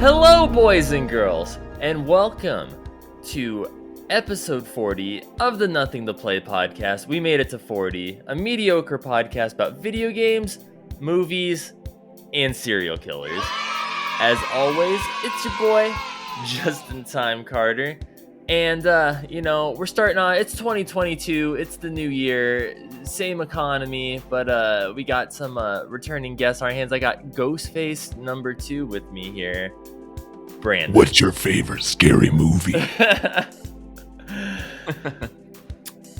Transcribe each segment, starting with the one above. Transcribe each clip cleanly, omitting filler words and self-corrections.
Hello, boys and girls, and welcome to episode 40 of the Nothing to Play podcast. We made it to 40, a mediocre podcast about video games, movies, and serial killers. As always, it's your boy, Just-in-Time Carter. And, we're starting on, it's 2022, it's the new year, same economy, but we got some returning guests on our hands. I got Ghostface number 2 with me here. Brandon. What's your favorite scary movie?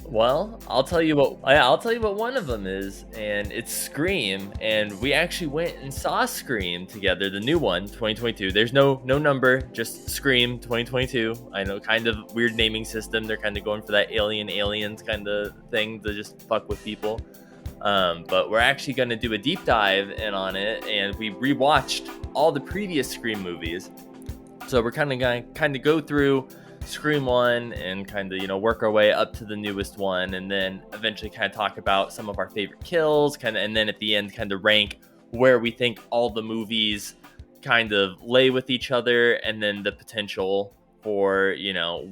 Well, I'll tell you what one of them is, and it's Scream. And we actually went and saw Scream together, the new one, 2022. There's no number, just Scream 2022. I know, kind of weird naming system. They're kind of going for that aliens kind of thing to just fuck with people. But we're actually going to do a deep dive in on it, and we rewatched all the previous Scream movies. So we're kind of going to go through Scream 1 and kind of, work our way up to the newest one, and then eventually kind of talk about some of our favorite kills, and then at the end kind of rank where we think all the movies kind of lay with each other, and then the potential for,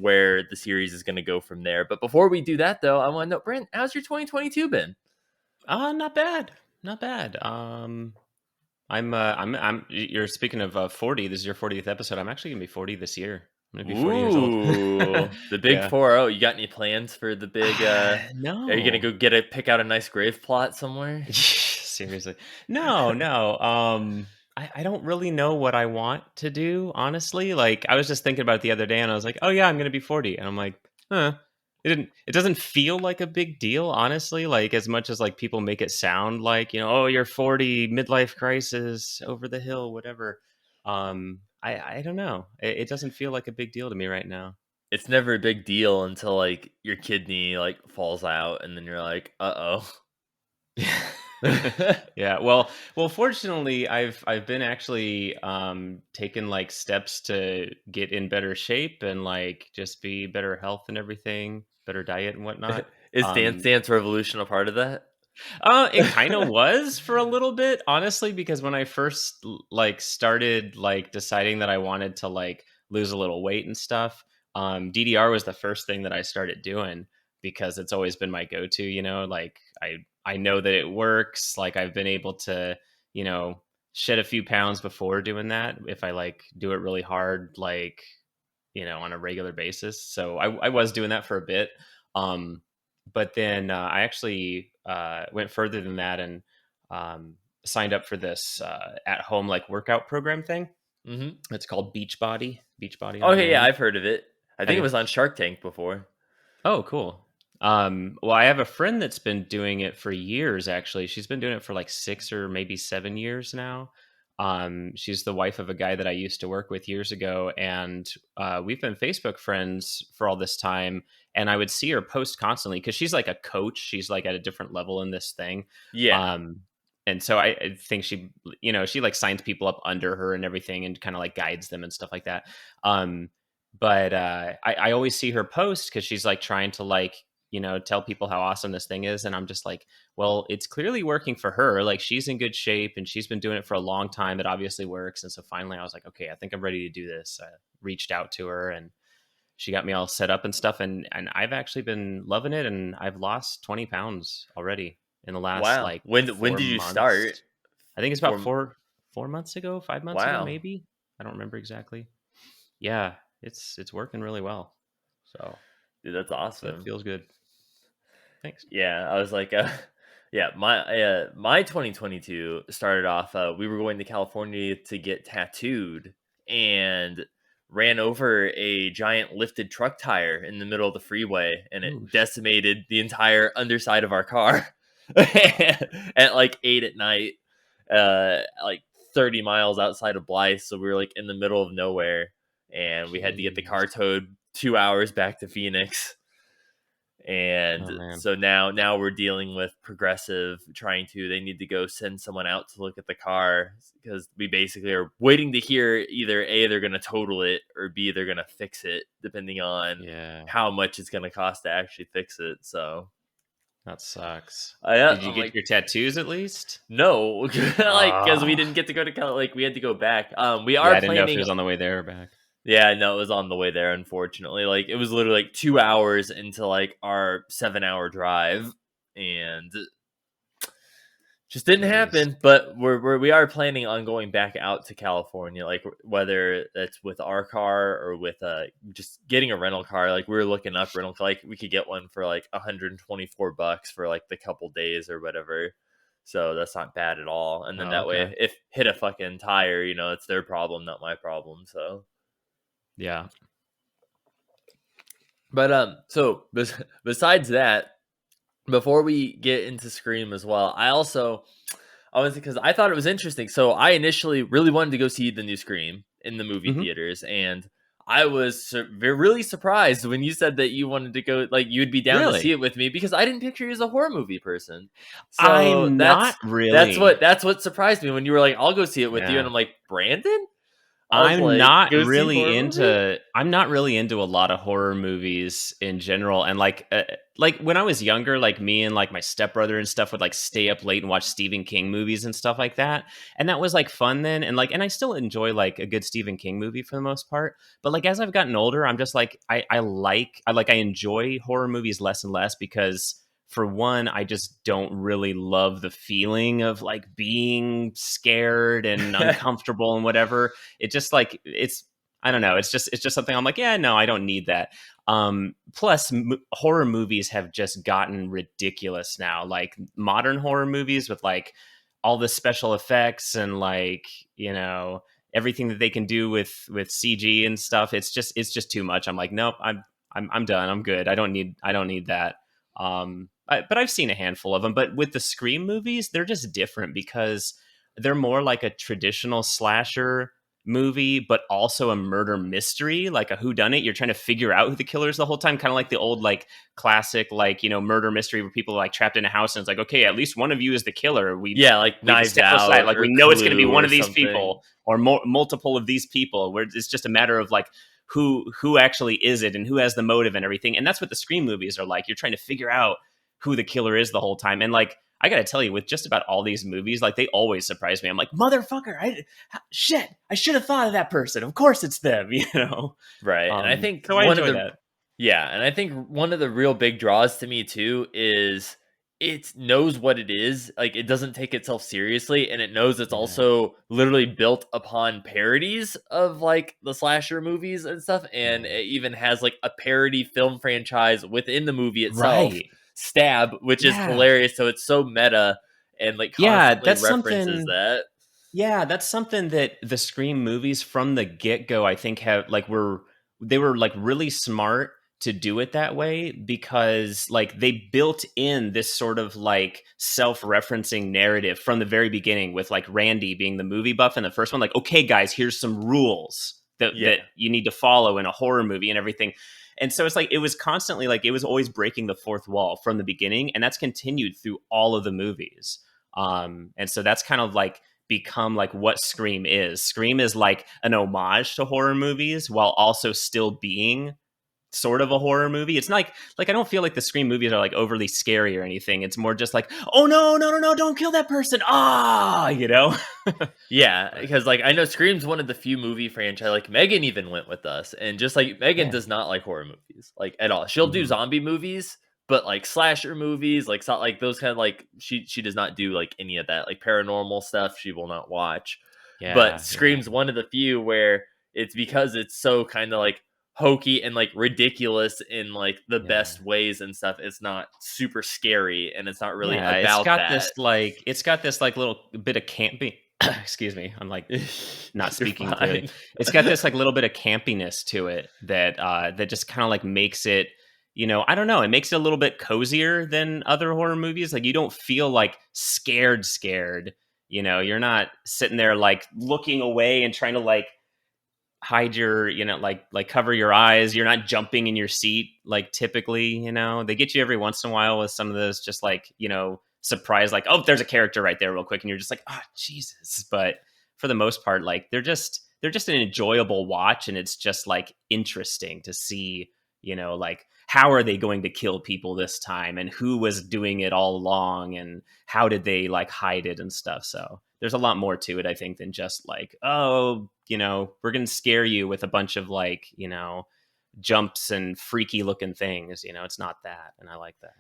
where the series is going to go from there. But before we do that, though, I want to know, Brent, how's your 2022 been? Not bad. You're speaking of 40. This is your 40th episode. I'm actually gonna be 40 this year. I'm gonna be 40 years old. The big 40. You got any plans for the big? No. Are you gonna go pick out a nice grave plot somewhere? Seriously, no. I don't really know what I want to do, honestly. Like, I was just thinking about it the other day, and I was like, oh yeah, I'm gonna be 40, and I'm like, It doesn't feel like a big deal, honestly, like as much as like people make it sound like, oh, you're 40, midlife crisis, over the hill, whatever. I don't know. It doesn't feel like a big deal to me right now. It's never a big deal until like your kidney like falls out, and then you're like, uh-oh. Yeah. Well, fortunately, I've been actually taking like steps to get in better shape and like just be better health and everything, better diet and whatnot. Is Dance Dance Revolution a part of that? It kind of was for a little bit, honestly, because when I first like started like deciding that I wanted to like lose a little weight and stuff, DDR was the first thing that I started doing because it's always been my go-to, like I know that it works. Like I've been able to, shed a few pounds before doing that if I like do it really hard, like, on a regular basis. So I was doing that for a bit. But then I actually went further than that and signed up for this at-home like workout program thing. Mm-hmm. It's called Beachbody. Okay, yeah, I've heard of it. I think it was on Shark Tank before. Oh, cool. Well, I have a friend that's been doing it for years, actually. She's been doing it for like 6 or maybe 7 years now. She's the wife of a guy that I used to work with years ago, and we've been Facebook friends for all this time. And I would see her post constantly because she's like a coach. She's like at a different level in this thing. Yeah. And so I think she, she like signs people up under her and everything and kind of like guides them and stuff like that. But I always see her post because she's like trying to like, tell people how awesome this thing is. And I'm just like, well, it's clearly working for her. Like she's in good shape and she's been doing it for a long time. It obviously works. And so finally I was like, okay, I think I'm ready to do this. I reached out to her and she got me all set up and stuff. And I've actually been loving it. And I've lost 20 pounds already in the last, like, when did you months. start? I think it's about 4 months ago, 5 months ago, maybe. I don't remember exactly. Yeah, it's working really well. So, dude, that's awesome. It feels good. Thanks. Yeah, I was like, my 2022 started off. We were going to California to get tattooed and ran over a giant lifted truck tire in the middle of the freeway, and it decimated the entire underside of our car at like 8 at night, like 30 miles outside of Blythe. So we were like in the middle of nowhere, and we had to get the car towed 2 hours back to Phoenix. And so now we're dealing with Progressive they need to go send someone out to look at the car because we basically are waiting to hear either A, they're going to total it, or B, they're going to fix it, depending on how much it's going to cost to actually fix it. So That sucks. Did you I'm get like, your tattoos at least? no, like because we Ah. didn't get to go to like we had to go back. We Yeah, are I didn't know if it planning. was on the way there or back. Yeah, no, it was on the way there. Unfortunately, like it was literally like 2 hours into like our 7 hour drive, and just didn't Jeez. happen. But we are planning on going back out to California, like whether that's with our car or with just getting a rental car. Like we were looking up rental, like we could get one for like $124 for like the couple days or whatever. So that's not bad at all. And then Oh, that way, okay. if hit a fucking tire, it's their problem, not my problem. So. Yeah. But so besides that, before we get into Scream as well, I was because I thought it was interesting. So I initially really wanted to go see the new Scream in the movie Hmm. theaters, and I was really surprised when you said that you wanted to go, like you'd be down to see Really? it with me because I didn't picture you as a horror movie person. So I'm not that's really. what surprised me when you were like, "I'll go see it with you," and Yeah. I'm like, "Brandon." I was like, "Go see horror movie?" I'm not really into a lot of horror movies in general, and like when I was younger, like me and like my stepbrother and stuff would like stay up late and watch Stephen King movies and stuff like that, and that was like fun then, and I still enjoy like a good Stephen King movie for the most part. But like as I've gotten older, I'm just like I enjoy horror movies less and less because for one, I just don't really love the feeling of like being scared and uncomfortable and whatever. It just like it's I don't know. It's just something I'm like, yeah, no, I don't need that. Plus, horror movies have just gotten ridiculous now. Like modern horror movies with like all the special effects and like everything that they can do with CG and stuff. It's just too much. I'm like, nope, I'm done. I'm good. I don't need that. But I've seen a handful of them. But with the Scream movies, they're just different because they're more like a traditional slasher movie, but also a murder mystery, like a whodunit. You're trying to figure out who the killer is the whole time, kind of like the old like classic like murder mystery where people are like trapped in a house and it's like, okay, at least one of you is the killer. Yeah, like We've Knives established that, Out like or we know it's going to be Clue one or of these something. people or multiple of these people. Where it's just a matter of like who actually is it and who has the motive and everything. And that's what the Scream movies are like. You're trying to figure out who the killer is the whole time. And like I gotta tell you, with just about all these movies, like they always surprise me. I'm like, motherfucker, shit, I should have thought of that person. Of course it's them, Right. And I think So I enjoy that. and I think one of the real big draws to me too is it knows what it is. Like it doesn't take itself seriously, and it knows it's Yeah. also literally built upon parodies of like the slasher movies and stuff, and Yeah. it even has like a parody film franchise within the movie itself, Right. Stab, which is Yeah. hilarious. So it's so meta and like Yeah. constantly references that. Yeah, that's something that the Scream movies from the get-go, I think they were like really smart to do it that way because like they built in this sort of like self-referencing narrative from the very beginning with like Randy being the movie buff in the first one, like, okay, guys, here's some rules that Yeah. you need to follow in a horror movie and everything. And so it's like it was constantly like it was always breaking the fourth wall from the beginning, and that's continued through all of the movies. And so that's kind of like become like what Scream is. Scream is like an homage to horror movies while also still being sort of a horror movie. It's not like I don't feel like the Scream movies are like overly scary or anything. It's more just like, oh no, no, no, no, don't kill that person. Yeah, But because like I know Scream's one of the few movie franchise. Like Megan even went with us, and just like Megan yeah. does not like horror movies, like at all. She'll do Mhm. zombie movies, but like slasher movies, like like those kind of like she does not do like any of that. Like paranormal stuff, she will not watch. But Yeah, yeah, Scream's one of the few where it's because it's so kind of like hokey and like ridiculous in like the yeah. best ways and stuff. It's not super scary, and it's not really Yeah, it's about got that. this like little bit of camping. Excuse me, I'm like not You're speaking clearly. fine. It's got this like little bit of campiness to it that just kind of like makes it, I don't know, it makes it a little bit cozier than other horror movies. Like you don't feel like scared. You're not sitting there like looking away and trying to like hide your, like cover your eyes. You're not jumping in your seat like typically. They get you every once in a while with some of those just like, surprise, like, oh, there's a character right there real quick, and you're just like, oh Jesus. But for the most part, like they're just an enjoyable watch, and it's just like interesting to see you know, like how are they going to kill people this time, and who was doing it all along, and how did they like hide it and stuff. So there's a lot more to it, I think, than just like, oh, you know, we're going to scare you with a bunch of like, you know, jumps and freaky looking things. You know, it's not that, and I like that.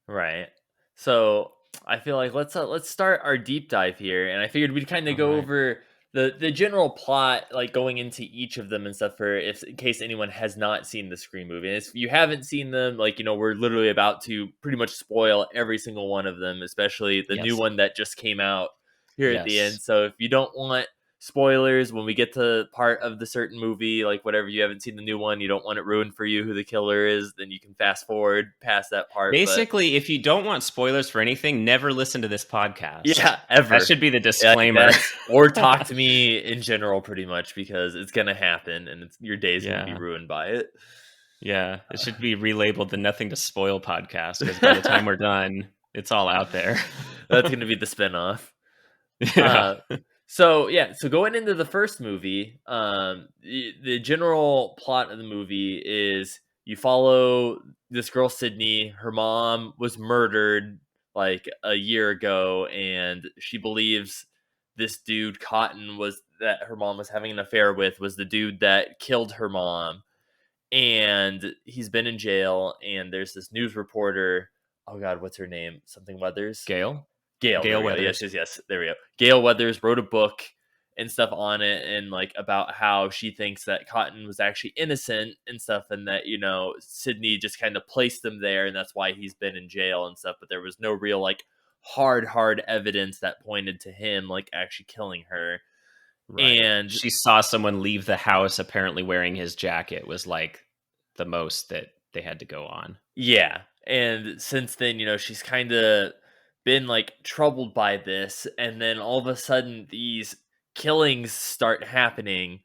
Right. So I feel like let's start our deep dive here, and I figured we'd kind of go Alright. over the general plot, like going into each of them and stuff, for if in case anyone has not seen the Scream movie. And if you haven't seen them, like, you know, we're literally about to pretty much spoil every single one of them, especially the new Yes. one that just came out here at the end. Yes. So if you don't want spoilers when we get to part of the certain movie, like whatever, you haven't seen the new one, you don't want it ruined for you who the killer is, then you can fast forward past that part. But Basically, if you don't want spoilers for anything, never listen to this podcast. yeah, ever. That should be the Yeah, disclaimer. or talk to me in general, pretty much, because it's gonna happen, and your day's gonna be Yeah. ruined by it. Yeah, it should be relabeled the Nothing to Spoil podcast, because by the time we're done, it's all out there. That's gonna be the spinoff. Yeah. So going into the first movie, the general plot of the movie is you follow this girl Sydney. Her mom was murdered like a year ago, and she believes this dude Cotton was that her mom was having an affair with was the dude that killed her mom, and he's been in jail. And there's this news reporter. Oh God, what's her name? Something Weathers. Gail? Gail Gail there we go. Weathers. Yes. There we go. Gail Weathers wrote a book and stuff on it, and like about how she thinks that Cotton was actually innocent and stuff, and that, you know, Sydney just kind of placed him there, and that's why he's been in jail and stuff. But there was no real like hard evidence that pointed to him like actually killing her. Right. And She saw someone leave the house apparently wearing his jacket, was like the most that they had to go on. yeah, and since then, you know, she's kind of been like troubled by this, and then all of a sudden these killings start happening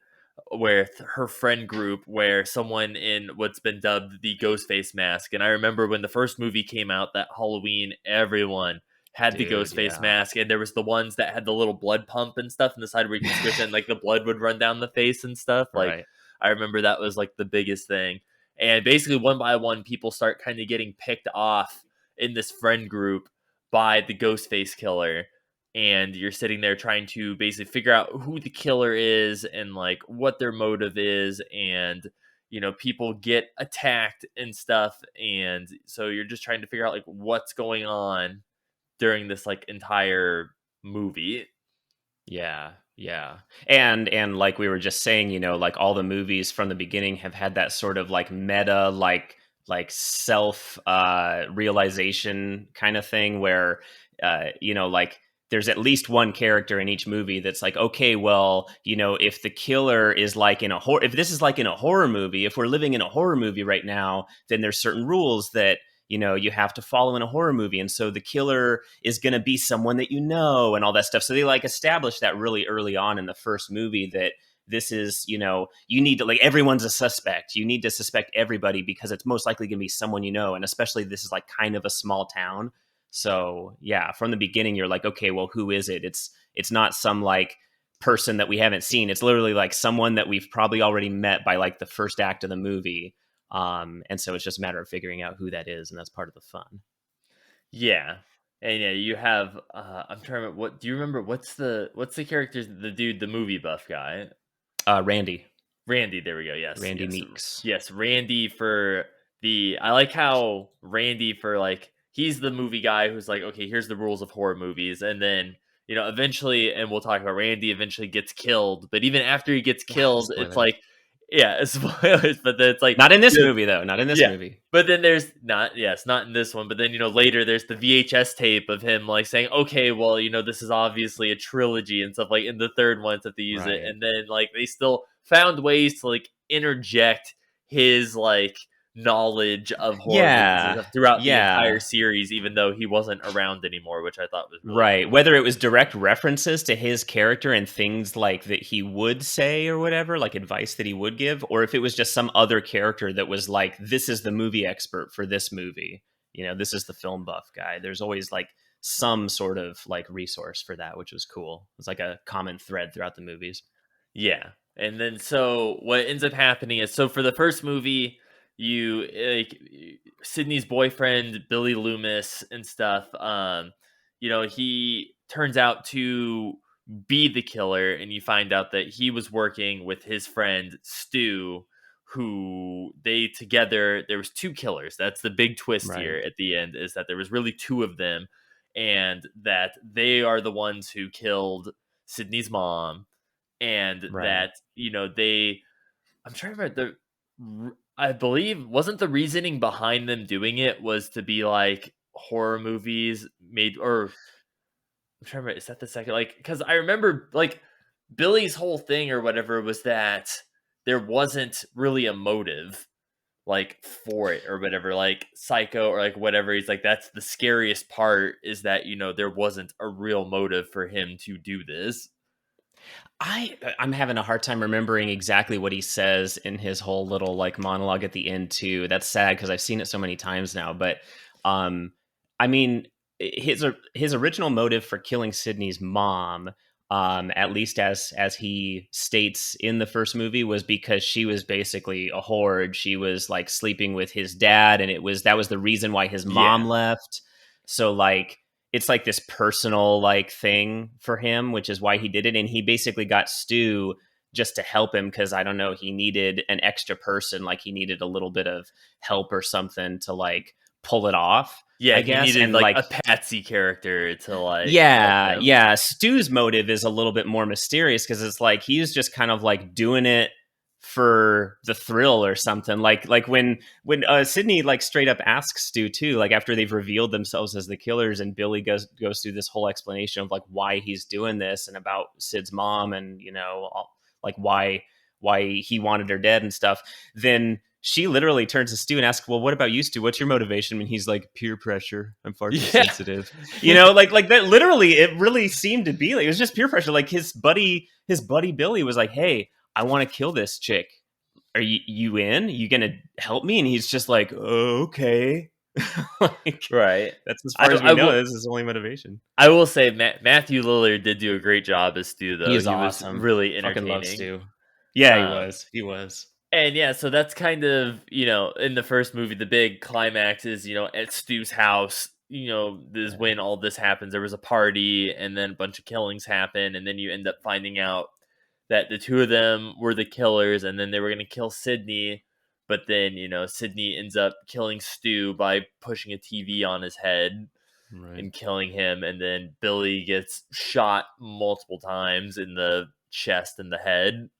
with her friend group, where someone in what's been dubbed the Ghostface mask. And I remember when the first movie came out, that Halloween, everyone had the Dude, Ghostface yeah. mask, and there was the ones that had the little blood pump and stuff in the side where you can squish it and like the blood would run down the face and stuff. Like, Right. I remember that was like the biggest thing. And basically one by one people start kind of getting picked off in this friend group by the Ghostface killer, and you're sitting there trying to basically figure out who the killer is and like what their motive is. And, you know, people get attacked and stuff, and so you're just trying to figure out like what's going on during this like entire movie. Yeah. And like we were just saying, you know, like all the movies from the beginning have had that sort of like meta, like self realization kind of thing where you know, like there's at least one character in each movie that's like, okay, well, you know, if the killer is like in a horror, if this is like in a horror movie, if we're living in a horror movie right now, then there's certain rules that, you know, you have to follow in a horror movie. And so the killer is going to be someone that you know and all that stuff. So they like established that really early on in the first movie, that this is, you know, you need to like, everyone's a suspect. You need to suspect everybody because it's most likely going to be someone you know. And especially this is like kind of a small town. So yeah, from the beginning, you're like, okay, well, who is it? It's not some like person that we haven't seen. It's literally like someone that we've probably already met by like the first act of the movie. And so it's just a matter of figuring out who that is, and that's part of the fun. Yeah. And yeah, you have I'm trying to remember, what do you remember, what's the character's, the dude, the movie buff guy? Randy There we go. Yes. Meeks. Yes, Randy for I like how Randy for like, he's the movie guy who's like, okay, here's the rules of horror movies. And then, you know, eventually, and we'll talk about, Randy eventually gets killed. But even after he gets killed, it's Spoilers. like, yeah, spoilers, but then it's like, Not in this movie though. Not in this movie. But then there's not, yes, not in this one. But then, you know, later there's the VHS tape of him like saying, okay, well, you know, this is obviously a trilogy and stuff, like in the third one that they use it. And then like they still found ways to like interject his like knowledge of horror movies and stuff throughout the entire series, even though he wasn't around anymore, which I thought was really cool. Whether it was direct references to his character and things like that he would say or whatever, like advice that he would give, or if it was just some other character that was like, this is the movie expert for this movie, you know, this is the film buff guy. There's always like some sort of like resource for that, which was cool. It's like a common thread throughout the movies. Yeah. And then so what ends up happening is, so for the first movie, you like Sydney's boyfriend Billy Loomis and stuff. He turns out to be the killer, and you find out that he was working with his friend Stu, who they together. There was two killers. That's the big twist Right. here at the end, is that there was really two of them, and that they are the ones who killed Sydney's mom, and Right. that they. I'm trying to remember I believe wasn't the reasoning behind them doing it was to be like horror movies made, or I'm trying to remember, is that the second, like, because I remember like Billy's whole thing or whatever was that there wasn't really a motive like for it or whatever, like Psycho or like whatever. He's like, that's the scariest part, is that there wasn't a real motive for him to do this. I'm having a hard time remembering exactly what he says in his whole little like monologue at the end too. That's sad because I've seen it so many times now. But I mean, his original motive for killing Sydney's mom, at least as he states in the first movie, was because she was basically a horde. She was like sleeping with his dad, and that was the reason why his mom left. So like, it's like this personal like thing for him, which is why he did it. And he basically got Stu just to help him because I don't know, he needed an extra person, like he needed a little bit of help or something to like pull it off. Yeah, I he guess. needed And like a patsy character to like yeah, help him. yeah. Stu's motive is a little bit more mysterious because it's like he's just kind of like doing it for the thrill or something. Like when Sydney like straight up asks Stu too, like after they've revealed themselves as the killers, and Billy goes through this whole explanation of like why he's doing this and about Sid's mom, and like why he wanted her dead and stuff. Then she literally turns to Stu and asks, "Well, what about you, Stu? What's your motivation?" And he's like, "Peer pressure. I'm far too sensitive." Like that. Literally, it really seemed to be like it was just peer pressure. Like his buddy Billy was like, "Hey, I want to kill this chick. Are you in? You gonna help me?" And he's just like, "Oh, okay." Like, Right. that's as far as we I know. will. This is his only motivation. I will say Matthew Lillard did do a great job as Stu, though. He is He was awesome. really Fucking love entertaining. Stu. Yeah, he Um, was. He was. And yeah, so that's kind of, in the first movie, the big climax is, at Stu's house, this when all this happens. There was a party, and then a bunch of killings happen, and then you end up finding out that the two of them were the killers, and then they were going to kill Sydney. But then, Sydney ends up killing Stu by pushing a TV on his head Right. and killing him. And then Billy gets shot multiple times in the chest and the head.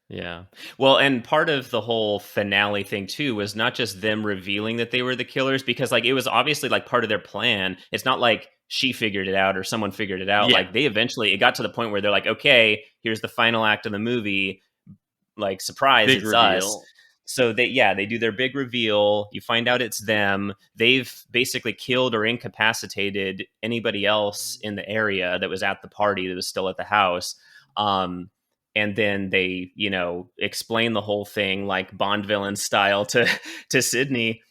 Yeah. Well, and part of the whole finale thing too was not just them revealing that they were the killers, because like it was obviously like part of their plan. It's not like she figured it out or someone figured it out. Yeah. Like it got to the point where they're like, okay, here's the final act of the movie. Like, surprise, Big it's reveal. us. So they do their big reveal. You find out it's them. They've basically killed or incapacitated anybody else in the area that was at the party that was still at the house. And then they, explain the whole thing like Bond villain style to Sydney,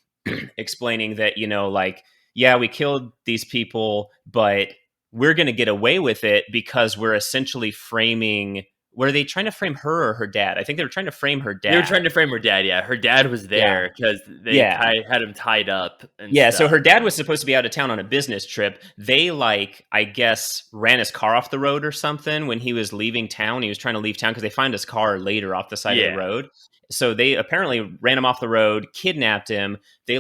explaining that, like, yeah, we killed these people, but we're going to get away with it because we're essentially framing. Were they trying to frame her or her dad? I think they were trying to frame her dad. They were trying to frame her dad, yeah. Her dad was there because they had him tied up. And stuff. So her dad was supposed to be out of town on a business trip. They, I guess, ran his car off the road or something when he was leaving town. He was trying to leave town because they find his car later off the side of the road. So they apparently ran him off the road, kidnapped him. They,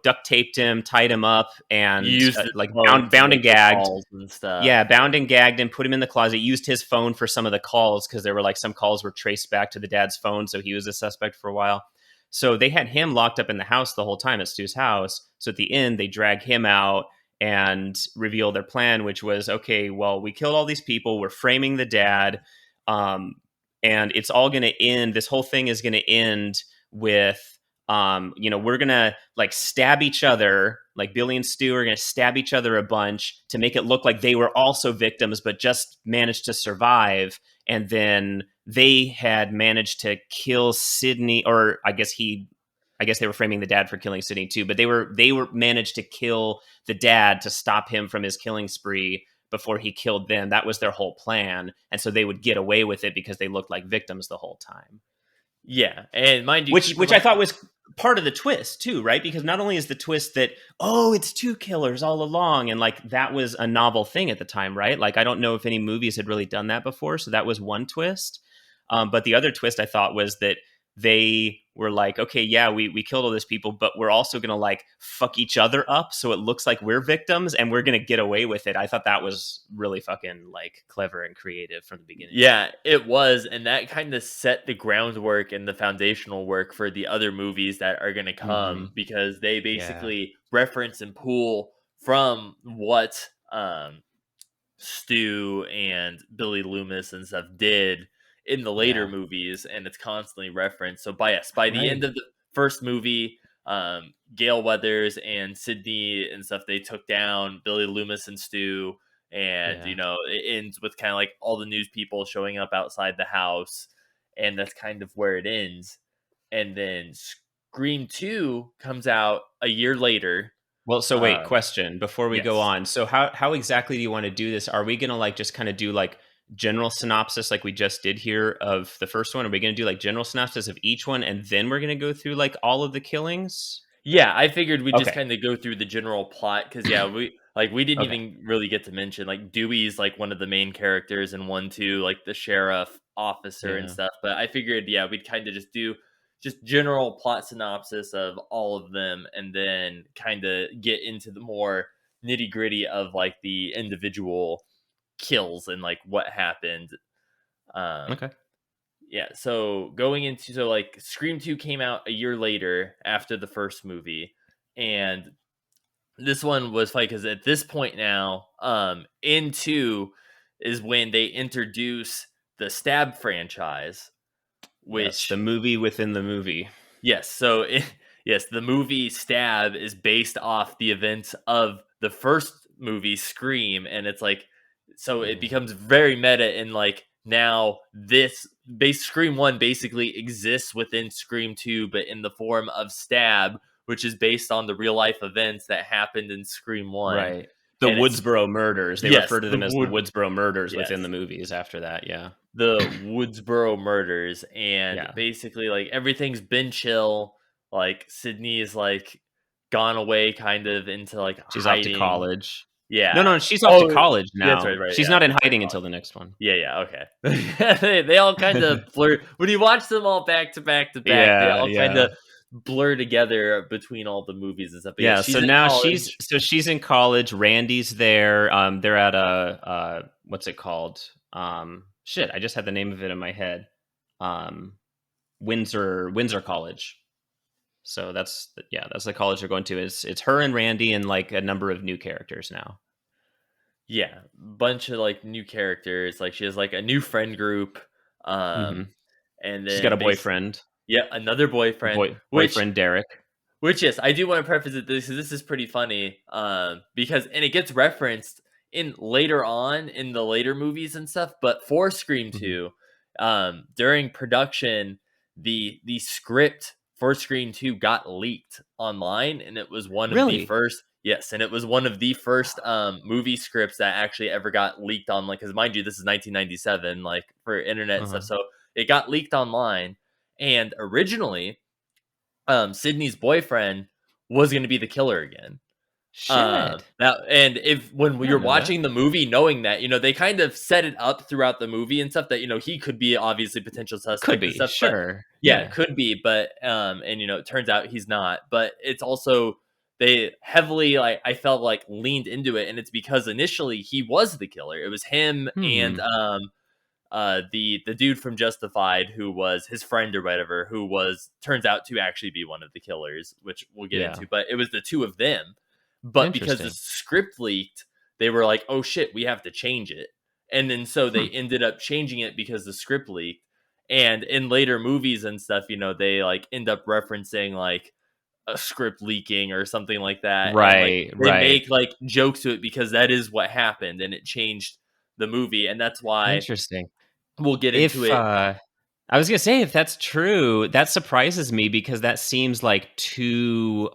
duct taped him, tied him up, and bound and gagged and stuff. Yeah, bound and gagged him, put him in the closet, used his phone for some of the calls because there were some calls were traced back to the dad's phone, so he was a suspect for a while. So they had him locked up in the house the whole time at Stu's house. So at the end, they drag him out and reveal their plan, which was, okay, well, we killed all these people, we're framing the dad, and it's all going to end. This whole thing is going to end with we're gonna stab each other. Like Billy and Stu are gonna stab each other a bunch to make it look like they were also victims, but just managed to survive. And then they had managed to kill Sydney, or I guess they were framing the dad for killing Sydney too. But they were managed to kill the dad to stop him from his killing spree before he killed them. That was their whole plan, and so they would get away with it because they looked like victims the whole time. Yeah, and mind you, keep in which I mind, thought was part of the twist too, right? Because not only is the twist that, oh, it's two killers all along, and like that was a novel thing at the time, right? Like I don't know if any movies had really done that before, so that was one twist. But the other twist I thought was that they were like, okay, yeah, we killed all these people, but we're also gonna like fuck each other up, so it looks like we're victims, and we're gonna get away with it. I thought that was really fucking like clever and creative from the beginning. yeah, it was, and that kind of set the groundwork and the foundational work for the other movies that are going to come, because they Yeah, basically reference and pull from what Stu and Billy Loomis and stuff did in the later yeah, movies, and it's constantly referenced. So by the end right. of the first movie, Gale Weathers and Sydney and stuff, they took down Billy Loomis and Stu, and Yeah. it ends with kind of like all the news people showing up outside the house, and that's kind of where it ends. And then Scream 2 comes out a year later. Well, so wait, Um, question before we go yes. on. So how exactly do you want to do this? Are we going to like just kind of do like general synopsis like we just did here of the first one? Are we going to do like general synopsis of each one and then we're going to go through like all of the killings? Yeah, I figured we'd just Okay. kind of go through the general plot, because yeah, we didn't Okay. even really get to mention like Dewey's like one of the main characters in 1, 2, like the sheriff officer and Yeah. stuff. But I figured, yeah, we'd kind of just do just general plot synopsis of all of them, and then kind of get into the more nitty gritty of like the individual kills and like what happened. Um, Okay. yeah, so going into so like Scream 2 came out a year later after the first movie, and this one was funny because at this point now, in 2 is when they introduce the Stab franchise, Yes, the which movie within the movie. yes, so yes, the movie Stab is based off the events of the first movie Scream, and it's like so it Yeah. becomes very meta, and like now this base Scream 1 basically exists within Scream 2, but in the form of Stab, which is based on the real life events that happened in Scream 1. Right. The And it's Woodsboro Murders. They yes, refer to the them as the wood Woodsboro Murders within the yes, movies after that. Yeah. the Woodsboro Murders, and Yeah. basically like everything's been chill. Like Sydney is like gone away kind of into like She's off to hiding. college. No, Yeah. no, she's off to Oh, college that's now. right. She's Yeah, not in that's right. hiding until the next one. Yeah, yeah, okay. They all kind of blur when you watch them all back to back to back. They Yeah, all kind yeah. of blur together between all the movies and stuff. But yeah, Yeah, she's so in now college. she's in college, Randy's there. They're at a what's it called? Shit, I just had the name of it in my head. Um Windsor College. So that's the college they're going to. It's her and Randy and like a number of new characters now. Yeah, bunch of like new characters. Like she has like a new friend group. Mhm. And She's got then a boyfriend. yeah, another boyfriend, Boyfriend Derek. which yes, I do want to preface it. This is pretty funny, because and it gets referenced in later on in the later movies and stuff. But for Scream Mhm. 2, during production, the script for Scream 2 got leaked online, and it was one of the Really? first. Yes, and it was one of the first movie scripts that actually ever got leaked online. Because mind you, this is 1997, like for internet and Uh-huh. stuff. So it got leaked online, and originally Sydney's boyfriend was going to be the killer again. Shit. That and if when I you're don't know that. watching the movie, knowing that they kind of set it up throughout the movie and stuff that he could be obviously potential Could suspect and be. stuff, but Sure. yeah, it Yeah. could be, but and it turns out he's not. But it's also they heavily like I felt like leaned into it, and it's because initially he was the killer. It was him and Hmm. the dude from Justified who was his friend or whatever, who was turns out to actually be one of the killers, which we'll get Yeah. into. But it was the two of them. But because the Interesting. script leaked, they were like, "Oh shit, we have to change it." And then so Hmm. they ended up changing it because the script leaked. And in later movies and stuff, they like end up referencing like a script leaking or something like that, and like Right. they Right. make like jokes to it because that is what happened, and it changed the movie, and that's why Interesting. we'll get into If it. I was gonna say if that's true, that surprises me because that seems like too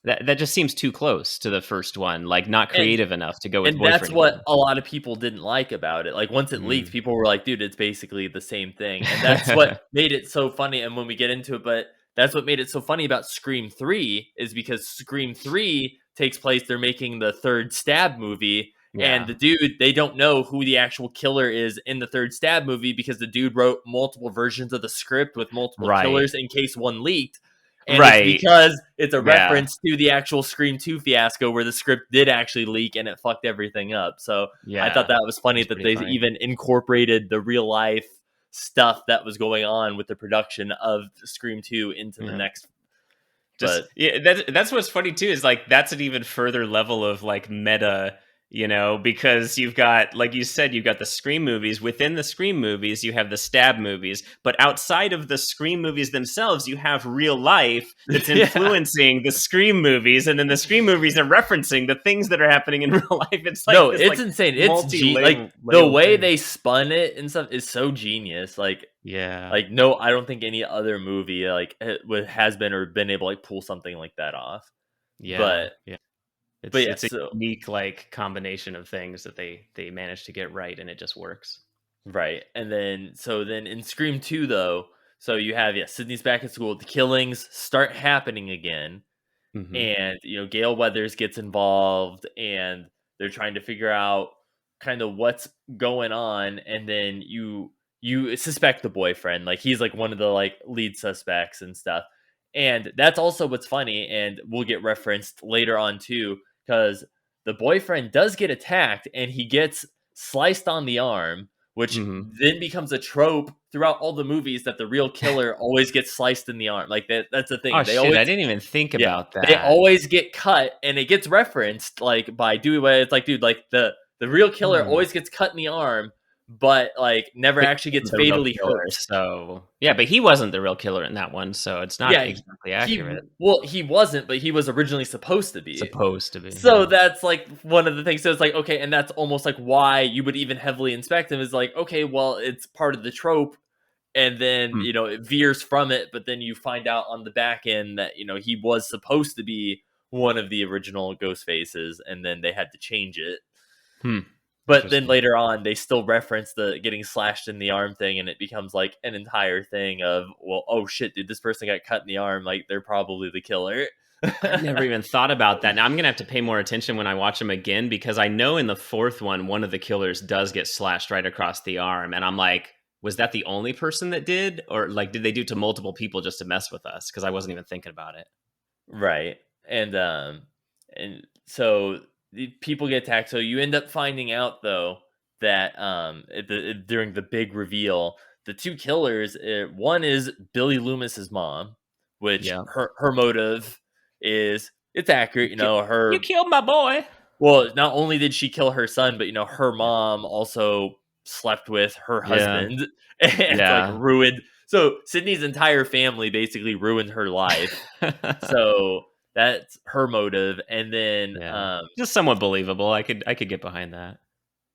That just seems too close to the first one, like not And creative enough to go with and that's boyfriend what again. a lot of people didn't like about it. Like once it leaked, Mm. people were like, "Dude, it's basically the same thing." And that's what made it so funny. And when we get into it, but that's what made it so funny about Scream 3 is because Scream 3 takes place, they're making the third stab movie, and Yeah. the dude, they don't know who the actual killer is in the third stab movie because the dude wrote multiple versions of the script with multiple Right. killers in case one leaked. And it's Right. because it's a Yeah. reference to the actual Scream 2 fiasco where the script did actually leak and it fucked everything up. So I thought Yeah. that was funny That's that pretty they funny. even incorporated the real life stuff that was going on with the production of Scream 2 into the Yeah. next. Just But yeah, that's what's funny too, is like that's an even further level of like meta, because you've got, like you said, you've got the Scream movies. Within the Scream movies, you have the stab movies, but outside of the Scream movies themselves, you have real life that's yeah. influencing the Scream movies, and then the Scream movies are referencing the things that are happening in real life. It's No, like this it's like insane. Like the multi-layered way thing. they spun it and stuff is so genius. Yeah. Like no, I don't think any other movie has been or been able to like pull something like that off. Yeah. But Yeah. but yeah, It's a so unique like combination of things that they managed to get right, and it just works. right. And then in Scream 2 though, so you have Sydney's back at school, the killings start happening again, Hmm. and Gail Weathers gets involved and they're trying to figure out kind of what's going on, and then you suspect the boyfriend, like he's like one of the like lead suspects and stuff. And that's also what's funny, and will get referenced later on too, because the boyfriend does get attacked and he gets sliced on the arm, which Hmm. then becomes a trope throughout all the movies that the real killer always gets sliced in the arm. Like that's the Oh thing, they shit! always I didn't even think yeah, about they that. always get cut, and it gets referenced like by Dewey Way. It's like, dude, like the real killer Hmm. always gets cut in the arm, but like never But actually he gets wasn't the real fatally killer, hurt. so yeah. But he wasn't the real killer in that one, so it's not Yeah, exactly accurate. he wasn't, but he was originally supposed to be. Supposed to be. So Yeah. that's like one of the things. So it's like, okay, and that's almost like why you would even heavily inspect him is like, okay, well, it's part of the trope, and then Hmm. it veers from it, but then you find out on the back end that he was supposed to be one of the original ghost faces, and then they had to change it. Hmm. But then Interesting. later on they still reference the getting slashed in the arm thing, and it becomes like an entire thing of, well, oh shit, dude, this person got cut in the arm, like they're probably the killer. I've never even thought about that. Now I'm gonna have to pay more attention when I watch them again, because I know in the fourth one of the killers does get slashed right across the arm, and I'm like, was that the only person that did, or like did they do it to multiple people just to mess with us? Because I wasn't even thinking about it. Right. And so the people get attacked. So you end up finding out though that during the big reveal, the two killers, one is Billy Loomis's mom, which Yeah. her motive is, it's accurate, You her. killed my boy. Well, not only did she kill her son, but her mom also slept with her Yeah. husband and like Yeah. ruined. So Sydney's entire family basically ruined her life. So that's her motive, Yeah. Just somewhat believable. I could get behind that.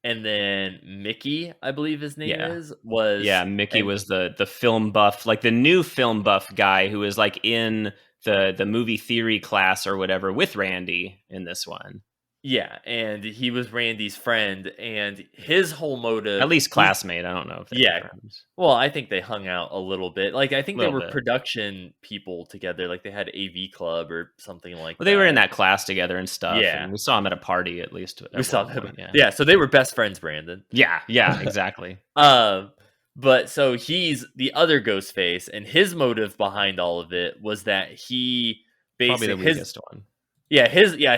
and then Mickey, I believe his name Yeah. is, was Yeah, Mickey and was the film buff, like the new film buff guy who was like in the movie theory class or whatever with Randy in this one. yeah, and he was Randy's friend, and his whole At motive, least classmate. I don't know if they were yeah. friends. Well, I think they hung out a little bit. Like I A think they little were bit. production people together. Like they had AV club or something like Well, they were in that. that class together and stuff, Yeah, and we saw him at a party at least we at saw one them. point. Yeah. Yeah, so they were best friends, Brandon. Yeah. Yeah. Exactly. Um, but so he's the other ghost face, and his motive behind all of it was that he Probably the basic his weakest one.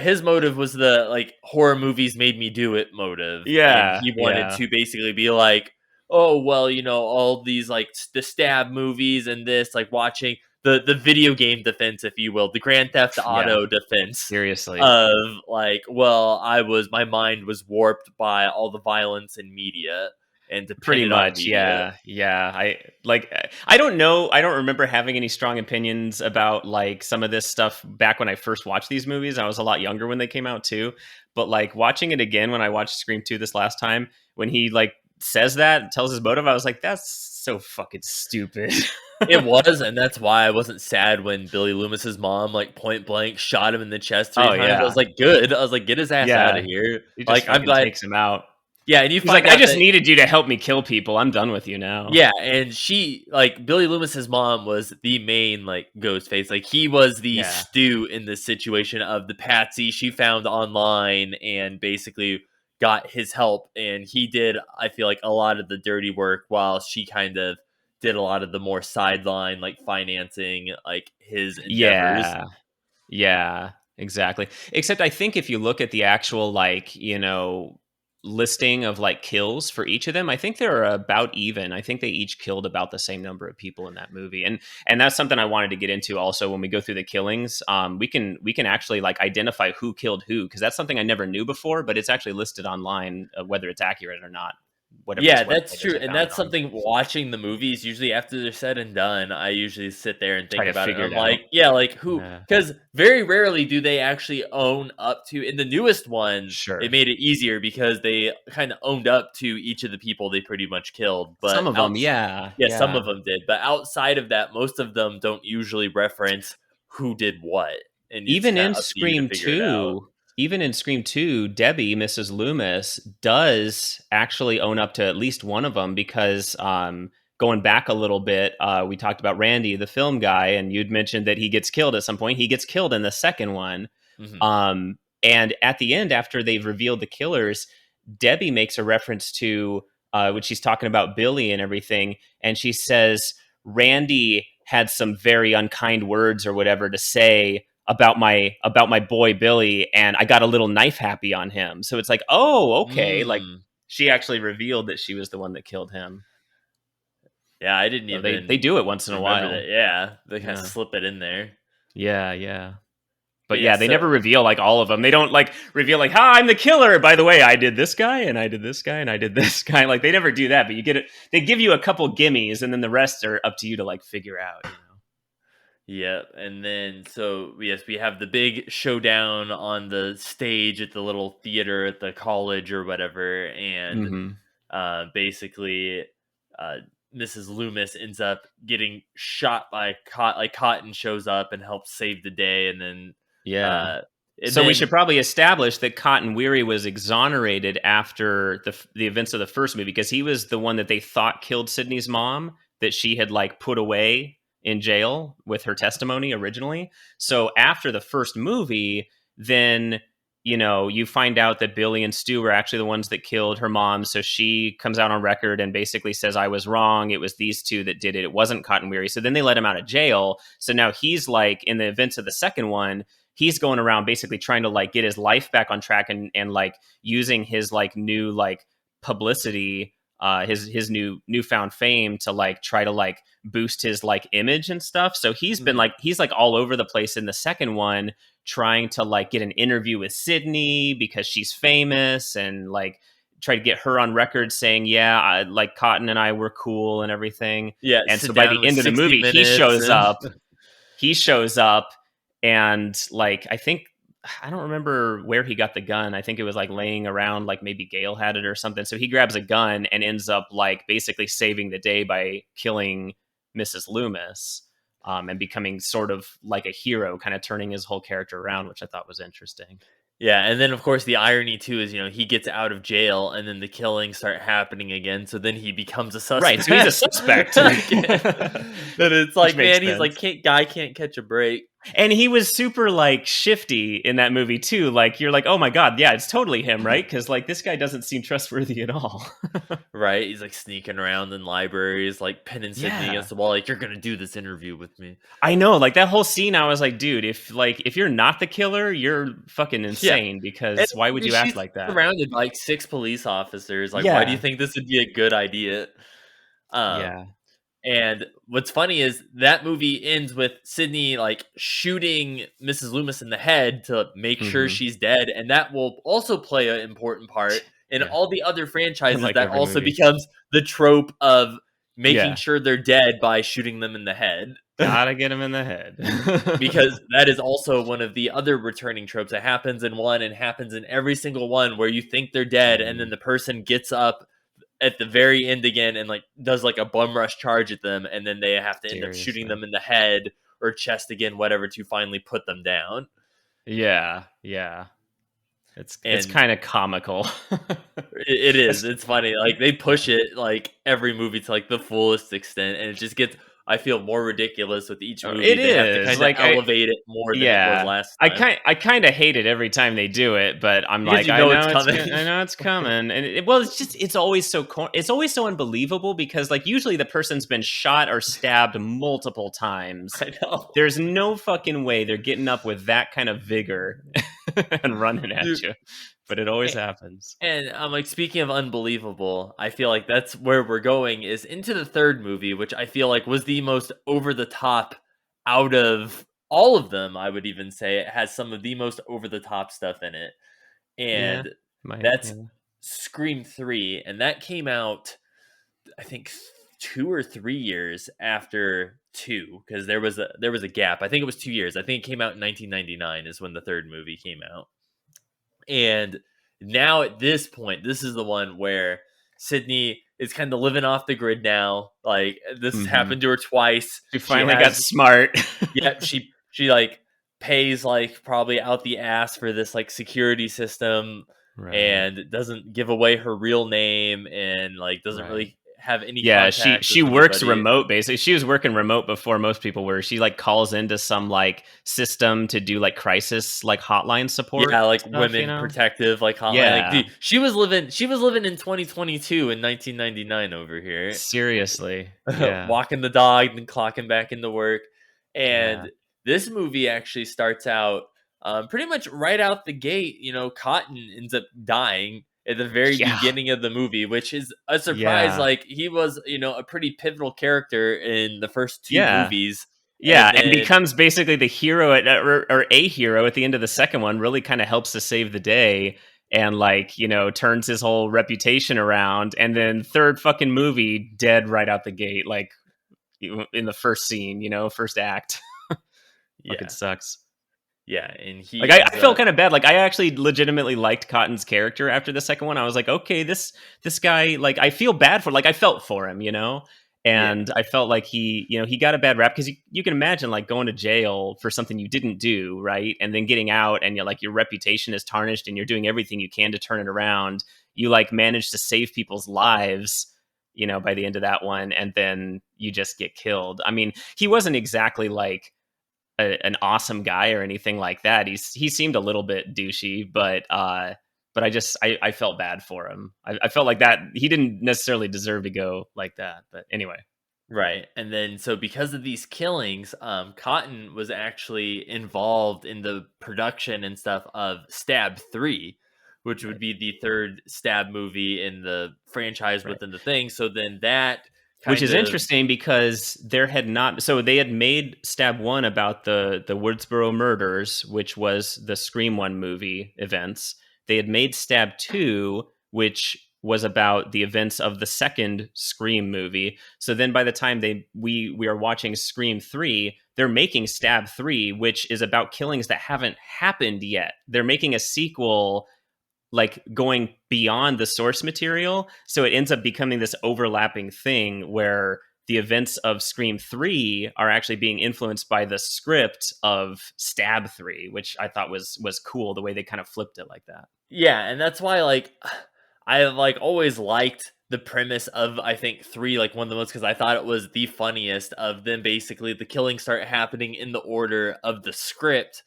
his motive was the like horror movies made me do it motive, and Yeah. he wanted Yeah. to basically be like, oh well, all these like the stab movies and this, like watching the video game defense, if you will, the Grand Theft Yeah. Auto defense Seriously. of like, well, my mind was warped by all the violence in media and Pretty depended on much, media. yeah, yeah. I don't know. I don't remember having any strong opinions about like some of this stuff back when I first watched these movies. I was a lot younger when they came out too. But like watching it again when I watched Scream 2 this last time, when he like says that, tells his motive, I was like, that's so fucking stupid. It was, and that's why I wasn't sad when Billy Loomis's mom, like, point blank shot him in the chest 3 Oh, times. I was yeah. like, "Good." I was like, "Get his ass out of Yeah. here." He just Like, I'm fucking glad. takes him out. Yeah, and you He's like, find "I out just that needed you to help me kill people. I'm done with you now." yeah, and she like, Billy Loomis's mom was the main, like, Ghostface. Like, he was the Yeah. stew in this situation of the patsy she found online and basically got his help, and he did, I feel like, a lot of the dirty work while she kind of did a lot of the more sideline, like, financing, like, his endeavors. Yeah. Yeah, exactly. Except I think if you look at the actual, like, listing of like kills for each of them, I think they're about even. I think they each killed about the same number of people in that movie. And that's something I wanted to get into also when we go through the killings. We can actually like identify who killed who, because that's something I never knew before, but it's actually listed online, whether it's accurate or not. Whatever this Yeah, website that's is, true, I and found it that's on. something watching the movies, usually after they're said and done, I usually sit there and Try think to about it, and figure I'm it out. like, yeah, like, who Yeah. because very rarely do they actually own up to in the newest one, they Sure. made it easier because they kinda owned up to each of the people they pretty much killed, but Some of them, yeah. yeah, some Yeah. of them did, but outside of that, most of them don't usually reference who did what, and it's Even kinda in up to you to Scream figure it out. 2, even in Scream 2, Debbie, Mrs. Loomis, does actually own up to at least one of them because, going back a little bit, we talked about Randy, the film guy, and you'd mentioned that he gets killed at some point. He gets killed in the second one. Mhm. And at the end, after they've revealed the killers, Debbie makes a reference to when she's talking about Billy and everything, and she says Randy had some very unkind words or whatever to say about my boy Billy, and I got a little knife happy on him. So it's like, oh, okay, like Mm. she actually revealed that she was the one that killed him. Yeah, I didn't So they even do it once in a remember while. that. Yeah, they kinda Yeah, slip it in there. yeah, yeah. But But yeah, yeah, they so never reveal like all of them. They don't like reveal like, "Hi, I'm the killer. By the way, I did this guy and I did this guy and I did this guy." Like they never do that, but you get it. They give you a couple gimmies, and then the rest are up to you to like figure out. yeah, and then so yes, we have the big showdown on the stage at the little theater at the college or whatever, and Mm-hmm. basically, uh, Mrs. Loomis ends up getting shot by Cotton shows up and helps save the day, Yeah. uh, and So we then should probably establish that Cotton Weary was exonerated after the events of the first movie because he was the one that they thought killed Sydney's mom that she had like put away in jail with her testimony originally. So after the first movie, then you find out that Billy and Stu were actually the ones that killed her mom. So she comes out on record and basically says, "I was wrong. It was these two that did it. It wasn't Cotton Weary." So then they let him out of jail. So now he's like in the events of the second one, he's going around basically trying to like get his life back on track and like using his like new like publicity, his newfound fame to like try to like boost his like image and stuff. So Mhm. he's like all over the place in the second one trying to like get an interview with Sydney because she's famous and like try to get her on record saying, yeah, like Cotton and I were cool and everything. Yeah, And so sit by down the with end of the 60 movie, minutes and he shows up and like I don't remember where he got the gun. I think it was like laying around, like maybe Gail had it or something. So he grabs a gun and ends up like basically saving the day by killing Mrs. Loomis, and becoming sort of like a hero, kind of turning his whole character around, which I thought was interesting. yeah, and then of course the irony too is he gets out of jail and then the killings start happening again, so then he becomes a Right. So he's a suspect suspect. again. Then it's Which like, makes man, he's like, sense. guy can't catch a break. And he was super like shifty in that movie too. Like you're like, oh my god, yeah, it's totally him, right? Because like this guy doesn't seem trustworthy at all. Right? He's like sneaking around in libraries, like pinning Sydney Yeah, against the wall, like, you're gonna do this interview with me. I know. Like that whole scene, I was like, dude, if you're not the killer, you're fucking Yeah. insane. And Because why would you act she's like that? surrounded by like 6 police officers. Like, why do you Yeah, think this would be a good idea? Um, yeah. And what's funny is that movie ends with Sydney like shooting Mrs. Loomis in the head to make sure Hmm. she's dead, and that will also play an important part in Yeah, all the other franchises. like That every also movie. becomes the trope of making Yeah, sure they're dead by shooting them in the head. gotta get him in the head. Because that is also one of the other returning tropes that happens in one and happens in every single one where you think they're dead and then Mm. the person gets up at the very end again and like does like a bum rush charge at them, and then they have to end up shooting Seriously. them in the head or chest again, whatever, to finally put them down. Yeah. It's And kind of comical. it is. It's funny. Like they push it like every movie to like the fullest extent, and it just gets. I feel more ridiculous with each movie. It They have to is kind of like elevate it more than it was yeah. last time. I kind of hate it every time they do it, but I'm Because like, you I know know it's it's coming. I know it's coming, and well, it's always so it's always so unbelievable because like usually the person's been shot or stabbed multiple times. I know. There's no fucking way they're getting up with that kind of vigor and running at Dude. you, but it always happens. And I'm like, speaking of unbelievable, I feel like that's where we're going is into the third movie, which I feel like was the most over the top out of all of them. I would even say it has some of the most over the top stuff in it. And that's Scream 3. And that came out, I think, 2 or 3 years after 2, because there was a gap. I think it was 2 years. I think it came out in 1999 is when the third movie came out. And now at this point, this is the one where Sydney is kind of living off the grid now. Like this has happened to her twice. She finally got smart. Yeah, she like pays like probably out the ass for this like security system, and doesn't give away her real name, and like doesn't really have any she works remote basically. She was working remote before most people were. She like calls into some like system to do like crisis like hotline support, like stuff, women protective like hotline. Like, dude, she was living in 2022 in 1999 over here, seriously. Walking the dog and clocking back into work. And this movie actually starts out pretty much right out the gate. You know, Cotton ends up dying at the very beginning of the movie, which is a surprise. Like he was, you know, a pretty pivotal character in the first 2 movies. And becomes basically the hero or a hero at the end of the second one. Really kind of helps to save the day and like, you know, turns his whole reputation around. And then third fucking movie, dead right out the gate, like in the first scene, you know, first act. Fucking sucks. Yeah, and he like I felt kind of bad. Like I actually legitimately liked Cotton's character after the second one. I was like, okay, this guy, like I feel bad for, like I felt for him, you know, and I felt like he, you know, he got a bad rap because you can imagine like going to jail for something you didn't do, right, and then getting out and you're like your reputation is tarnished and you're doing everything you can to turn it around. You like manage to save people's lives, you know, by the end of that one, and then you just get killed. I mean, he wasn't exactly like an awesome guy or anything like that. He seemed a little bit douchey, but I felt bad for him. I felt like that he didn't necessarily deserve to go like that. But anyway. Right. And then so because of these killings, Cotton was actually involved in the production and stuff of Stab 3, which would be the third Stab movie in the franchise within the thing. So then that which is interesting because they had made Stab 1 about the Woodsboro Murders, which was the Scream 1 movie events. They had made Stab 2, which was about the events of the second Scream movie. So then by the time we are watching Scream 3, they're making Stab 3, which is about killings that haven't happened yet. They're making a sequel like going beyond the source material. So it ends up becoming this overlapping thing where the events of Scream 3 are actually being influenced by the script of Stab 3, which I thought was cool the way they kind of flipped it like that. Yeah, and that's why like I like always liked the premise of I think 3 like one of the most, because I thought it was the funniest of them. Basically the killings start happening in the order of the script.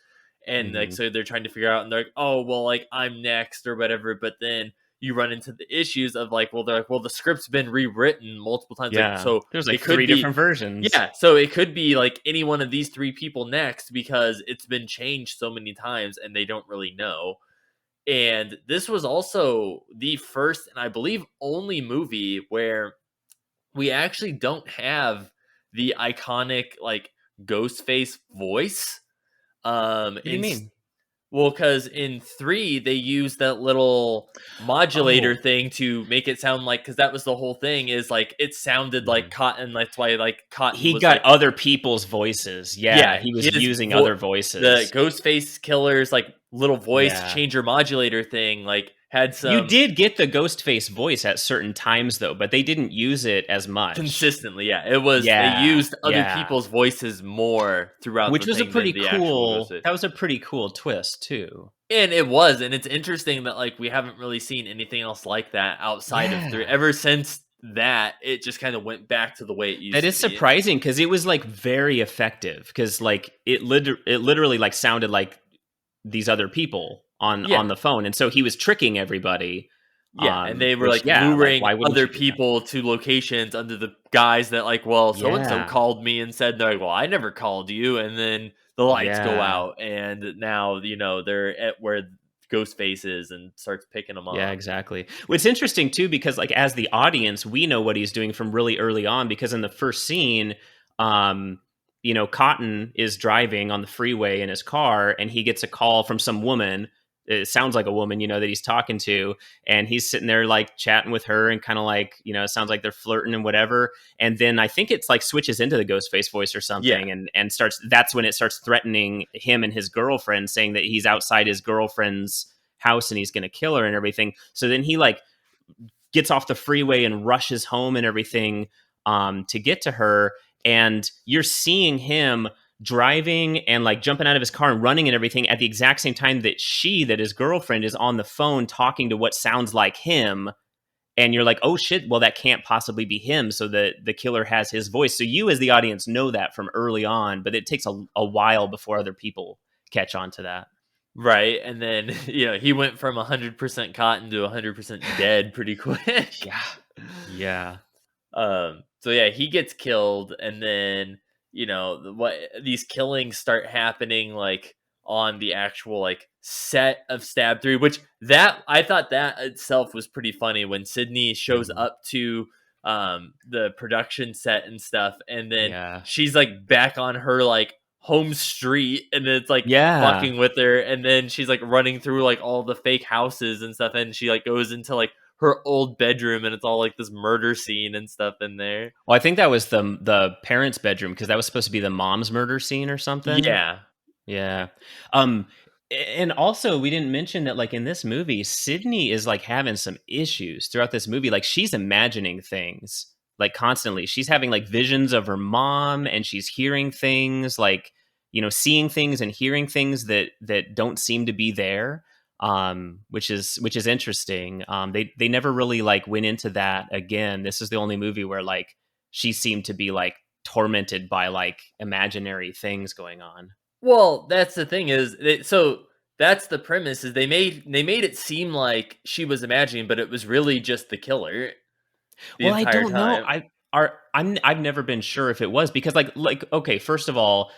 And like, so they're trying to figure out, and they're like, oh, well, like I'm next or whatever. But then you run into the issues of like, well, they're like, well, the script's been rewritten multiple times. Yeah. Like, so there's like 3 different versions. Yeah. So it could be like any one of these 3 people next because it's been changed so many times and they don't really know. And this was also the first and I believe only movie where we actually don't have the iconic like Ghostface voice. What do you mean? Well, because in 3 they use that little modulator thing to make it sound like, because that was the whole thing, is like it sounded like Cotton. That's why like Cotton he was got like, other people's voices. Yeah, he was using other voices. The Ghostface killers like little voice Yeah. changer modulator thing, like had You some did get the Ghostface voice at certain times though, but they didn't use it as much. consistently. Yeah, it was they Yeah, used other yeah. people's voices more throughout Which the was a thing than pretty the actual cool Ghostface. that was a pretty cool twist too. And it was, and it's interesting that like we haven't really seen anything else like that outside of 3. Yeah. Ever since that, it just kind of went back to the way it That used to is be. surprising because it was like very effective because like it literally like sounded like these other people on Yeah. the phone, and so he was tricking everybody. Yeah, and they were Which like yeah, like luring why wouldn't other you do that? people to locations under the guise that like, well, so and so Yeah, called me and said they're like, well, I never called you, and then the lights go yeah, out, and now they're at where Ghostface is and starts picking them yeah, off. exactly. What's interesting too, because like as the audience, we know what he's doing from really early on because in the first scene, Cotton is driving on the freeway in his car and he gets a call from some woman. It sounds like a woman, that he's talking to, and he's sitting there like chatting with her and kind of like, it sounds like they're flirting and whatever. And then I think it's like switches into the Ghostface voice or something, Yeah, and that's when it starts threatening him and his girlfriend, saying that he's outside his girlfriend's house and he's going to kill her and everything. So then he like gets off the freeway and rushes home and everything to get to her. And you're seeing him driving and like jumping out of his car and running and everything at the exact same time that his girlfriend is on the phone talking to what sounds like him. And you're like, oh shit, well, that can't possibly be him. So the killer has his voice. So you as the audience know that from early on, but it takes a while before other people catch on to that. right. And then he went from 100% Cotton to 100% dead pretty quick. Yeah. Yeah. So yeah, he gets killed, and then what these killings start happening like on the actual like set of Stab 3, which that I thought that itself was pretty funny when Sydney shows Mhm. up to the production set and stuff, and then Yeah. she's like back on her like home street, and it's like Yeah. fucking with her, and then she's like running through like all the fake houses and stuff, and she like goes into like her old bedroom, and it's all like this murder scene and stuff in there. Well, I think that was the parents' bedroom because that was supposed to be the mom's murder scene or something. Yeah. Yeah. And also we didn't mention that like in this movie, Sydney is like having some issues throughout this movie. Like she's imagining things like constantly. She's having like visions of her mom and she's hearing things like, seeing things and hearing things that don't seem to be there. Which is interesting. They never really like went into that again. This is the only movie where like she seemed to be like tormented by like imaginary things going on. Well, that's the thing so that's the premise is they made it seem like she was imagining, but it was really just the killer the Well, I entire don't know. time. I've never been sure if it was because like okay, first of all,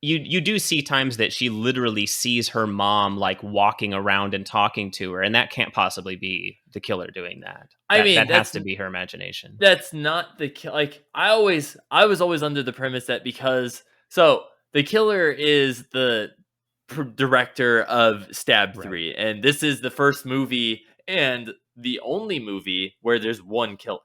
you do see times that she literally sees her mom like walking around and talking to her, and that can't possibly be the killer doing that. I mean, That has to be her imagination. that's not the like I was always under the premise that because the killer is the director of Stab Right. 3, and this is the first movie and the only movie where there's one killer.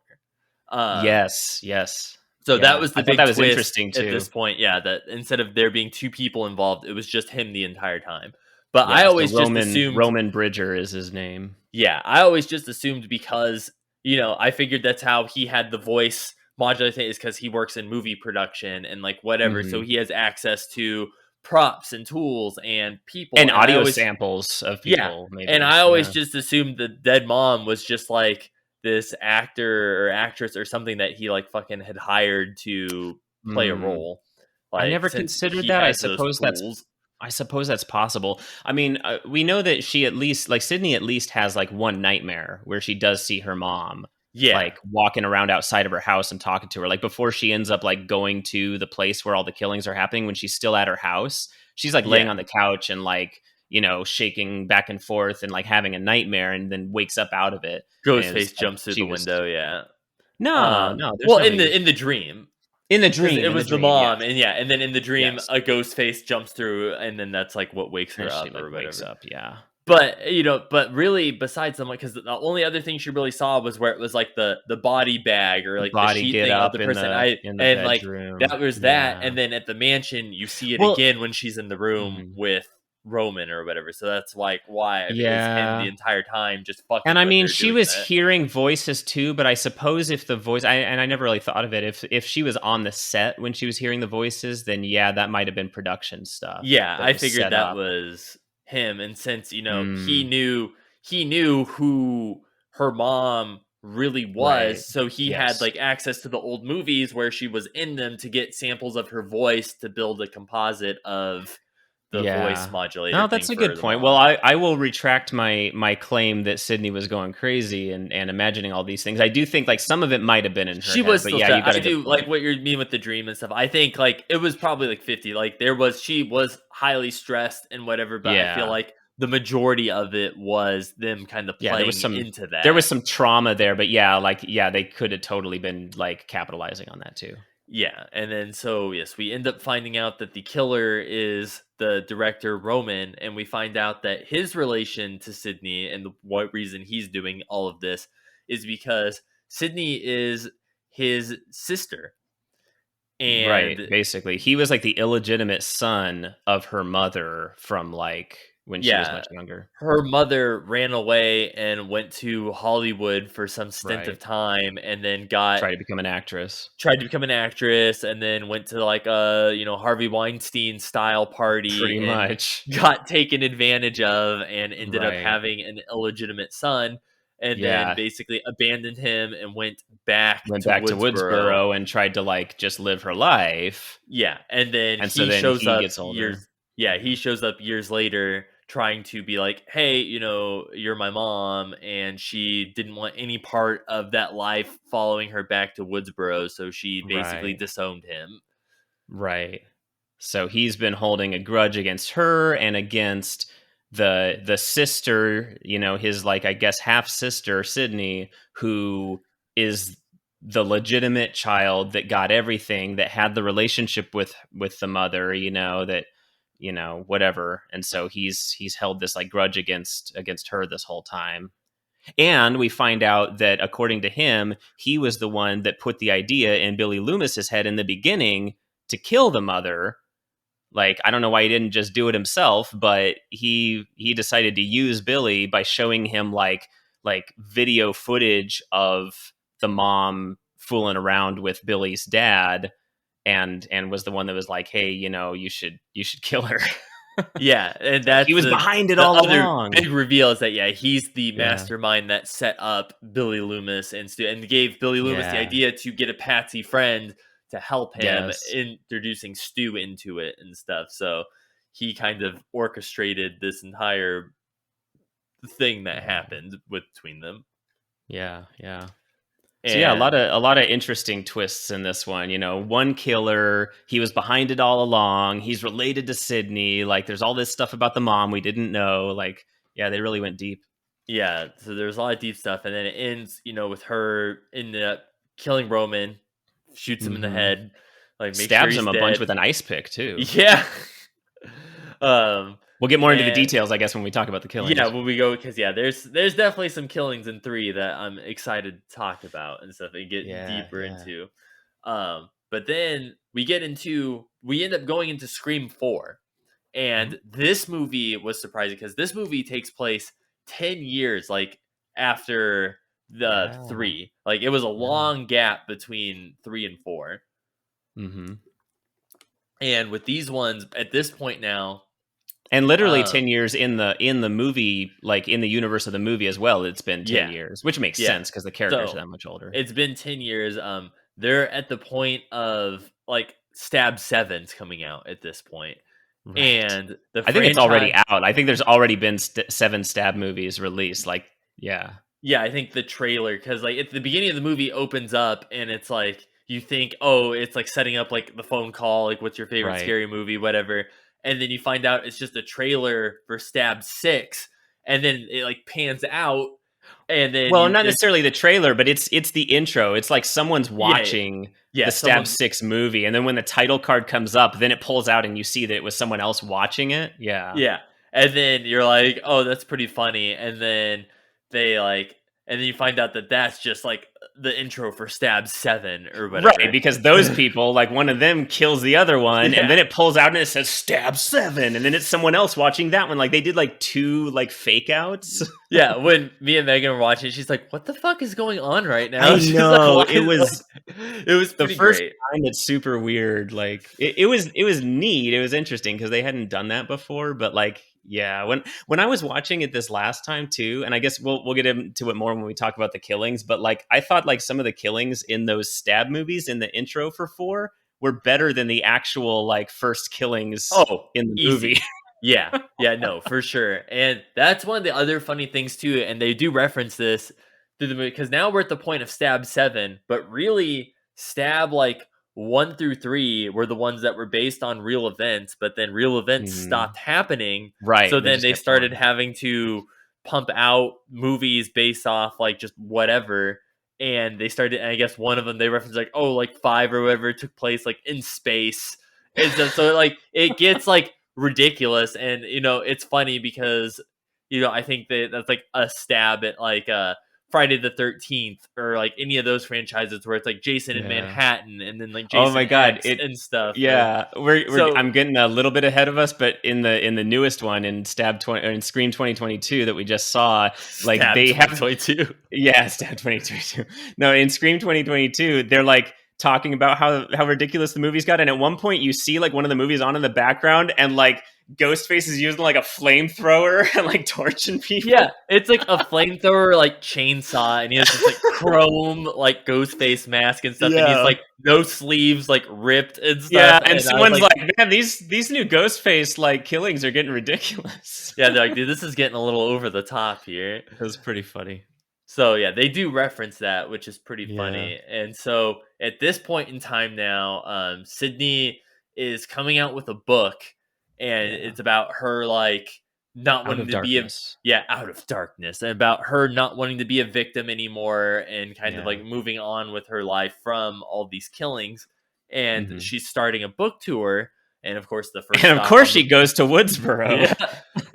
Yes, yes. So that Yeah. was I the thought big that was twist interesting at too. this point. Yeah, that instead of there being two people involved, it was just him the entire time. But I Yeah, so always just assumed, Roman Bridger is his name. yeah, I always just assumed because I figured that's how he had the voice modulated is because he works in movie production and like whatever, so Mhm. he has access to props and tools and people. And And I audio always, samples of yeah, people, and maybe. I always Yeah. just assumed the dead mom was just like this actor or actress or something that he like fucking had hired to play a Mm. role. I Like never since considered he that. has those tools. I suppose that's possible. I mean, we know that she at least, like Sydney, at least has like one nightmare where she does see her mom, Yeah, like walking around outside of her house and talking to her. Like before she ends up like going to the place where all the killings are happening, when she's still at her house, she's like laying yeah. on the couch and like shaking back and forth and like having a nightmare, and then wakes up out of it. And it's Ghostface like jumps through she the was window. Yeah. no, there's Well, no in the dream, in the because dream, it was the yes, mom, and yeah, and then in the dream, yes. a ghost face jumps through, and then that's like what wakes her And she up like or wakes whatever. up, yeah. But but really, besides them, like, because the only other thing she really saw was where it was like the body bag or like the Body sheet get thing of up the person. in the And like bedroom. that was that, Yeah. and then at the mansion, you see it Well, again when she's in the room mhm. with Roman or whatever. So that's like why is him the Yeah. entire time just fucking And I with mean, her she doing was that. hearing voices too, but I suppose if the voice, I never really thought of it. If she was on the set when she was hearing the voices, then yeah, that might have been production stuff Yeah, that I was figured set that up. was him, and since Mm, he knew who her mom really right. was, so he had Yes. like access to the old movies where she was in them to get samples of her voice to build a composite of the voice Yeah. modulator No, thing that's a for good the point. Well, mom. I will retract my claim that Sydney was going crazy and imagining all these things. I do think like some of it might have been in her She head, was but still yeah, stressed. you got I a good do like point. what you mean with the dream and stuff. I think like it was probably like 50. Like she was highly stressed and whatever, but I feel Yeah. like the majority of it was them kind of Yeah, playing into there was that. some trauma there, but yeah, like yeah, they could have totally been like capitalizing on that too. Yeah, and then so yes, we end up finding out that the killer is the director Roman, and we find out that his relation to Sydney and what reason he's doing all of this is because Sydney is his sister, Right, and basically. He was like the illegitimate son of her mother from like when she was yeah, much younger. her mother ran away and went to Hollywood for some stint of Right. time, and then got Try to become an actress. tried to become an actress and then went to like a Harvey Weinstein style Pretty party and much. got taken advantage of and ended up Right. having an illegitimate son and then Yeah. basically abandoned him and went back Went to back to Woodsboro. Woodsboro and tried to like just live her life. Yeah, and then And so he then shows he up gets older. years yeah, Yeah. he shows up years later trying to be like, "Hey, you're my mom," and she didn't want any part of that life following her back to Woodsboro, so she basically Right. disowned him. Right. So he's been holding a grudge against her and against the sister, his like I guess half sister Sydney, who is the legitimate child that got everything, that had the relationship with the mother, that whatever. And so he's held this like grudge against her this whole time. And we find out that according to him, he was the one that put the idea in Billy Loomis's head in the beginning to kill the mother. Like, I don't know why he didn't just do it himself, but he decided to use Billy by showing him like video footage of the mom fooling around with Billy's dad, and was the one that was like, hey, you should kill her. Yeah, and So he that's was behind it the all other along. big reveal is that yeah, he's the Yeah. mastermind that set up Billy Loomis and gave Billy Loomis the Yeah. idea to get a patsy friend to help him Yes. introducing Stu into it and stuff. So he kind of orchestrated this entire thing that Yeah. happened between them. Yeah. Yeah. So yeah, And a lot of interesting twists in this one. One killer, he was behind it all along. He's related to Sydney. Like, there's all this stuff about the mom we didn't know. Like, yeah, they really went deep. yeah, so there's a lot of deep stuff, and then it ends, with her in the killing Roman, shoots him in the Hmm. head, like make sure Stabs he's him a bunch dead. with an ice pick too. Yeah. um, We'll get more into the and details, I guess, when we talk about the yeah, killings. when we go, because yeah, there's definitely some killings in 3 that I'm excited to talk about and stuff and get Yeah, deeper yeah. into. But then we end up going into Scream 4, Mhm. and this movie was surprising because this movie takes place 10 years like after the Yeah, 3. Like it was a yeah. long gap between 3 and 4. Hmm. And with these ones at this point now, And literally um 10 years in the movie, like in the universe of the movie as well, it's been 10 yeah, years, which makes yeah. sense because the characters are So that much older. it's been 10 years. They're at the point of like Stab Sevens coming out at this point. Right. And the I think it's already franchise, out. I think there's already been 7 stab movies released. Like, yeah. yeah, I think the trailer, because like at the beginning of the movie opens up and it's like you think, oh, it's like setting up like the phone call, like what's your favorite Right. scary movie, whatever. And then you find out it's just a trailer for Stab 6, and then it like pans out, and then Well, you not there's necessarily the trailer, but it's the intro. It's like someone's yeah, watching yeah, the Stab someone's 6 movie, and then when the title card comes up, then it pulls out and you see that it was someone else watching it. Yeah. yeah. And then you're like, oh, that's pretty funny. And then they like and then you find out that that's just like the intro for Stab 7 or whatever. Right, because those people, like one of them kills the other one, and then it pulls out and it says Stab 7, and then it's someone else watching that one. Like they did like 2 like fake outs. Yeah, when me and Megan were watching, she's like, "What the fuck is going on right now?" I know, like, it was the first great. time. It's super weird. Like it was neat. It was interesting because they hadn't done that before. But like, yeah, when I was watching it this last time too, and I guess we'll get into it more when we talk about the killings. But like, I thought like some of the killings in those Stab movies in the intro for 4 were better than the actual like first killings in the movie. Yeah, no, for sure. And that's one of the other funny things too, and they do reference this through the movie, because now we're at the point of Stab 7, but really Stab like 1 through 3 were the ones that were based on real events, but then real events stopped happening. Right. So then they started having to pump out movies based off like just whatever. And they started, and I guess one of them they referenced like, oh, like 5 or whatever took place like in space. And so like it gets like ridiculous, and it's funny because I think that's like a stab at like Friday the 13th or like any of those franchises where it's like Jason in Manhattan and then like Jason X and stuff. Yeah, I'm getting a little bit ahead of us, but in the newest one in Stab 20 or in Scream 2022 that we just saw, like Stab they 2022. Stab 2022. No, in Scream 2022, they're like talking about how ridiculous the movies got, and at one point you see like one of the movies on in the background, and like Ghostface is using like a flamethrower and like torching people. Yeah, it's like a flamethrower, like chainsaw, and he has this like chrome like Ghostface mask and stuff, and he's like no sleeves, like ripped and stuff. Yeah, and someone's like, man, these new Ghostface like killings are getting ridiculous. Yeah, they're like, dude, this is getting a little over the top here. It was pretty funny. So yeah, they do reference that, which is pretty funny. And so at this point in time now, Sydney is coming out with a book, and it's about her like not wanting to be out of darkness, and about her not wanting to be a victim anymore, and kind of like moving on with her life from all these killings. And she's starting a book tour, and of course she goes to Woodsboro.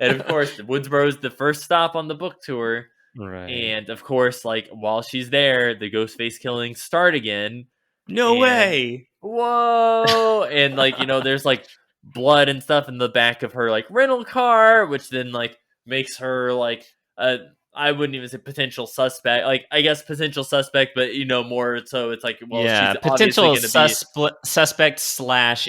And of course Woodsboro is the first stop on the book tour. Right. And of course, like while she's there, the Ghostface killings start again. No way. Whoa. And like, there's like blood and stuff in the back of her like rental car, which then like makes her like I wouldn't even say potential suspect. Like I guess potential suspect, but more so it's like, well, she's potential suspect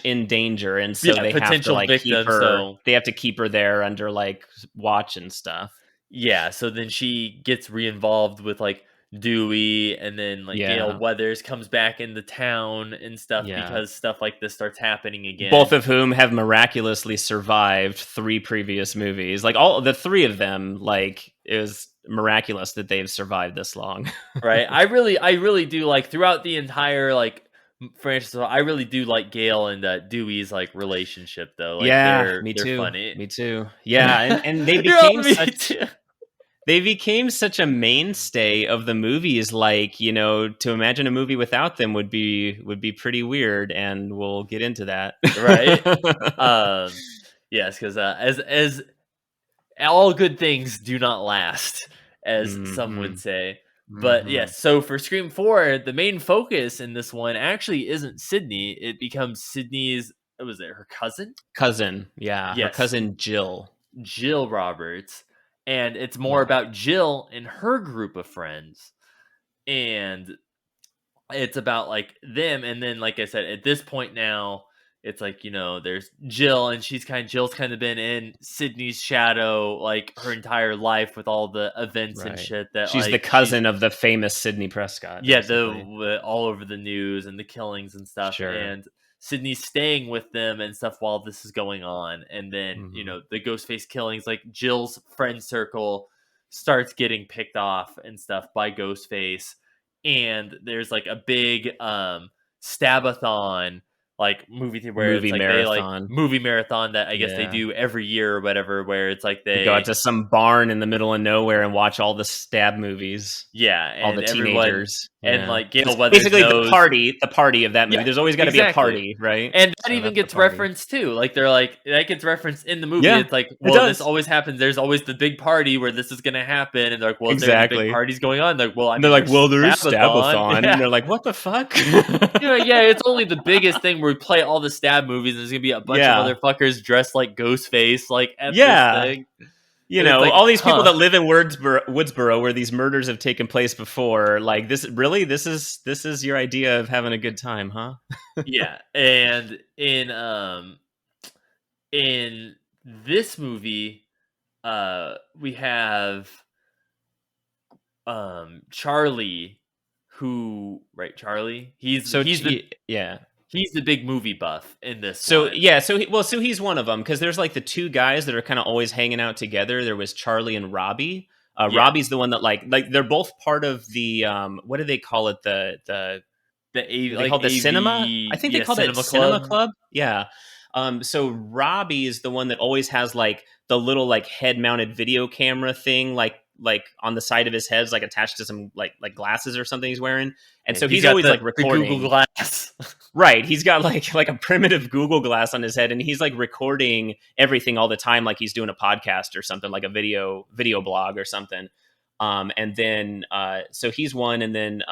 / in danger, and so they have to like victim, keep her. So they have to keep her there under like watch and stuff. Yeah, so then she gets re-involved with like Dewey, and then like Gail Weathers comes back into town and stuff because stuff like this starts happening again. Both of whom have miraculously survived 3 previous movies. Like all the 3 of them, like it was miraculous that they've survived this long. Right. I really do like throughout the entire like franchise. I really do like Gail and Dewey's like relationship though. Like, me they're too. Funny. Me too. Yeah, and they became They became such a mainstay of the movies. Like, to imagine a movie without them would be pretty weird, and we'll get into that. Right. Yes, because as all good things do not last, as some would say. But yes, so for Scream 4, the main focus in this one actually isn't Sydney. It becomes Sydney's, was it her cousin? Her cousin Jill Roberts. And it's more about Jill and her group of friends. And it's about like them. And then, like I said, at this point now, it's like, there's Jill, and Jill's kind of been in Sydney's shadow like her entire life with all the events and shit that she's like, the cousin of the famous Sidney Prescott. Yeah, all over the news and the killings and stuff. Sure. And Sydney's staying with them and stuff while this is going on. And then, the Ghostface killings, like Jill's friend circle starts getting picked off and stuff by Ghostface. And there's like a big stabathon, like movie marathon that I guess they do every year or whatever, where it's like they go out to some barn in the middle of nowhere and watch all the stab movies. Yeah. And all the teenagers. And Yeah. like Gail It's Weathers basically knows, the party of that movie. yeah, There's always got to be a exactly. party, right? And that So even that's the gets party. referenced too. Like they're like that gets referenced in the movie. Yeah, It's like, it well, this does. always happens. There's always the big party where this is gonna happen. And they're like, well, is there any big Exactly. parties going on? They're like, well, I And they're mean, like, there's well, there is Stabathon. Stabathon. Yeah. And they're like, what the fuck? Yeah, it's only the biggest thing where we play all the stab movies, and there's gonna be a bunch of Yeah. motherfuckers dressed like Ghostface, like at Yeah. this thing. You And it's know, like, all these people huh. that live in Woodsboro, where these murders have taken place before, like this. Really, this is your idea of having a good time, huh? Yeah, and in this movie, we have Charlie, who Charlie. He's yeah. he's the big movie buff in this So one. yeah, so he's one of them because there's like the two guys that are kind of always hanging out together. There was Charlie and Robbie. Yeah. Robbie's the one that like they're both part of the what do they call it the cinema? I think they called it Cinema Club. Yeah. So Robbie is the one that always has like the little like head mounted video camera thing like on the side of his head, like attached to some like glasses or something he's wearing. And so he's always like recording. Google Glass. Right. He's got like a primitive Google Glass on his head, and he's like recording everything all the time, like he's doing a podcast or something, like a video blog or something. And then so he's one, and then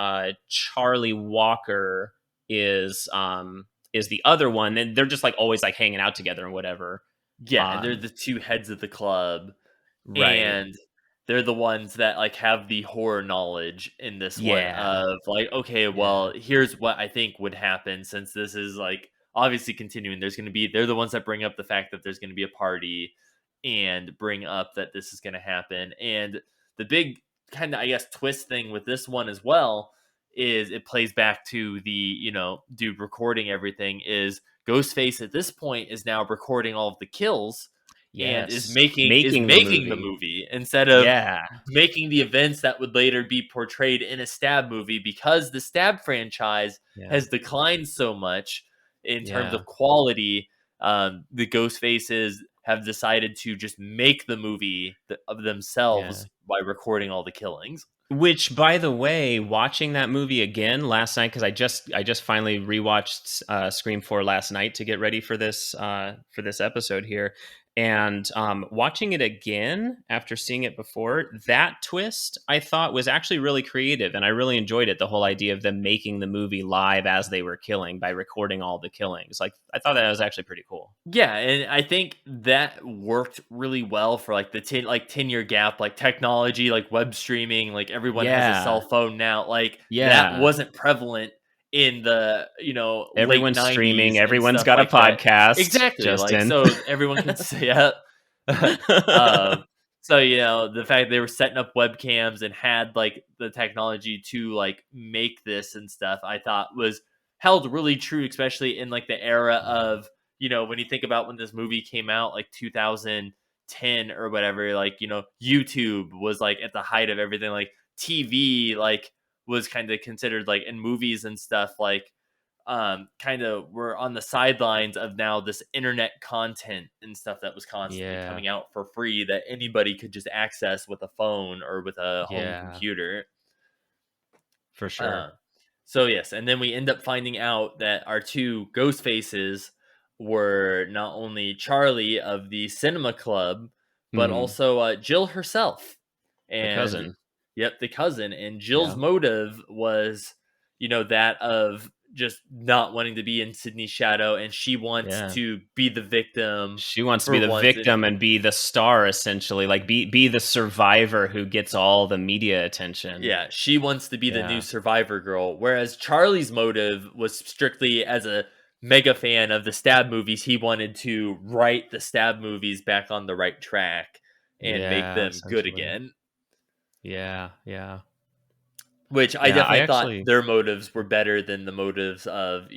Charlie Walker is the other one, and they're just like always like hanging out together and whatever. Yeah, and they're the two heads of the club, right? And they're the ones that like have the horror knowledge in this one of like, okay, well, here's what I think would happen since this is like obviously continuing. They're the ones that bring up the fact that there's going to be a party and bring up that this is going to happen. And the big kind of, I guess, twist thing with this one as well is it plays back to the, dude recording everything is Ghostface at this point is now recording all of the kills. Yes. And is making the movie instead of making the events that would later be portrayed in a Stab movie, because the Stab franchise has declined so much in terms of quality. The Ghostfaces have decided to just make the movie of themselves by recording all the killings. Which, by the way, watching that movie again last night, because I just finally rewatched Scream 4 last night to get ready for this episode here. And watching it again after seeing it before, that twist I thought was actually really creative, and I really enjoyed it. The whole idea of them making the movie live as they were killing by recording all the killings. Like, I thought that was actually pretty cool. Yeah, and I think that worked really well for like the 10-year gap, like technology, like web streaming, like everyone has a cell phone now. Like that wasn't prevalent in the everyone's late 90s streaming, everyone's got a podcast, exactly, Justin. Like so everyone can say it. So the fact they were setting up webcams and had like the technology to like make this and stuff, I thought was held really true, especially in like the era of when you think about when this movie came out, like 2010 or whatever, like YouTube was like at the height of everything, like TV like was kind of considered like in movies and stuff like kind of were on the sidelines of now this internet content and stuff that was constantly coming out for free that anybody could just access with a phone or with a home computer. For sure. So yes, and then we end up finding out that our two ghost faces were not only Charlie of the Cinema Club, but also Jill herself. And the cousin. Yep, the cousin. And Jill's motive was, that of just not wanting to be in Sydney's shadow, and she wants to be the victim. She wants to be the victim and be the star, essentially. Like, be the survivor who gets all the media attention. Yeah, she wants to be the new survivor girl. Whereas Charlie's motive was strictly as a mega fan of the Stab movies. He wanted to write the Stab movies back on the right track and make them good again. Yeah. Which I definitely thought their motives were better than the motives of,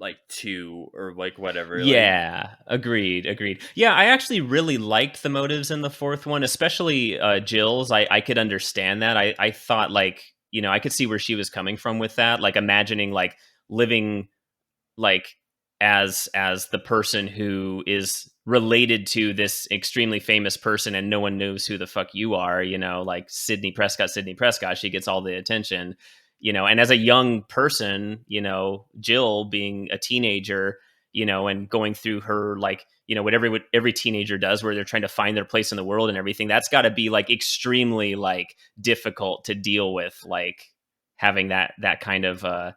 like 2 or like whatever. Yeah, agreed. Yeah, I actually really liked the motives in the fourth one, especially Jill's. I could understand that. I thought like, I could see where she was coming from with that, like imagining like living like as the person who is related to this extremely famous person and no one knows who the fuck you are, like Sydney Prescott, she gets all the attention. and as a young person, Jill being a teenager, and going through her, like, what every teenager does, where they're trying to find their place in the world and everything, that's got to be like extremely like difficult to deal with, like having that kind of a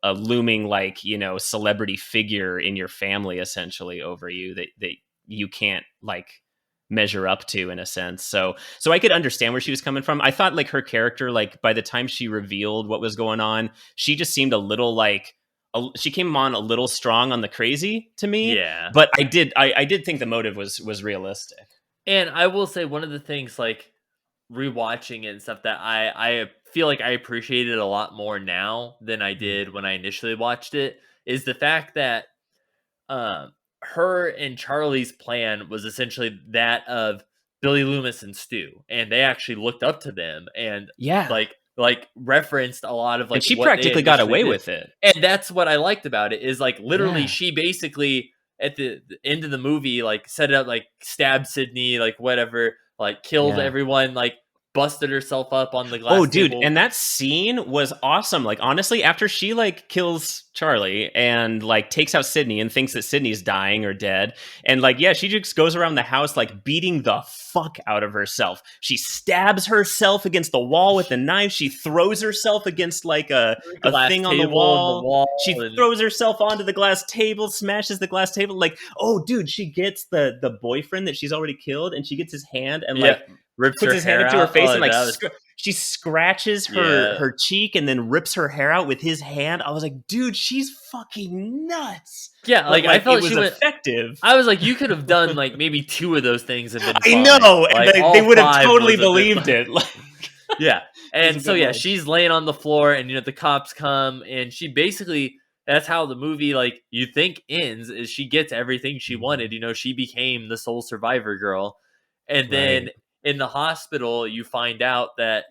looming, like, celebrity figure in your family essentially over you that you can't like measure up to, in a sense. So I could understand where she was coming from. I thought like her character, like by the time she revealed what was going on, she just seemed a little like she came on a little strong on the crazy to me. Yeah. But I did think the motive was realistic. And I will say one of the things, like rewatching it and stuff, that I feel like I appreciate it a lot more now than I did when I initially watched it, is the fact that her and Charlie's plan was essentially that of Billy Loomis and Stu, and they actually looked up to them and like referenced a lot of like, and she what practically got away with it. And that's what I liked about it, is like literally Yeah. she basically at the end of the movie like set it up, like stabbed Sydney, like whatever, like killed everyone, like busted herself up on the glass Oh, dude, table. and that scene was awesome. Like, honestly, after she like kills Charlie and like takes out Sydney and thinks that Sydney's dying or dead, and like, yeah, she just goes around the house like beating the fuck out of herself. She stabs herself against the wall with a knife. She throws herself against like a thing on the wall. She throws herself onto the glass table, smashes the glass table. Like, oh, dude, she gets the boyfriend that she's already killed, and she gets his hand and like puts his hand up to her face and like she scratches her cheek and then rips her hair out with his hand. I was like, dude, she's fucking nuts. Yeah, like I felt it was effective. I was like, you could have done like maybe 2 of those things and been fine. I know, like, and they would have totally believed it. Yeah, and so yeah, she's laying on the floor, and the cops come, and she basically, that's how the movie, like, you think ends, is she gets everything she wanted. She became the sole survivor girl, and then in the hospital, she finds out that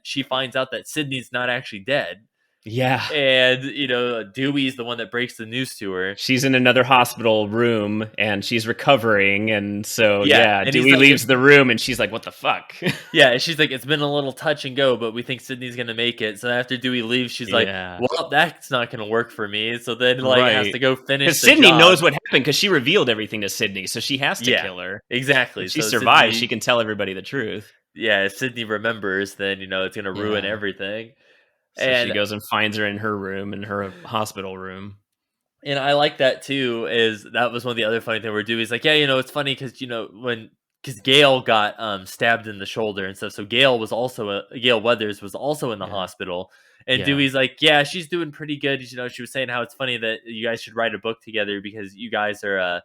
Sydney's not actually dead. Yeah. And, Dewey's the one that breaks the news to her. She's in another hospital room and she's recovering. And so, and Dewey leaves the room and she's like, what the fuck? Yeah, she's like, it's been a little touch and go, but we think Sydney's going to make it. So after Dewey leaves, she's like, well, that's not going to work for me. So then, has to go finish the Sydney job. knows what happened because she revealed everything to Sydney. So she has to kill her. Exactly. If she survives, she can tell everybody the truth. Yeah, if Sydney remembers, then, it's going to ruin everything. So she goes and finds her in her room, in her hospital room. And I like that too, is that was one of the other funny things we're doing. Is like, it's funny because, because Gail got stabbed in the shoulder and stuff. So Gail Weathers was also in the hospital. And Dewey's like, yeah, she's doing pretty good. She was saying how it's funny that you guys should write a book together because you guys are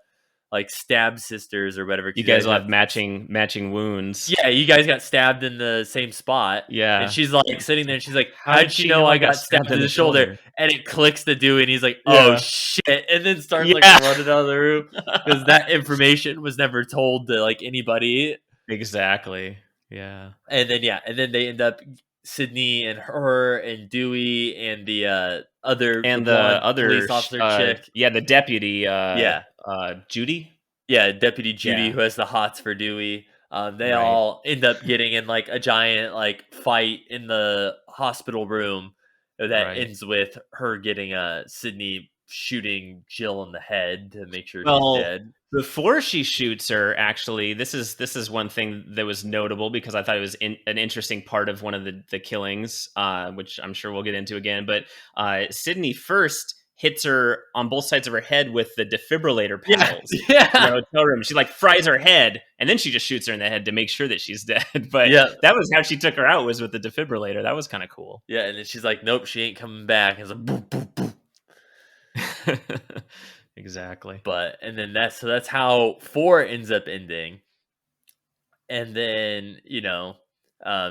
like stab sisters or whatever. You guys will have matching wounds. Yeah, you guys got stabbed in the same spot. Yeah. And she's like sitting there and she's like, how did she know I got stabbed in the shoulder? And it clicks to Dewey and he's like, oh shit. And then starts like running out of the room because that information was never told to like anybody. Exactly. Yeah. And then they end up, Sydney and her and Dewey and the other police officer chick. Yeah, the deputy. Judy. Yeah, Deputy Judy, who has the hots for Dewey. They all end up getting in like a giant like fight in the hospital room that ends with her getting Sydney shooting Jill in the head to make sure she's dead. Before she shoots her, actually, this is one thing that was notable because I thought it was an interesting part of one of the killings, which I'm sure we'll get into again. But Sydney first hits her on both sides of her head with the defibrillator paddles. Yeah. In the hotel room. She like fries her head and then she just shoots her in the head to make sure that she's dead. But that was how she took her out, was with the defibrillator. That was kind of cool. Yeah, and then she's like, nope, she ain't coming back. And it's like, boom, boom, boom. Exactly. And then that's how 4 ends up ending. And then,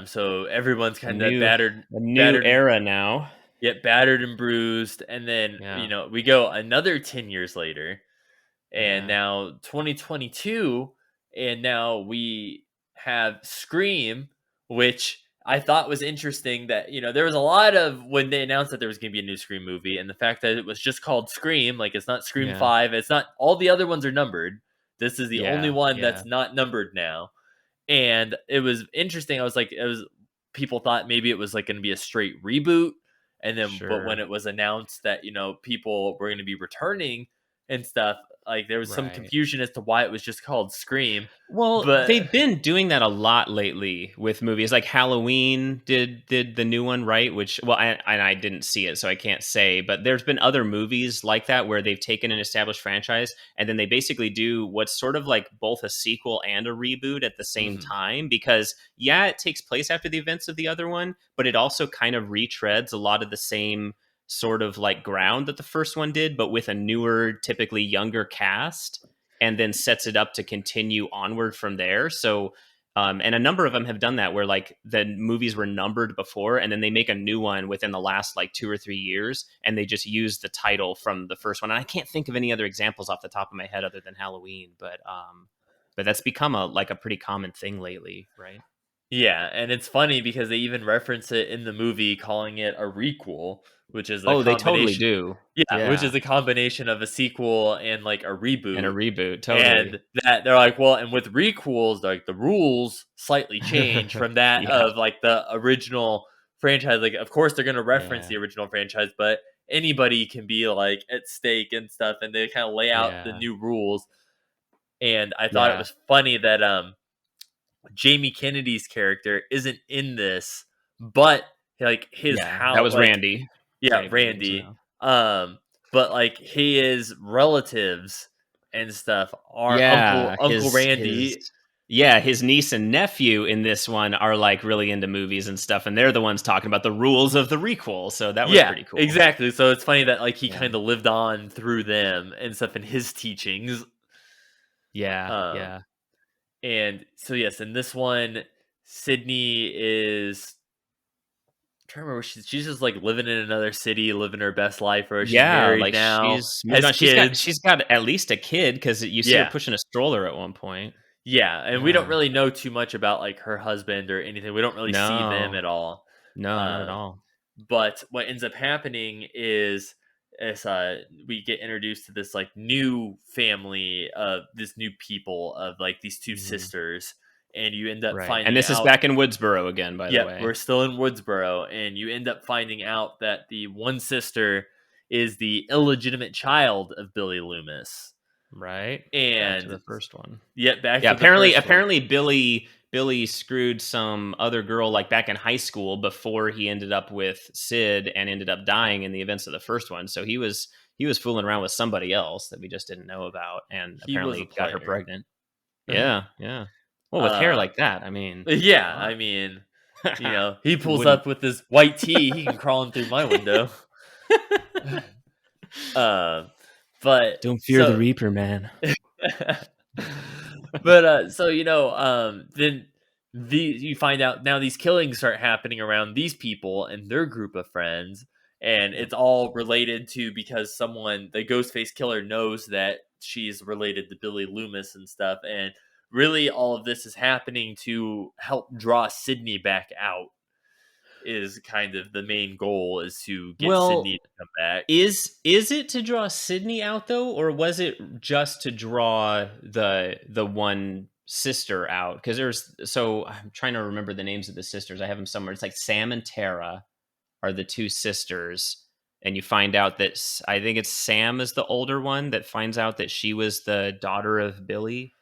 so everyone's kind of battered. A new era now. Get battered and bruised, and then we go another 10 years later, and now 2022, and now we have Scream, which I thought was interesting that there was a lot of, when they announced that there was going to be a new Scream movie, and the fact that it was just called Scream, like it's not Scream 5, it's not, all the other ones are numbered. This is the only one that's not numbered now, and it was interesting. I was like, people thought maybe it was like going to be a straight reboot. And then, but when Sure. it was announced that, people were going to be returning and stuff, like there was some Right. confusion as to why it was just called Scream. Well, But they've been doing that a lot lately with movies. Like Halloween did the new one, right? Which, well, I didn't see it, so I can't say. But there's been other movies like that where they've taken an established franchise and then they basically do what's sort of like both a sequel and a reboot at the same mhm. time. Because yeah, it takes place after the events of the other one, but it also kind of retreads a lot of the same sort of like ground that the first one did, but with a newer, typically younger cast, and then sets it up to continue onward from there. So, and a number of them have done that where like the movies were numbered before and then they make a new one within the last like 2 or 3 years and they just use the title from the first one. And I can't think of any other examples off the top of my head other than Halloween, but that's become a pretty common thing lately, right? Yeah, and it's funny because they even reference it in the movie, calling it a requel, which is a Oh, they totally combination. do. Yeah, which Yeah. is a combination of a sequel and like a And a reboot. reboot, totally. And that they're like, well, and with requels, like the rules slightly change from that Yeah. of like the original franchise. Like, of course, they're going to reference Yeah. the original franchise, but anybody can be like at stake and stuff, and they kind of lay out the Yeah. new rules. And I thought it Yeah. was funny that Jamie Kennedy's character isn't in this, but like his Yeah. That how was like Randy. yeah, Right. Randy. But like his relatives and stuff are Uncle Yeah, Uncle Randy. his niece and nephew in this one are like really into movies and stuff, and they're the ones talking about the rules of the requel. So that was Yeah, pretty cool. exactly. So it's funny that like he Yeah, kind of lived on through them and stuff in his teachings. yeah, Um, yeah, and so yes, in this one, Sydney is I'm trying to remember. She's just like living in another city, living her best life, or she's yeah. married Like now, she's moved has on. kids. She's got at least a kid because you see her Yeah, pushing a stroller at one point. yeah, and we don't Yeah. really know too much about like her husband or anything. We don't really see them No, at all. no, not at Um, all. but what ends up happening is we get introduced to this like new family of this new people of like these two Mhm. sisters, and you end up Right, and finding this is out. back in Woodsboro again, by the Yep, way. we're still in Woodsboro, and you end up finding out that the one sister is the illegitimate child of Billy Loomis, Right, back to and the first one. yet back Yeah, to the first one. apparently Billy screwed some other girl like back in high school before he ended up with Sid and ended up dying in the events of the first one. So he was fooling around with somebody else that we just didn't know about and He was a apparently got her player. pregnant. Yeah, yeah. Well, with hair uh, like that, I mean, come yeah, on. I mean, he Who pulls wouldn't? up with his white tee, he can crawl in through my window. uh, but Don't fear the so Reaper, man. but so then you find out now these killings start happening around these people and their group of friends, and Yep. it's all related to because the Ghostface killer knows that she's related to Billy Loomis and stuff, and really all of this is happening to help draw Sydney back out. Is kind of the main goal, is to get Well, Sydney to come back. is it to draw Sydney out though, or was it just to draw the one sister out? Because I'm trying to remember the names of the sisters. I have them somewhere. It's like Sam and Tara are the two sisters, and you find out that I think it's Sam is the older one that finds out that she was the daughter of Billy.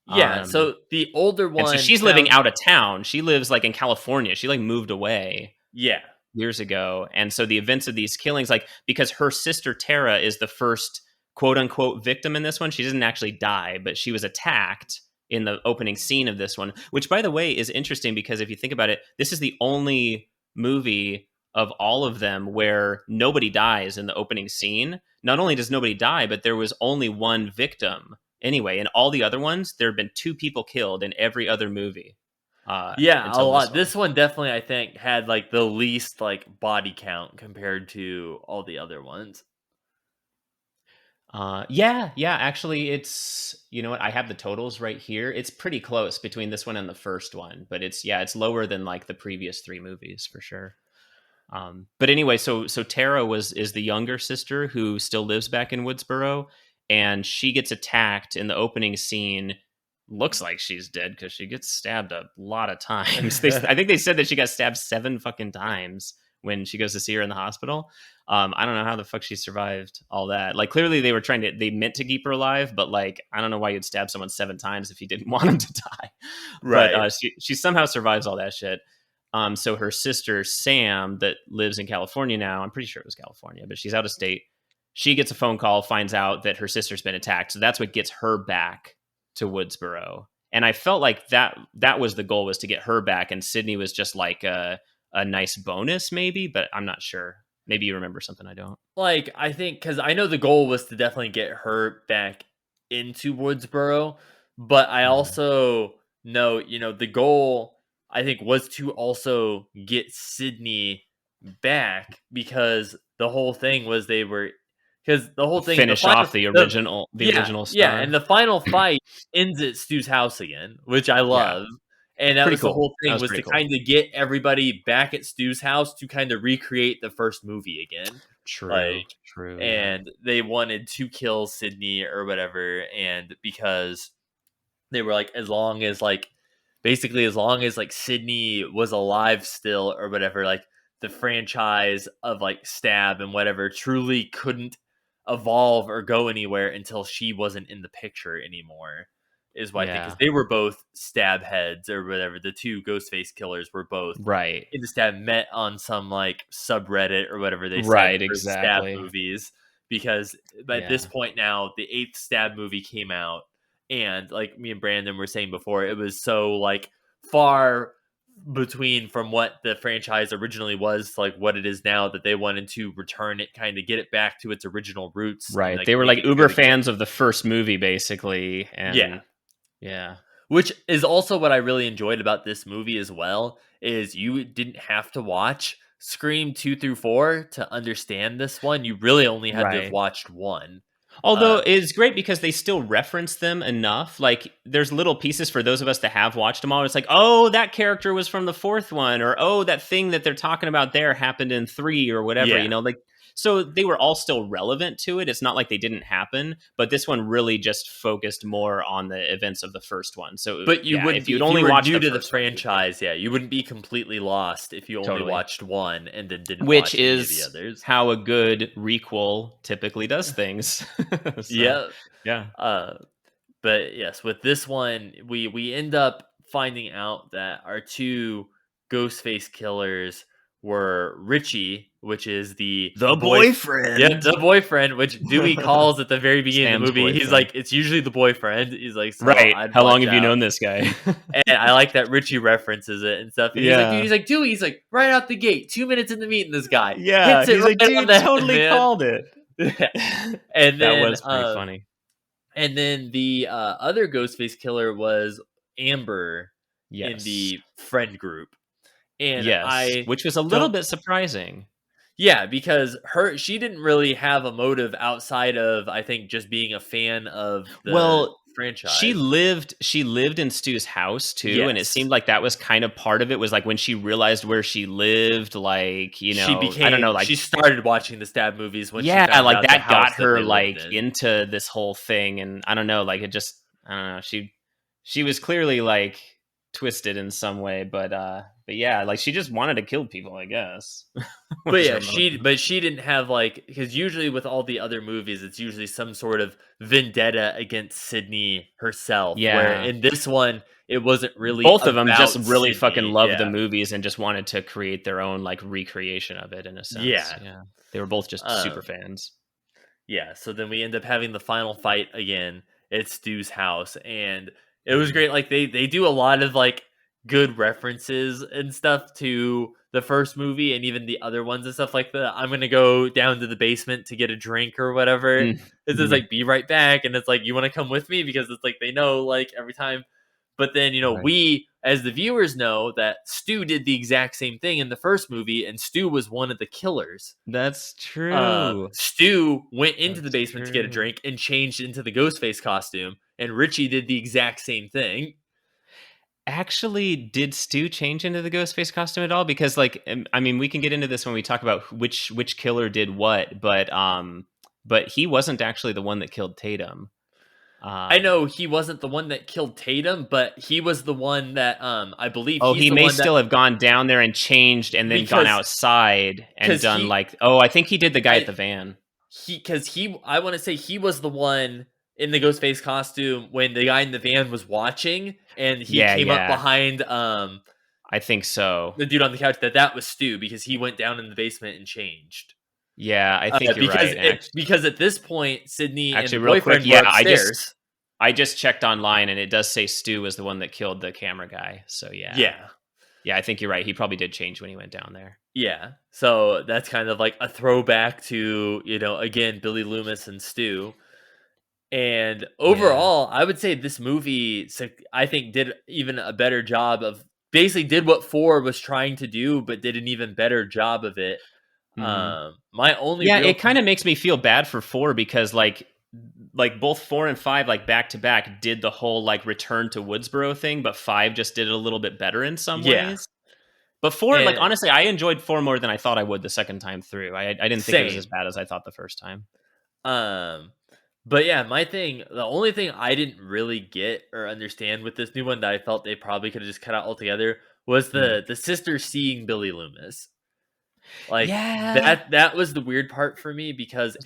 Yeah, Um, so the older and so one she's living found. out of town. She lives like in California. She like moved away Yeah. years ago. And so the events of these killings, like because her sister Tara is the first quote unquote victim in this one, she doesn't actually die, but she was attacked in the opening scene of this one, which by the way is interesting because if you think about it, this is the only movie of all of them where nobody dies in the opening scene. Not only does nobody die, but there was only one victim anyway. In all the other ones, there have been two people killed in every other movie Yeah, a until this lot. one. This one definitely, I think, had like the least like body count compared to all the other ones. Yeah, yeah. Actually, it's you know what I have the totals right here. It's pretty close between this one and the first one, but it's lower than like the previous three movies for sure. But anyway, so Tara is the younger sister who still lives back in Woodsboro, and she gets attacked in the opening scene. Looks like she's dead because she gets stabbed a lot of times. I think they said that she got stabbed 7 fucking times when she goes to see her in the hospital. I don't know how the fuck she survived all that. Like, clearly they meant to keep her alive, but like, I don't know why you'd stab someone 7 times if you didn't want them to die. Right. But she somehow survives all that shit. So her sister Sam, that lives in California now, I'm pretty sure it was California, but she's out of state. She gets a phone call, finds out that her sister's been attacked. So that's what gets her back to Woodsboro. And I felt like that was the goal, was to get her back. And Sydney was just like a nice bonus, maybe, but I'm not sure. Maybe you remember something I don't. Like, I think, because I know the goal was to definitely get her back into Woodsboro, but I also know, the goal, I think, was to also get Sydney back, because the whole thing was Finish off the original star. Yeah, and the final fight ends at Stu's house again, which I love. And that was cool. The whole thing, was to cool. kind of get everybody back at Stu's house to kind of recreate the first movie again. True. And they wanted to kill Sydney or whatever, and because they were like, as long as Sydney was alive still or whatever, like the franchise of like Stab and whatever truly couldn't evolve or go anywhere until she wasn't in the picture anymore, is why I think, because they were both Stab heads or whatever. The two Ghostface killers were both right in the Stab, met on some like subreddit or whatever they said, right, for exactly. Stab movies, because at this point now the 8th Stab movie came out, and like me and Brandon were saying before, it was so like far between from what the franchise originally was to like what it is now, that they wanted to return it, kind of get it back to its original roots. Right. And, like, they were like uber fans of the first movie, basically. And yeah. Which is also what I really enjoyed about this movie as well, is you didn't have to watch Scream 2 through 4 to understand this one. You really only had to have watched 1. Although it's great because they still reference them enough. Like, there's little pieces for those of us that have watched them all. It's like, oh, that character was from the 4th one, or oh, that thing that they're talking about there happened in 3 or whatever, like. So they were all still relevant to it. It's not like they didn't happen, but this one really just focused more on the events of the first one. So, but you wouldn't, if you'd only watched new to the franchise, you wouldn't be completely lost if you only watched 1 and then didn't watch any of the others. How a good requel typically does things. Yeah. But yes, with this one, we end up finding out that our 2 Ghostface killers were Richie, which is the boyfriend. Yeah, the boyfriend, which Dewey calls at the very beginning of the movie. Boyfriend. He's like, it's usually the boyfriend. He's like, so right. I'd How long have watch you out. known this guy? And I like that Richie references it and stuff. And he's like, Dewey, he's like, right out the gate, 2 minutes into meeting this guy. Yeah, hits it he's right like, dude, on the totally head, called it. And then, that was pretty funny. And then the other Ghostface killer was Amber in the friend group. And which was a little bit surprising. Yeah, because she didn't really have a motive outside of, I think, just being a fan of the franchise. She lived in Stu's house too, and it seemed like that was kind of part of it. Was like when she realized where she lived, like, I don't know, like she started watching the Stab movies when like that got her like in. into this whole thing, and I don't know, like it just, I don't know, she was clearly like twisted in some way, but yeah, like she just wanted to kill people, I guess. But yeah, she didn't have like, because usually with all the other movies, it's usually some sort of vendetta against Sydney herself. Yeah. Where in this one, it wasn't really. Both of them just really Sydney. fucking loved the movies and just wanted to create their own like recreation of it in a sense. Yeah. They were both just super fans. Yeah. So then we end up having the final fight again at Stu's house, and it was great. Like they do a lot of like good references and stuff to the first movie and even the other ones and stuff like that. I'm gonna go down to the basement to get a drink or whatever. It's just like, be right back, and it's like, you want to come with me, because it's like they know like every time. But then we as the viewers know that Stu did the exact same thing in the first movie, and Stu was one of the killers. That's true. Stu went into the basement to get a drink and changed into the Ghostface costume, and Richie did the exact same thing. Actually, did Stu change into the Ghostface costume at all? Because, like, I mean, we can get into this when we talk about which killer did what, but he wasn't actually the one that killed Tatum. I know he wasn't the one that killed Tatum, but he was the one that I believe Oh, he's he the may one that still have gone down there and changed and then gone because outside and because done like, oh, I think he did the guy at I the van. he I want to say he was the one in the Ghostface costume when the guy in the van was watching and he Yeah, came up yeah. behind I think so. the dude on the couch that was Stu because he went down in the basement and changed. Yeah, I think you're right. Because at this point Sydney and the Actually, real quick, boyfriend were yeah, upstairs. I just checked online and it does say Stu was the one that killed the camera guy. So yeah. Yeah. Yeah, I think you're right. He probably did change when he went down there. Yeah. So that's kind of like a throwback to, again, Billy Loomis and Stu. And overall, I would say this movie, I think, did even a better job of basically did what 4 was trying to do, but did an even better job of it. My only Yeah, real it kind of makes me feel bad for 4 because like both 4 and 5 like back to back did the whole like return to Woodsboro thing, but 5 just did it a little bit better in some ways. But 4, like and honestly, I enjoyed 4 more than I thought I would the second time through. I didn't think it was same. as bad as I thought the first time. But yeah, the only thing I didn't really get or understand with this new one that I felt they probably could have just cut out altogether was the sister seeing Billy Loomis. Like that was the weird part for me because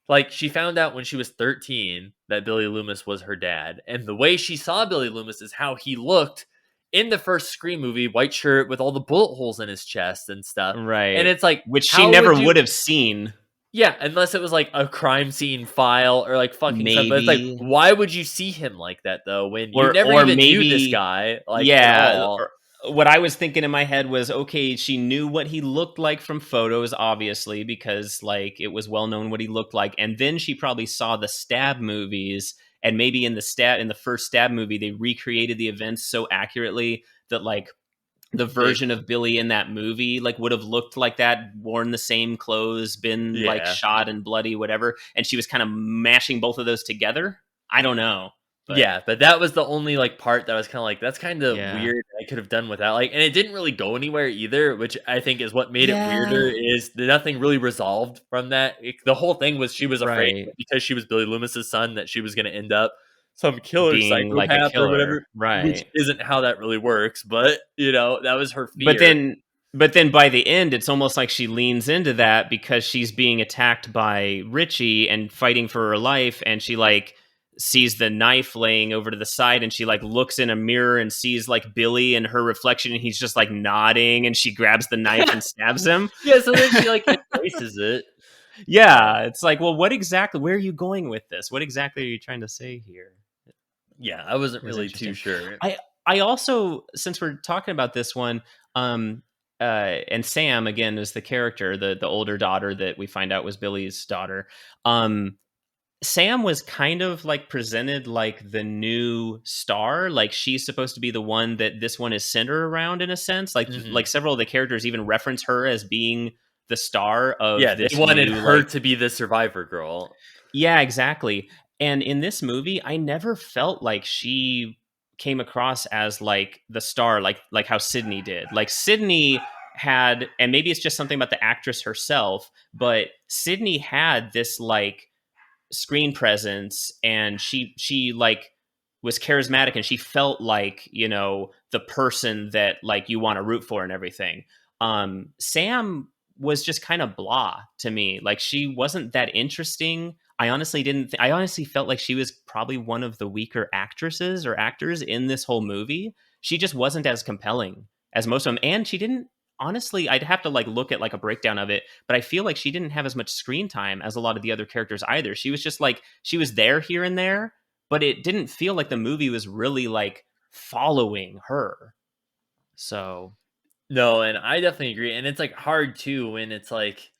like she found out when she was 13 that Billy Loomis was her dad, and the way she saw Billy Loomis is how he looked in the first Scream movie, white shirt with all the bullet holes in his chest and stuff. Right. And it's like, which she never would have seen. Yeah, unless it was like a crime scene file or like fucking stuff. But it's like, why would you see him like that though? When you never even knew this guy? Like, what I was thinking in my head was, okay, she knew what he looked like from photos, obviously, because like it was well known what he looked like, and then she probably saw the Stab movies, and maybe in the first Stab movie, they recreated the events so accurately that like the version of Billy in that movie like would have looked like that, worn the same clothes, been like shot and bloody, whatever. And she was kind of mashing both of those together. I don't know. But that was the only like part that was kind of like, that's kind of weird. I could have done without, like, and it didn't really go anywhere either, which I think is what made it weirder. Is nothing really resolved from that. The whole thing was she was afraid because she was Billy Loomis's son that she was going to end up some killer psychopath like a killer, or whatever, which isn't how that really works. But that was her fear. But then by the end, it's almost like she leans into that because she's being attacked by Richie and fighting for her life, and she like sees the knife laying over to the side, and she like looks in a mirror and sees like Billy and her reflection, and he's just like nodding, and she grabs the knife and stabs him. So then she like embraces it. It's like, well, where are you going with this? What exactly are you trying to say here? I wasn't really too sure. I also, since we're talking about this one, and Sam again is the character, the older daughter that we find out was Billy's daughter. Sam was kind of like presented like the new star, like she's supposed to be the one that this one is centered around in a sense. Like like several of the characters even reference her as being the star of this. They wanted her to be the survivor girl. Yeah, exactly. And in this movie, I never felt like she came across as like the star, like how Sydney did. Like Sydney had, and maybe it's just something about the actress herself, but Sydney had this like screen presence, and she like was charismatic, and she felt like the person that like you want to root for and everything. Sam was just kind of blah to me. Like she wasn't that interesting. I honestly felt like she was probably one of the weaker actresses or actors in this whole movie. She just wasn't as compelling as most of them, and she didn't. Honestly, I'd have to like look at like a breakdown of it, but I feel like she didn't have as much screen time as a lot of the other characters either. She was just like, she was there here and there, but it didn't feel like the movie was really like following her. So no, and I definitely agree. And it's like hard too when it's like,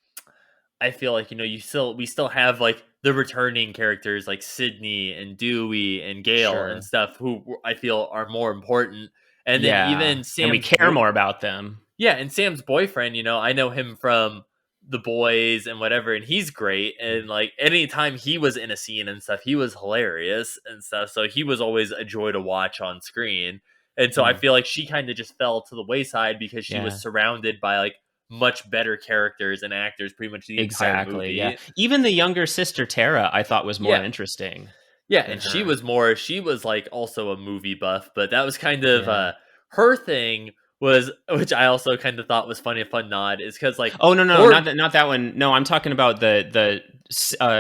I feel like, we still have like the returning characters like Sydney and Dewey and Gail and stuff who I feel are more important. And then even Sam, and we care more about them. Yeah, and Sam's boyfriend, I know him from The Boys and whatever, and he's great. And like anytime he was in a scene and stuff, he was hilarious and stuff. So he was always a joy to watch on screen. And so I feel like she kind of just fell to the wayside because she was surrounded by like much better characters and actors pretty much the entire movie. Even the younger sister Tara I thought was more interesting. Yeah, than and her. she was like also a movie buff, but that was kind of Yeah. her thing was, which I also kind of thought was funny, a fun nod, is because like Oh no, horror. not that one. No, I'm talking about the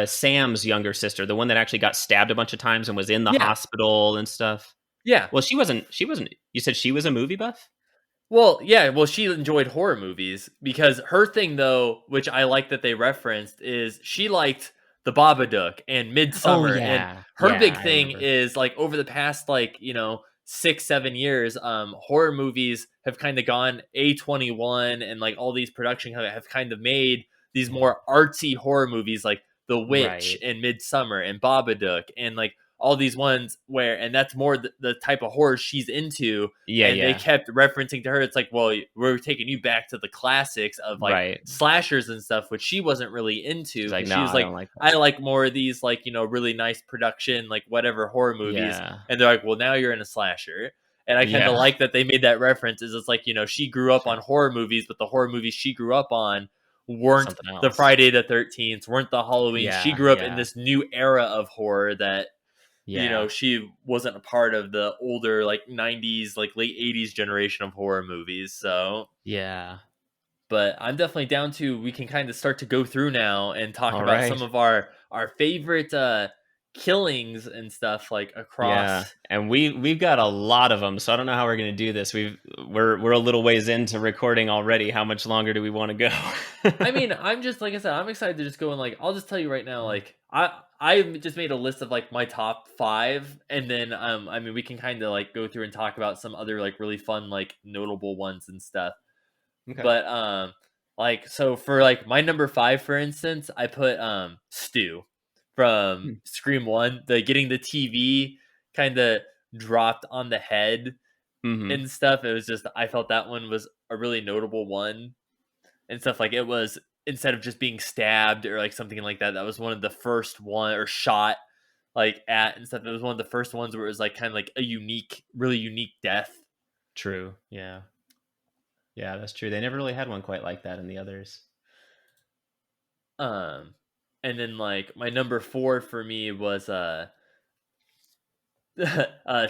Sam's younger sister, the one that actually got stabbed a bunch of times and was in the Yeah, hospital and stuff. yeah. Well, she wasn't. She wasn't. You said she was a movie buff. Well, yeah, well, she enjoyed horror movies because her thing, though, which I like that they referenced, is she liked The Babadook and Oh Midsummer, and yeah, her big I thing remember. is like over the past 6-7 years, horror movies have kind of gone A21 and like all these production have kind of made these Yeah. more artsy horror movies like The Witch Right. and Midsummer and Babadook and like all these ones where, and that's more the type of horror she's into, Yeah, and they yeah. kept referencing to her. It's like, well, we're taking you back to the classics of like Right. slashers and stuff, which she wasn't really into She's like, because no, she was I like, don't like that. I like more of these like really nice production like whatever horror movies. Yeah. And they're like, well, now you're in a slasher. And I kind of Yeah. like that they made that reference. Is it's like she grew up on Sure. horror movies, but the horror movies she grew up on weren't Something the else. Friday the 13th, weren't the Halloween. She Yeah. grew up in Yeah. this new era of horror that Yeah. she wasn't a part of the older like 90s, like late 80s generation of horror movies. So, Yeah. but I'm definitely down to, we can kind of start to go through now and talk All about some right. of our favorite killings and stuff like Yeah, across. and we've got a lot of them, so I don't know how we're gonna do this. We're a little ways into recording already. How much longer do we want to go? I mean, I'm just like I said, I'm excited to just go and like I'll just tell you right now, like I just made a list of like my top 5, and then I mean we can kind of like go through and talk about some other like really fun like notable ones and stuff. Okay. But like so for like my number 5, for instance, I put Stu from Scream 1, the getting the TV kind of dropped on the head Mm-hmm. and stuff. It was just, I felt that one was a really notable one and stuff. Like it was, instead of just being stabbed or like something like that, that was one of the first one, or shot like at and stuff. It was one of the first ones where it was like kind of like a unique, really unique death. True. Yeah. Yeah, that's true. They never really had one quite like that in the others. Um, and then like my number 4 for me was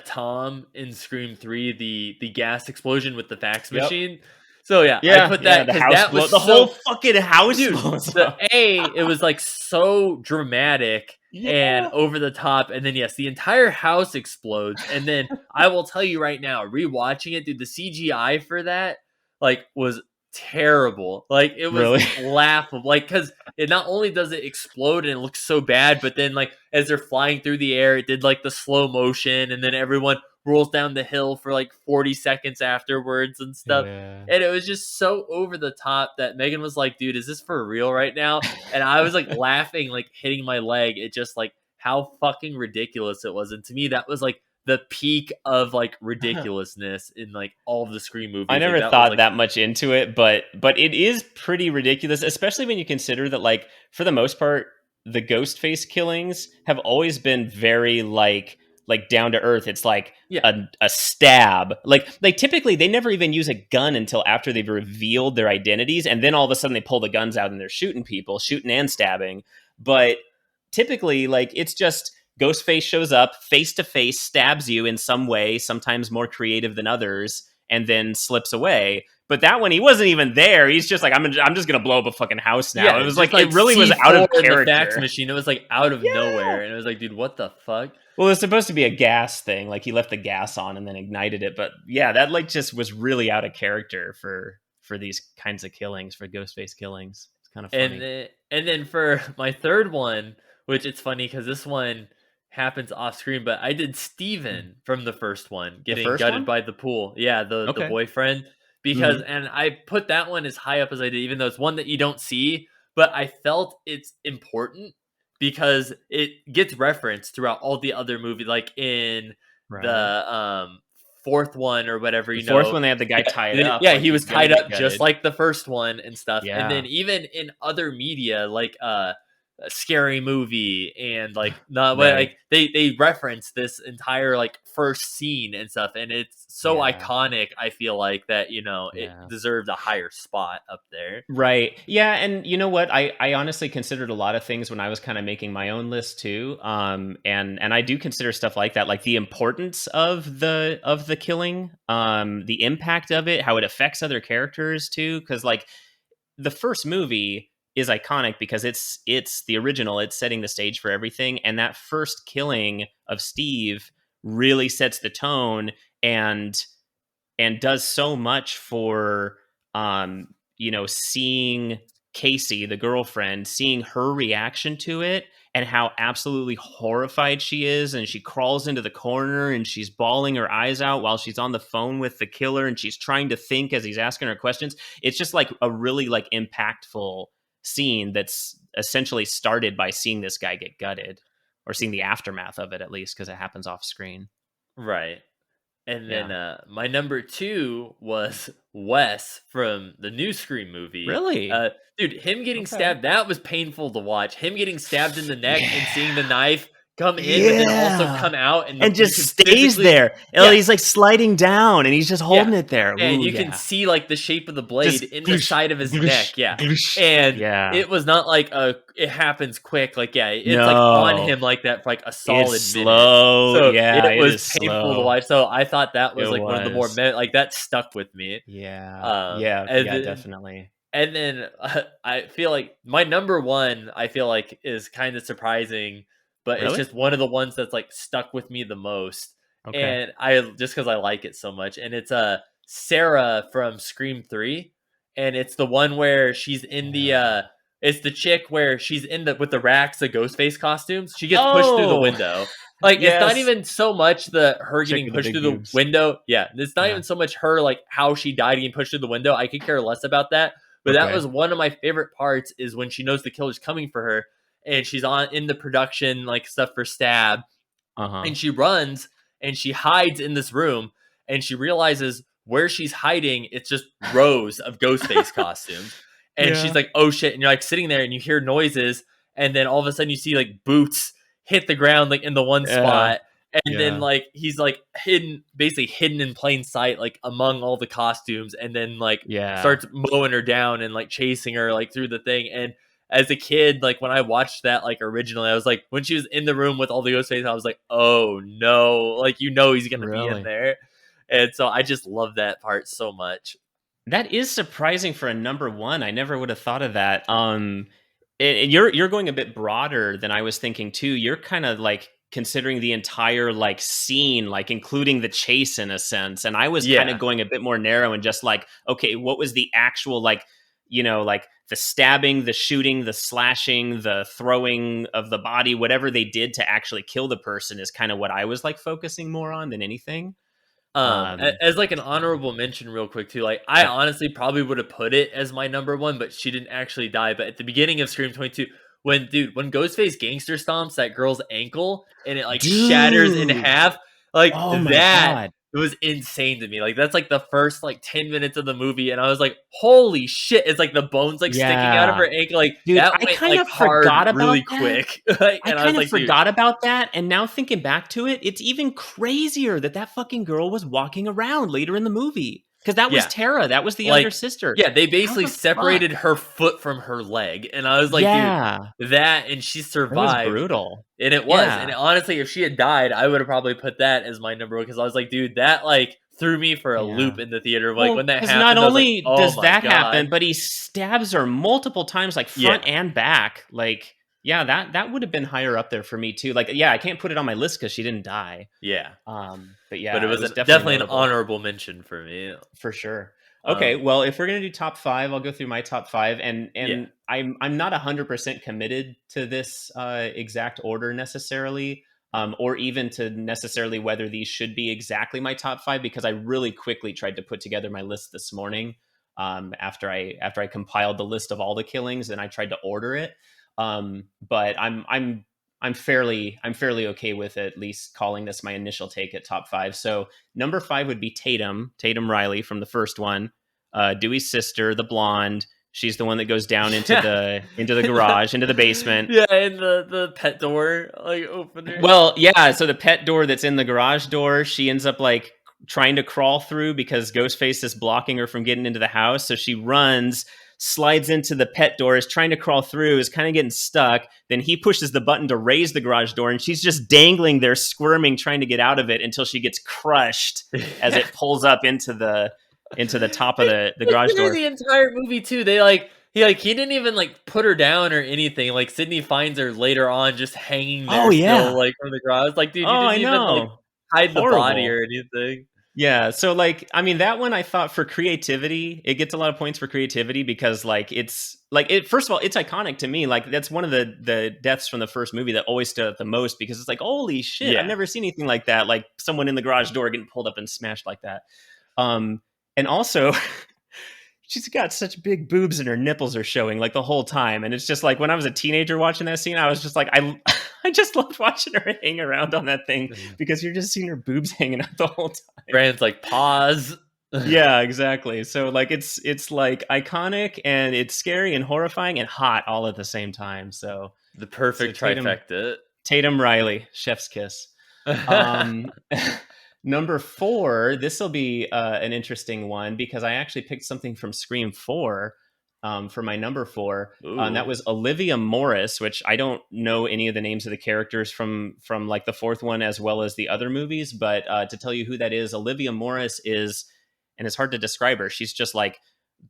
Tom in Scream 3, the gas explosion with the fax Yep. machine. So yeah, I Yeah. put Yeah. that The because house that blow. was The so, whole fucking house dude. blows up. It was like so dramatic and Yeah. over the top, and then yes, the entire house explodes. And then I will tell you right now, rewatching it, dude, the CGI for that like was terrible. Like it was Really? laughable. Like because it not only does it explode and it looks so bad, but then like as they're flying through the air, it did like the slow motion, and then everyone rolls down the hill for like 40 seconds afterwards and stuff. Yeah. And it was just so over the top that Megan was like, dude, is this for real right now? And I was like laughing, like hitting my leg. It just like how fucking ridiculous it was. And to me, that was like the peak of like ridiculousness in like all of the Scream movies. I never like, that thought was, like, that much into it, but it is pretty ridiculous, especially when you consider that, like, for the most part, the Ghostface killings have always been very like down to earth. It's like yeah. a stab. Like typically they never even use a gun until after they've revealed their identities, and then all of a sudden they pull the guns out and they're shooting people, shooting and stabbing. But typically, like, it's just Ghostface shows up face to face, stabs you in some way, sometimes more creative than others, and then slips away. But that one, he wasn't even there. He's just like, I'm just gonna blow up a fucking house now. Yeah, It was just, like it really was out of C4 in character. the fax machine. It was like out of Yeah. nowhere, and it was like, dude, what the fuck? Well, it's supposed to be a gas thing. Like he left the gas on and then ignited it. But yeah, that like just was really out of character for these kinds of killings, for Ghostface killings. It's kind of funny. And then for my third one, which it's funny because this one happens off screen, but I did Steven from the first one getting first gutted one? by the pool. Yeah, the Okay. boyfriend. Because and I put that one as high up as I did, even though it's one that you don't see, but I felt it's important because it gets referenced throughout all the other movies, like in Right. the fourth one or whatever, The fourth one, they had the guy tied up. Yeah, like he was he's gonna tied get up just gutted. like the first one and stuff. Yeah. And then even in other media, like a scary movie, and like not Right. like they reference this entire like first scene and stuff, and it's so Yeah. iconic. I feel like that it Yeah. deserved a higher spot up there. Right. Yeah, and you know what? I honestly considered a lot of things when I was kind of making my own list too. And I do consider stuff like that, like the importance of the killing, the impact of it, how it affects other characters too. Because like the first movie is iconic because it's the original. It's setting the stage for everything, and that first killing of Steve really sets the tone and does so much for seeing Casey, the girlfriend, seeing her reaction to it and how absolutely horrified she is, and she crawls into the corner and she's bawling her eyes out while she's on the phone with the killer, and she's trying to think as he's asking her questions. It's just like a really like impactful scene that's essentially started by seeing this guy get gutted, or seeing the aftermath of it, at least, because it happens off screen. Right. And then Yeah. my number two was Wes from the new Scream movie. Really? Dude, him getting Okay. stabbed, that was painful to watch. Him getting stabbed in the neck and seeing the Yeah. knife come in, but then also Yeah. come out, and And you just can stays physically, there. yeah, He's like sliding down and he's just yeah, holding it there. and Ooh, you can yeah. see like the shape of the blade Just in the gloosh, side of his gloosh, neck, yeah. gloosh. And Yeah. it was not like it happens quick, like yeah, it's like on No. him like that for like a It's solid minute. slow. So Yeah, it it was is painful to slow. watch. So I thought that It was like one of the more was. like that stuck with me. Yeah. Yeah, And yeah, then definitely. I feel like my number one, I feel like, is kind of surprising, but it's Really? just one of the ones that's like stuck with me the most, Okay. and I just because I like it so much, and it's Sarah from Scream 3, and it's the one where she's in the Yeah. it's the chick where she's in the with the racks of Ghostface costumes. She gets pushed through the Oh, window. Like it's not yes. even so much the her Chick getting with the pushed big through the boobs. window. Yeah, it's not Yeah. even so much her like how she died getting pushed through the window. I could care less about that. But that Okay. was one of my favorite parts is when she knows the killer's coming for her, and she's on in the production like stuff for Stab, Uh-huh. and she runs and she hides in this room, and she realizes where she's hiding it's just rows of Ghostface costumes, and she's Yeah. like, oh shit, and you're like sitting there and you hear noises, and then all of a sudden you see like boots hit the ground like in the one Yeah. spot, and then Yeah. like he's like basically hidden in plain sight like among all the costumes, and then like Yeah. starts mowing her down and like chasing her like through the thing. And as a kid, like when I watched that like originally, I was like, when she was in the room with all the ghost faces, I was like, oh no, like he's gonna be in Really? there. And so I just love that part so much. That is surprising for a number one. I never would have thought of that. And you're going a bit broader than I was thinking too. You're kind of like considering the entire like scene, like including the chase in a sense. And I was kind of Yeah. going a bit more narrow and just like, okay, what was the actual like, like the stabbing, the shooting, the slashing, the throwing of the body, whatever they did to actually kill the person is kind of what I was like focusing more on than anything. As like an honorable mention, real quick too. Like I Yeah. honestly probably would have put it as my number one, but she didn't actually die. But at the beginning of Scream 22, when Ghostface gangster stomps that girl's ankle and it like shatters in Dude. half, like Oh my that God. was insane to me. Like that's like the first like 10 minutes of the movie, and I was like, holy shit! It's like the bones like sticking out of Yeah. her ankle. Like Dude, that I went kind like of hard forgot about really that. quick. Like, I and I was kind of like, dude, forgot about that, and now thinking back to it, it's even crazier that that fucking girl was walking around later in the movie. Because that was yeah. Tara. That was the younger Like, sister. yeah, they How basically the fuck? separated her foot from her leg, and I was like, dude, Yeah. that, and she It was survived, brutal. and it was, and Yeah. honestly, if she had died, I would have probably put that as my number one, because I was like, dude, that like threw me for a Yeah. loop in the theater. Like Well, when that because not happened, I was like, only oh does my that happen, god, but he stabs her multiple times, like front yeah, and back. Like, yeah, that would have been higher up there for me too. Like, yeah, I can't put it on my list because she didn't die. yeah, But but it yeah, it was was definitely definitely an notable honorable mention for me. for sure. Okay, Um, well, if we're gonna do top five, I'll go through my top five, and yeah, I'm not 100% committed to this exact order necessarily, or even to necessarily whether these should be exactly my top five, because I really quickly tried to put together my list this morning, after I compiled the list of all the killings and I tried to order it. But I'm fairly okay with at least calling this my initial take at top five. So number five would be Tatum Riley from the first one, Dewey's sister, the blonde, She's the one that goes down into the garage, into the basement. Yeah, and the pet door like opener. Well, yeah, so the pet door that's in the garage door, she ends up like trying to crawl through because Ghostface is blocking her from getting into the house. So she runs, slides into the pet door, is trying to crawl through, is kind of getting stuck. Then he pushes the button to raise the garage door, and she's just dangling there, squirming, trying to get out of it until she gets crushed as it pulls up into the top of the garage door. The entire movie too. He didn't even like put her down or anything. Like Sydney finds her later on just hanging there still, like from the garage. Like, dude, you didn't even like hide Horrible. the body or anything. Yeah, so like, I mean, that one I thought for creativity, it gets a lot of points for creativity because like it's like it. First of all, it's iconic to me. Like that's one of the deaths from the first movie that always stood out the most because it's like, holy shit, I've never seen anything like that. Like someone in the garage door getting pulled up and smashed like that. And also, she's got such big boobs and her nipples are showing like the whole time. And it's just like when I was a teenager watching that scene, I was just like, I just loved watching her hang around on that thing because you're just seeing her boobs hanging out the whole time. Brand's like, pause. Yeah, exactly. So like it's like iconic and it's scary and horrifying and hot all at the same time. So the perfect trifecta. Tatum Riley, chef's kiss. Number 4, this will be an interesting one because I actually picked something from Scream 4 for my number 4. That was Olivia Morris, which I don't know any of the names of the characters from like the 4th one as well as the other movies. But to tell you who that is, Olivia Morris is, and it's hard to describe her. She's just like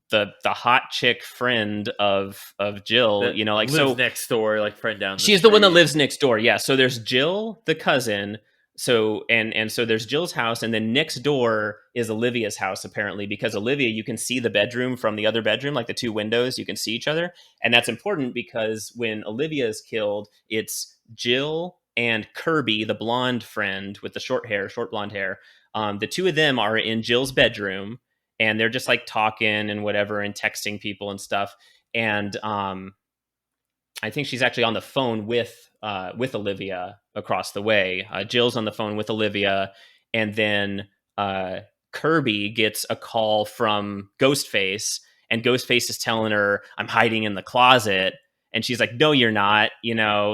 the hot chick friend of Jill, that like lives so next door, like friend down. She's the one that lives next door. Yeah. So there's Jill, the cousin. So and so there's Jill's house, and then next door is Olivia's house, apparently, because Olivia, you can see the bedroom from the other bedroom, like the 2 windows, you can see each other. And that's important because when Olivia is killed, it's Jill and Kirby, the blonde friend with the short blonde hair. The 2 of them are in Jill's bedroom, and they're just like talking and whatever and texting people and stuff. And I think she's actually on the phone with Olivia across the way. Jill's on the phone with Olivia, and then Kirby gets a call from Ghostface, and Ghostface is telling her, "I'm hiding in the closet." And she's like, "No, you're not,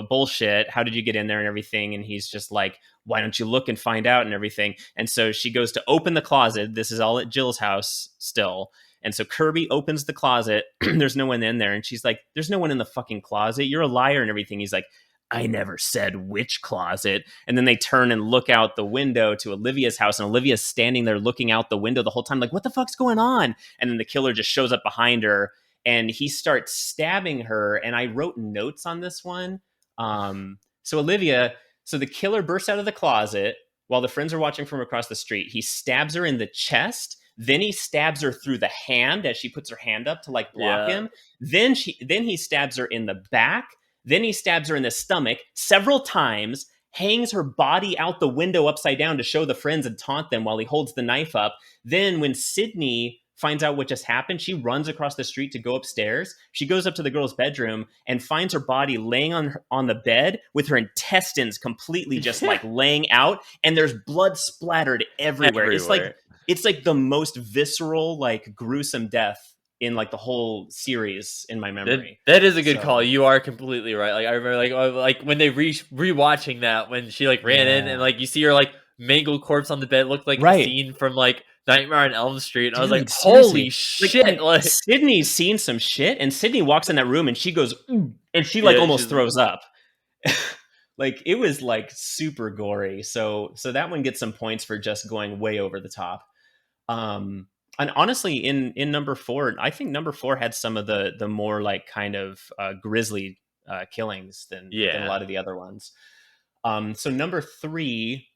bullshit. How did you get in there and everything?" And he's just like, "Why don't you look and find out and everything?" And so she goes to open the closet. This is all at Jill's house still. And so Kirby opens the closet. There's no one in there. And she's like, "There's no one in the fucking closet. You're a liar and everything." He's like, "I never said which closet." And then they turn and look out the window to Olivia's house. And Olivia's standing there looking out the window the whole time, like, what the fuck's going on? And then the killer just shows up behind her and he starts stabbing her. And I wrote notes on this one. So the killer bursts out of the closet while the friends are watching from across the street. He stabs her in the chest. Then he stabs her through the hand as she puts her hand up to like block him. Then he stabs her in the back. Then he stabs her in the stomach several times, hangs her body out the window upside down to show the friends and taunt them while he holds the knife up. Then when Sydney finds out what just happened, she runs across the street to go upstairs. She goes up to the girl's bedroom and finds her body laying on the bed with her intestines completely just like laying out. And there's blood splattered everywhere. It's like the most visceral, like gruesome death in like the whole series in my memory. That is a good call. You are completely right. Like I remember like when they rewatching that, when she like ran in and like you see her like mangled corpse on the bed, looked like a scene from like Nightmare on Elm Street. And I was like, holy shit. Like Sydney's seen some shit, and Sydney walks in that room and she goes, and she like almost throws up. Like it was like super gory. So that one gets some points for just going way over the top. And honestly, in number 4, I think number 4 had some of the more like kind of grisly killings than a lot of the other ones. So number 3,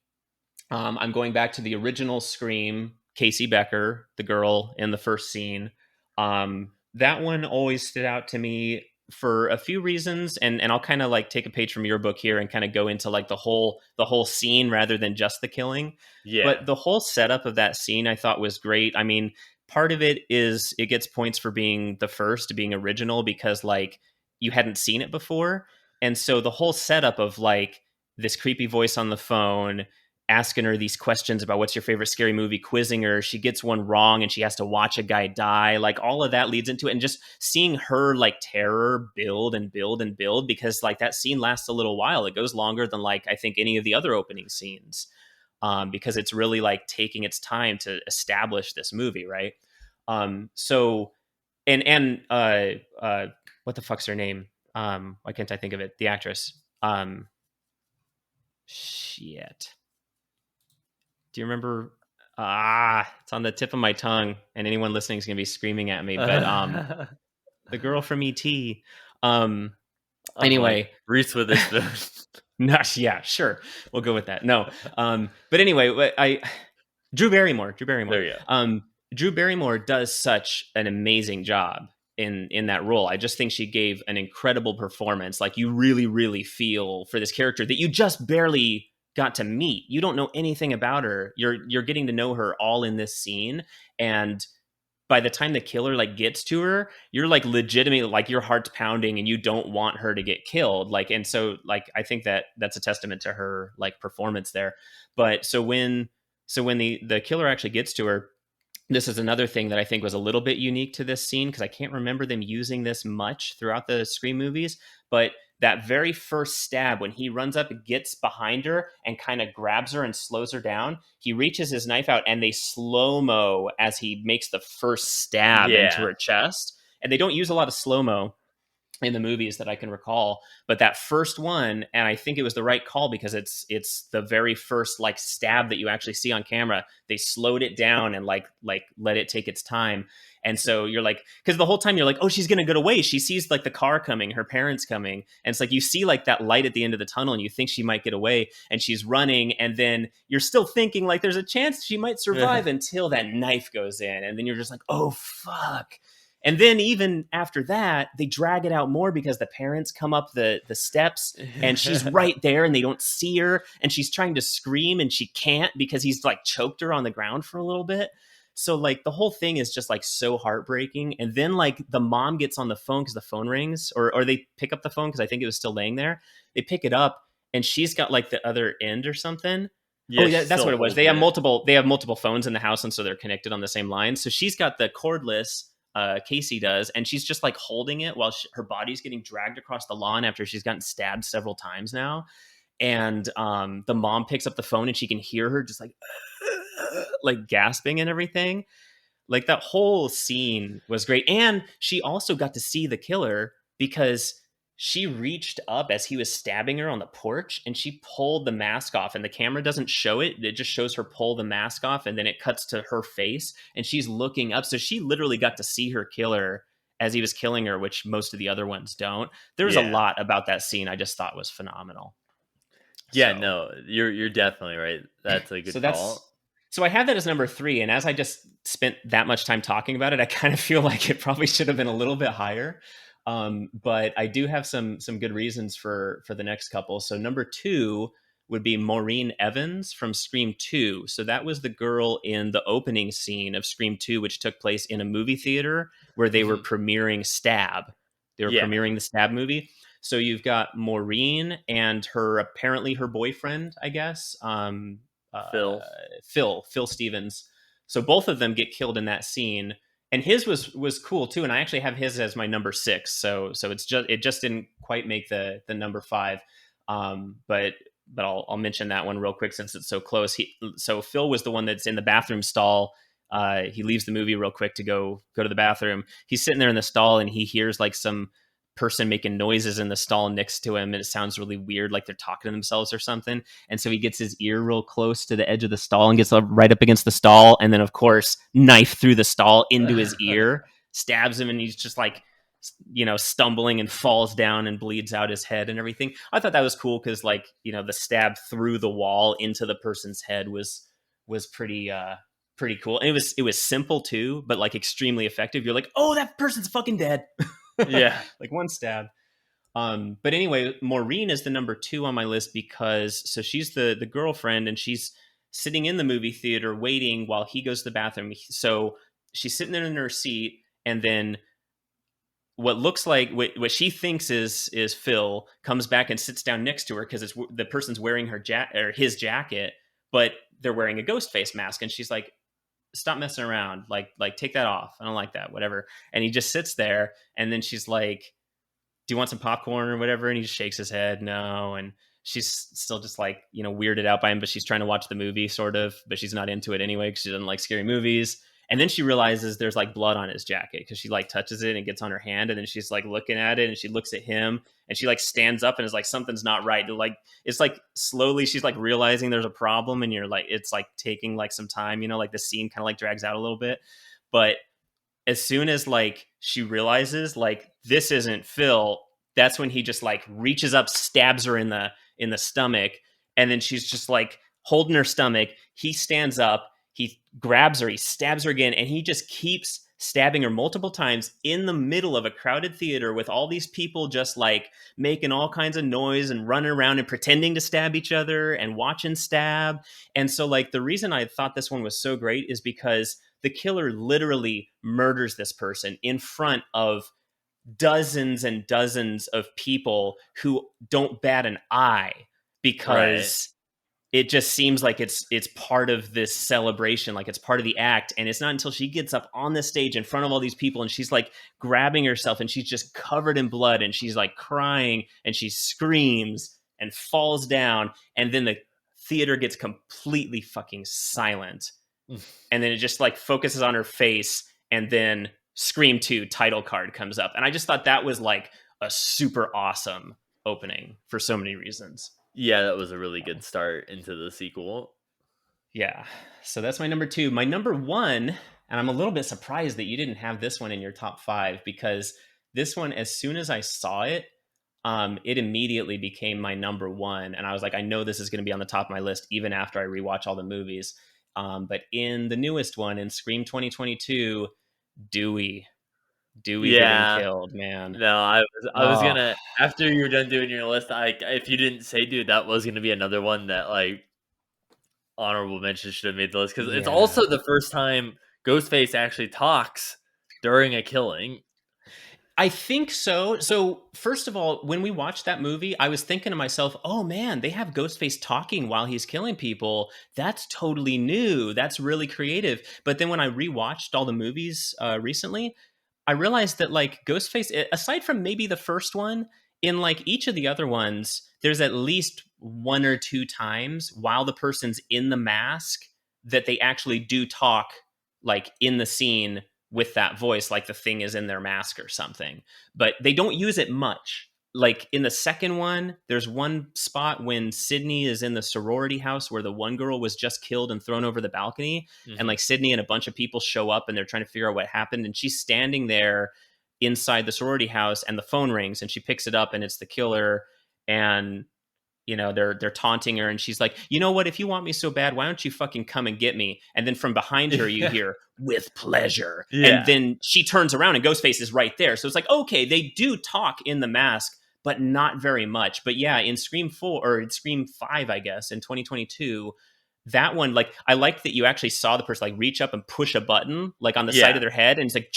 I'm going back to the original Scream, Casey Becker, the girl in the first scene. That one always stood out to me for a few reasons, and I'll kind of like take a page from your book here and kind of go into like the whole scene rather than just the killing. But the whole setup of that scene I thought was great. I mean, part of it is it gets points for being the first, being original, because like you hadn't seen it before. And so the whole setup of like this creepy voice on the phone asking her these questions about what's your favorite scary movie, quizzing her. She gets one wrong and she has to watch a guy die. Like all of that leads into it. And just seeing her like terror build and build and build, because like that scene lasts a little while. It goes longer than like, I think any of the other opening scenes, because it's really like taking its time to establish this movie. Right. So, and what the fuck's her name? Why can't I think of it? The actress. Shit. Do you remember? It's on the tip of my tongue, and anyone listening is going to be screaming at me. But the girl from E.T. Anyway, like Reese Witherspoon. No, yeah, sure, we'll go with that. No, but anyway, Drew Barrymore. There you go. Drew Barrymore does such an amazing job in that role. I just think she gave an incredible performance. Like you really, really feel for this character that you just barely got to meet. You don't know anything about her. You're getting to know her all in this scene. And by the time the killer like gets to her, you're like legitimately like your heart's pounding and you don't want her to get killed. Like, and so like, I think that that's a testament to her like performance there. But so when the killer actually gets to her, this is another thing that I think was a little bit unique to this scene, because I can't remember them using this much throughout the Scream movies. But that very first stab, when he runs up, gets behind her and kind of grabs her and slows her down, he reaches his knife out and they slow-mo as he makes the first stab into her chest. And they don't use a lot of slow-mo in the movies that I can recall, but that first one, and I think it was the right call because it's the very first like stab that you actually see on camera. They slowed it down and like let it take its time. And so you're like, because the whole time you're like, oh, she's gonna get away. She sees like the car coming, her parents coming, and it's like you see like that light at the end of the tunnel, and you think she might get away, and she's running, and then you're still thinking like there's a chance she might survive until that knife goes in, and then you're just like, oh fuck. And then even after that, they drag it out more because the parents come up the steps and she's right there and they don't see her. And she's trying to scream and she can't because he's like choked her on the ground for a little bit. So like the whole thing is just like so heartbreaking. And then like the mom gets on the phone because the phone rings, or they pick up the phone because I think it was still laying there. They pick it up and she's got like the other end or something. Yeah, that's what it was. They have multiple phones in the house, and so they're connected on the same line. So she's got the cordless, Casey does, and she's just like holding it while her body's getting dragged across the lawn after she's gotten stabbed several times now. And the mom picks up the phone and she can hear her just like gasping and everything. Like that whole scene was great. And she also got to see the killer because she reached up as he was stabbing her on the porch and she pulled the mask off, and the camera doesn't show it. It just shows her pull the mask off, and then it cuts to her face and she's looking up. So she literally got to see her killer as he was killing her, which most of the other ones don't. There was a lot about that scene I just thought was phenomenal. Yeah, so, no, you're definitely right. That's a good call. So I have that as number 3. And as I just spent that much time talking about it, I kind of feel like it probably should have been a little bit higher. But I do have some good reasons for the next couple. So number 2 would be Maureen Evans from Scream 2. So that was the girl in the opening scene of Scream 2, which took place in a movie theater where they were premiering Stab. They were premiering the Stab movie. So you've got Maureen and apparently her boyfriend, I guess, Phil Stevens. So both of them get killed in that scene. And his was cool too, and I actually have his as my number 6. So it just didn't quite make the number 5. But I'll mention that one real quick since it's so close. So Phil was the one that's in the bathroom stall. He leaves the movie real quick to go to the bathroom. He's sitting there in the stall and he hears like some person making noises in the stall next to him, and it sounds really weird, like they're talking to themselves or something. And so he gets his ear real close to the edge of the stall and gets right up against the stall, and then of course knife through the stall into his ear, stabs him, and he's just like, stumbling and falls down and bleeds out his head and everything. I thought that was cool because like, the stab through the wall into the person's head was pretty cool. And it was simple too, but like extremely effective. You're like, oh, that person's fucking dead. Yeah. Like one stab. But anyway, Maureen is the number 2 on my list because she's the girlfriend, and she's sitting in the movie theater waiting while he goes to the bathroom. So she's sitting there in her seat, and then what looks like what she thinks is Phil comes back and sits down next to her because the person's wearing his jacket, but they're wearing a Ghostface mask, and she's like, stop messing around, like take that off, I don't like that, whatever. And he just sits there, and then she's like, do you want some popcorn or whatever? And he just shakes his head, no. And she's still just like, weirded out by him, but she's trying to watch the movie sort of, but she's not into it anyway because she doesn't like scary movies. And then she realizes there's like blood on his jacket because she like touches it and it gets on her hand, and then she's like looking at it, and she looks at him, and she like stands up and is like, something's not right. Like, it's like slowly she's like realizing there's a problem, and you're like, it's like taking like some time, like the scene kind of like drags out a little bit. But as soon as like she realizes like this isn't Phil, that's when he just like reaches up, stabs her in the stomach, and then she's just like holding her stomach. He stands up, he grabs her, he stabs her again, and he just keeps stabbing her multiple times in the middle of a crowded theater with all these people just like making all kinds of noise and running around and pretending to stab each other and watching stab. And so like the reason I thought this one was so great is because the killer literally murders this person in front of dozens and dozens of people who don't bat an eye, because it just seems like it's part of this celebration, like it's part of the act. And it's not until she gets up on the stage in front of all these people and she's like grabbing herself and she's just covered in blood and she's like crying and she screams and falls down, and then the theater gets completely fucking silent. And then it just like focuses on her face, and then Scream 2 title card comes up. And I just thought that was like a super awesome opening for so many reasons. Yeah, that was a really good start into the sequel. Yeah. So that's my number 2. My number 1, and I'm a little bit surprised that you didn't have this one in your top 5, because this one, as soon as I saw it, it immediately became my number 1. And I was like, I know this is going to be on the top of my list, even after I rewatch all the movies. But in the newest one, in Scream 2022, Dewey getting killed, man. No, I was gonna, after you were done doing your list, if you didn't say dude, that was gonna be another one that like honorable mention should have made the list, because it's also the first time Ghostface actually talks during a killing. I think so. So first of all, when we watched that movie, I was thinking to myself, oh man, they have Ghostface talking while he's killing people. That's totally new. That's really creative. But then when I rewatched all the movies recently, I realized that like Ghostface, aside from maybe the first one, in like each of the other ones, there's at least 1 or 2 times while the person's in the mask that they actually do talk like in the scene with that voice, like the thing is in their mask or something. But they don't use it much. Like in the second one, there's one spot when Sydney is in the sorority house where the one girl was just killed and thrown over the balcony. Mm-hmm. And like Sydney and a bunch of people show up and they're trying to figure out what happened. And she's standing there inside the sorority house and the phone rings and she picks it up and it's the killer. And, they're taunting her and she's like, you know what, if you want me so bad, why don't you fucking come and get me? And then from behind her, you hear with pleasure. Yeah. And then she turns around and Ghostface is right there. So it's like, okay, they do talk in the mask, but not very much. But yeah, in Scream 4 or in Scream 5, I guess, in 2022, that one, like, I like that you actually saw the person like reach up and push a button like on the side of their head, and it's like,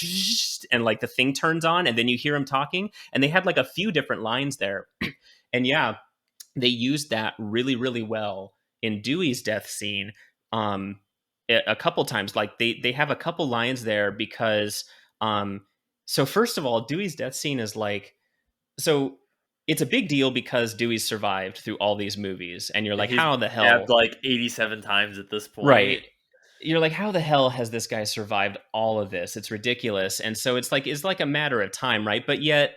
and like the thing turns on, and then you hear him talking. And they had like a few different lines there. And yeah, they used that really, really well in Dewey's death scene. A couple times, like they have a couple lines there because, so first of all, Dewey's death scene is like, so it's a big deal because Dewey's survived through all these movies, and you're like, how the hell? Stabbed like 87 times at this point, right? You're like, how the hell has this guy survived all of this? It's ridiculous. And so it's like a matter of time, right? But yet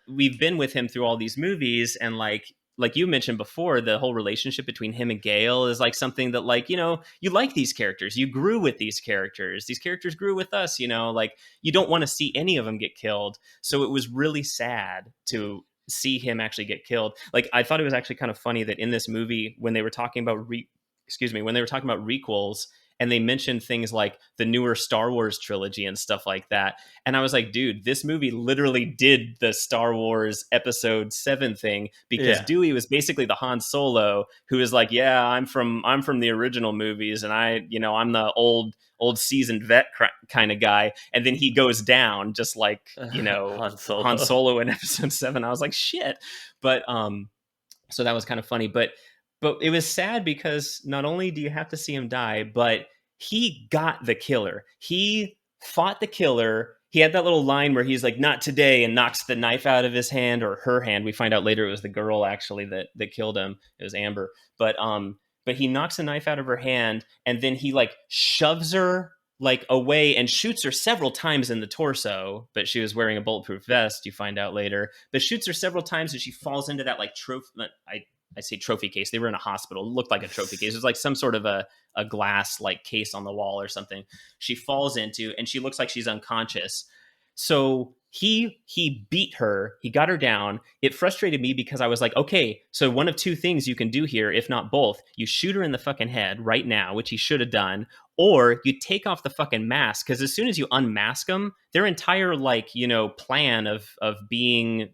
we've been with him through all these movies, and like you mentioned before, the whole relationship between him and Gail is like something that like, you like these characters, you grew with these characters grew with us, like you don't want to see any of them get killed. So it was really sad to see him actually get killed. Like I thought it was actually kind of funny that in this movie, when they were talking about requels, and they mentioned things like the newer Star Wars trilogy and stuff like that. And I was like, dude, this movie literally did the Star Wars Episode 7 thing, because Dewey was basically the Han Solo who is like, yeah, I'm from the original movies, and I'm the old seasoned vet kind of guy. And then he goes down just like, Han Solo in Episode 7. I was like, shit. But so that was kind of funny. But But it was sad because not only do you have to see him die, but he got the killer. He fought the killer. He had that little line where he's like, "Not today," and knocks the knife out of his hand, or her hand. We find out later it was the girl actually that killed him. It was Amber. But he knocks the knife out of her hand, and then he like shoves her like away and shoots her several times in the torso. But she was wearing a bulletproof vest, you find out later. But shoots her several times, and she falls into that like trophy. I say trophy case. They were in a hospital. It looked like a trophy case. It was like some sort of a glass like case on the wall or something. She falls into, and she looks like she's unconscious. So he beat her. He got her down. It frustrated me because I was like, okay, so one of two things you can do here, if not both. You shoot her in the fucking head right now, which he should have done, or you take off the fucking mask, because as soon as you unmask them, their entire like, plan of being,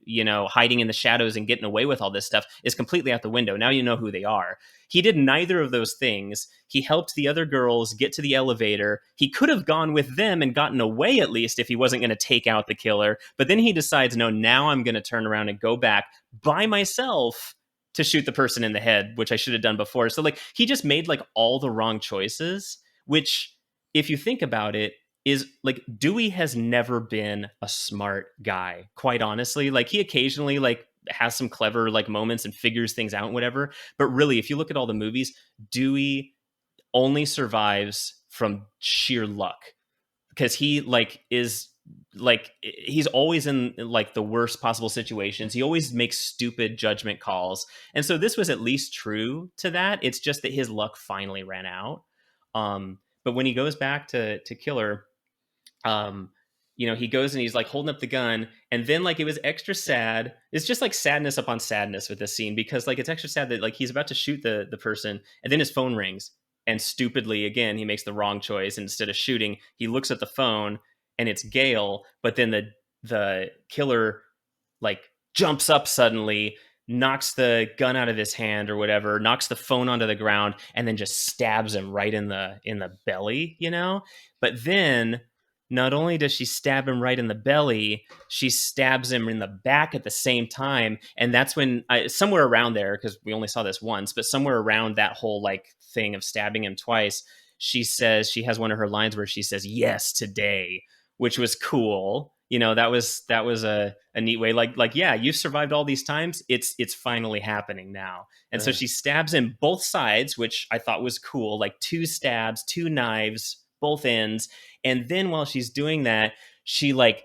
hiding in the shadows and getting away with all this stuff is completely out the window. Now you know who they are. He did neither of those things. He helped the other girls get to the elevator. He could have gone with them and gotten away at least if he wasn't going to take out the killer. But then he decides, no, now I'm going to turn around and go back by myself to shoot the person in the head, which I should have done before. So like he just made like all the wrong choices, which if you think about it, is like Dewey has never been a smart guy, quite honestly. Like he occasionally like has some clever like moments and figures things out and whatever. But really, if you look at all the movies, Dewey only survives from sheer luck, because he like is like he's always in like the worst possible situations. He always makes stupid judgment calls. And so this was at least true to that. It's just that his luck finally ran out. But when he goes back to kill her, he goes and he's like holding up the gun, and then like it was extra sad. It's just like sadness upon sadness with this scene, because like it's extra sad that like he's about to shoot the person, and then his phone rings, and stupidly again he makes the wrong choice. Instead of shooting, he looks at the phone, and it's Gail. But then the killer like jumps up suddenly, knocks the gun out of his hand or whatever, knocks the phone onto the ground, and then just stabs him right in the belly, But then not only does she stab him right in the belly, she stabs him in the back at the same time. And that's when somewhere around there, because we only saw this once, but somewhere around that whole like thing of stabbing him twice, she says, she has one of her lines where she says, "Yes, today," which was cool. That was a neat way. Like, yeah, you've survived all these times. It's finally happening now. And so she stabs him both sides, which I thought was cool. Like 2 stabs, 2 knives, both ends. And then while she's doing that, she like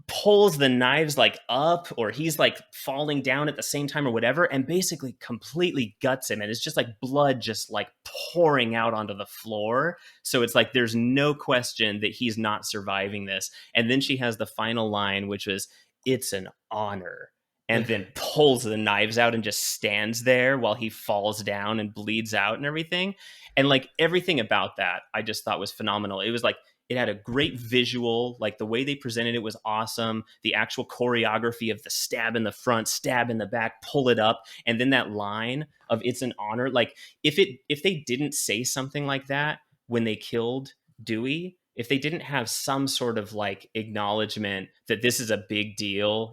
pulls the knives like up, or he's like falling down at the same time or whatever, and basically completely guts him. And it's just like blood just like pouring out onto the floor. So it's like there's no question that he's not surviving this. And then she has the final line, which was, "It's an honor," and then pulls the knives out and just stands there while he falls down and bleeds out and everything. And like everything about that I just thought was phenomenal. It was like, it had a great visual, like the way they presented it was awesome. The actual choreography of the stab in the front, stab in the back, pull it up, and then that line of "It's an honor." Like if they didn't say something like that when they killed Dewey, if they didn't have some sort of like acknowledgement that this is a big deal,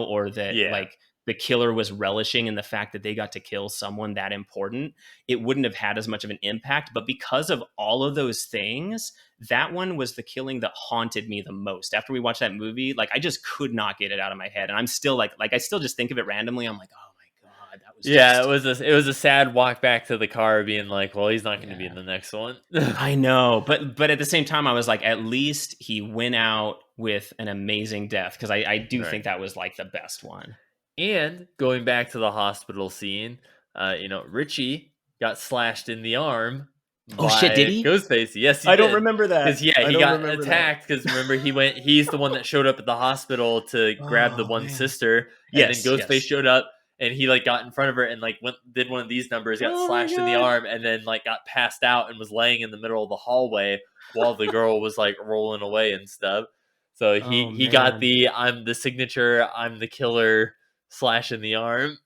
or that like the killer was relishing in the fact that they got to kill someone that important, it wouldn't have had as much of an impact. But because of all of those things, that one was the killing that haunted me the most. After we watched that movie, like I just could not get it out of my head. And I'm still like I still just think of it randomly. I'm like, oh my God, that was it was a sad walk back to the car, being like, well, he's not going to be in the next one. I know. But at the same time, I was like, at least he went out with an amazing death, because I do think that was like the best one. And going back to the hospital scene, Richie got slashed in the arm. Oh shit! Did he? Ghostface. Yes, he I did. don't remember that. Because he got attacked. Because remember, he's the one that showed up at the hospital to grab the one sister. And then Ghostface showed up, and he like got in front of her and like did one of these numbers, got slashed in the arm, and then like got passed out and was laying in the middle of the hallway while the girl was like rolling away and stuff. So he got I'm the signature, I'm the killer slash in the arm.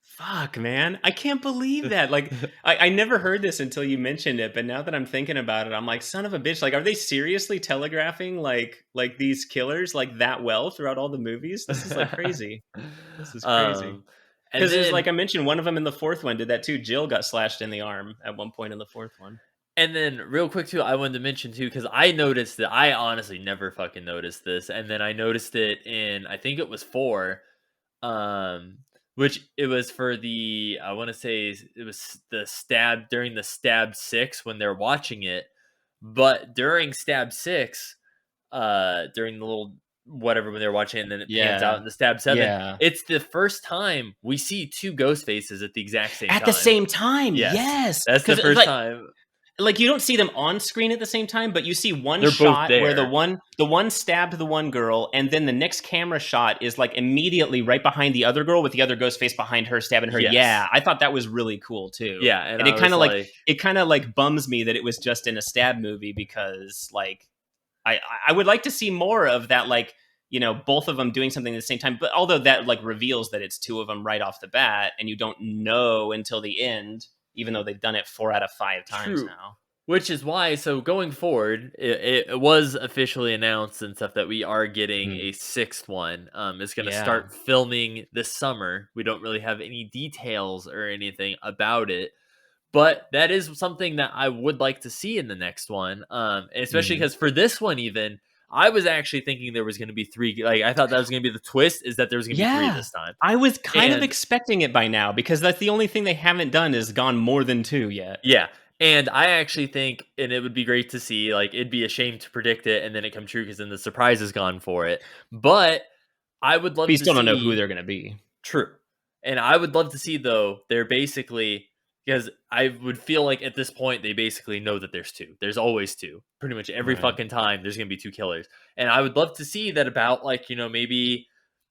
Fuck, man. I can't believe that. Like, I never heard this until you mentioned it, but now that I'm thinking about it, I'm like, son of a bitch. Like, are they seriously telegraphing like these killers like that well throughout all the movies? This is like crazy. This is crazy. Because there's, like I mentioned, one of them in the fourth one did that too. Jill got slashed in the arm at one point in the fourth one. And then real quick too, I wanted to mention too, because I noticed that I honestly never fucking noticed this. And then I noticed it in, I think it was 4, which it was for the, I want to say it was the stab during the stab 6 when they're watching it. But during stab 6, during the little whatever when they're watching it and then it pans out in the stab 7, it's the first time we see 2 ghost faces at the exact same time. At the same time, yes. That's the first time. Like, you don't see them on screen at the same time, but you see one shot where the one stabbed the one girl, and then the next camera shot is like immediately right behind the other girl with the other ghost face behind her stabbing her. Yes. Yeah, I thought that was really cool too. Yeah, and it kind of like bums me that it was just in a stab movie, because like I would like to see more of that, like, you know, both of them doing something at the same time. But although that like reveals that it's 2 of them right off the bat, and you don't know until the end, even though they've done it 4 out of 5 times now. Which is why, so going forward, it was officially announced and stuff that we are getting a 6th one. It's going to start filming this summer. We don't really have any details or anything about it, but that is something that I would like to see in the next one. Especially because for this one, even, I was actually thinking there was going to be 3. Like, I thought that was going to be the twist, is that there was going to be 3 this time. I was kind of expecting it by now, because that's the only thing they haven't done is gone more than 2 yet. Yeah. And I actually think, and it would be great to see, like, it'd be a shame to predict it and then it come true, because then the surprise is gone for it. But I would love to see... We still don't know who they're going to be. True. And I would love to see, though, they're basically... Because I would feel like at this point, they basically know that there's 2. There's always 2. Pretty much every fucking time, there's going to be 2 killers. And I would love to see that about, like, you know, maybe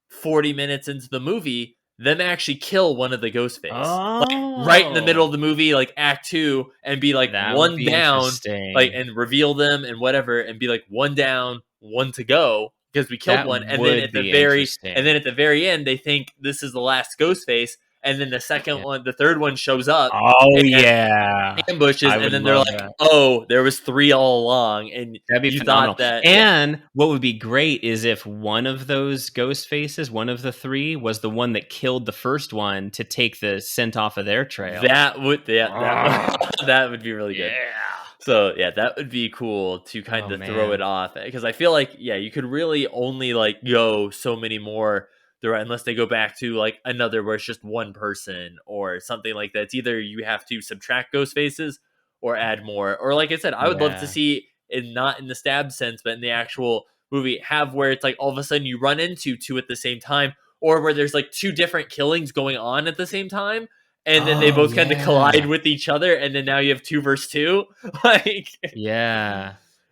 40 minutes into the movie, them actually kill one of the Ghostface. Like, right in the middle of the movie, like Act 2, and be like, that one down, like, and reveal them and whatever, and be like, 1 down, 1 to go, because we killed one. And then at the very end, they think this is the last Ghostface. And then the second one, the third one shows up. Oh, yeah. Ambushes. And then they're like, oh, there was 3 all along. And that'd be phenomenal. And what would be great is if one of those ghost faces, one of the 3, was the one that killed the first one to take the scent off of their trail. That would be really good. Yeah. So, yeah, that would be cool to kind of throw it off. Because I feel like, you could really only like go so many more unless they go back to like another where it's just one person or something like that. It's either you have to subtract ghost faces or add more. Or like I said, I would love to see it, not in the stab sense, but in the actual movie, have where it's like all of a sudden you run into 2 at the same time, or where there's like 2 different killings going on at the same time. And then they both kind of collide with each other. And then now you have 2 versus 2. Like,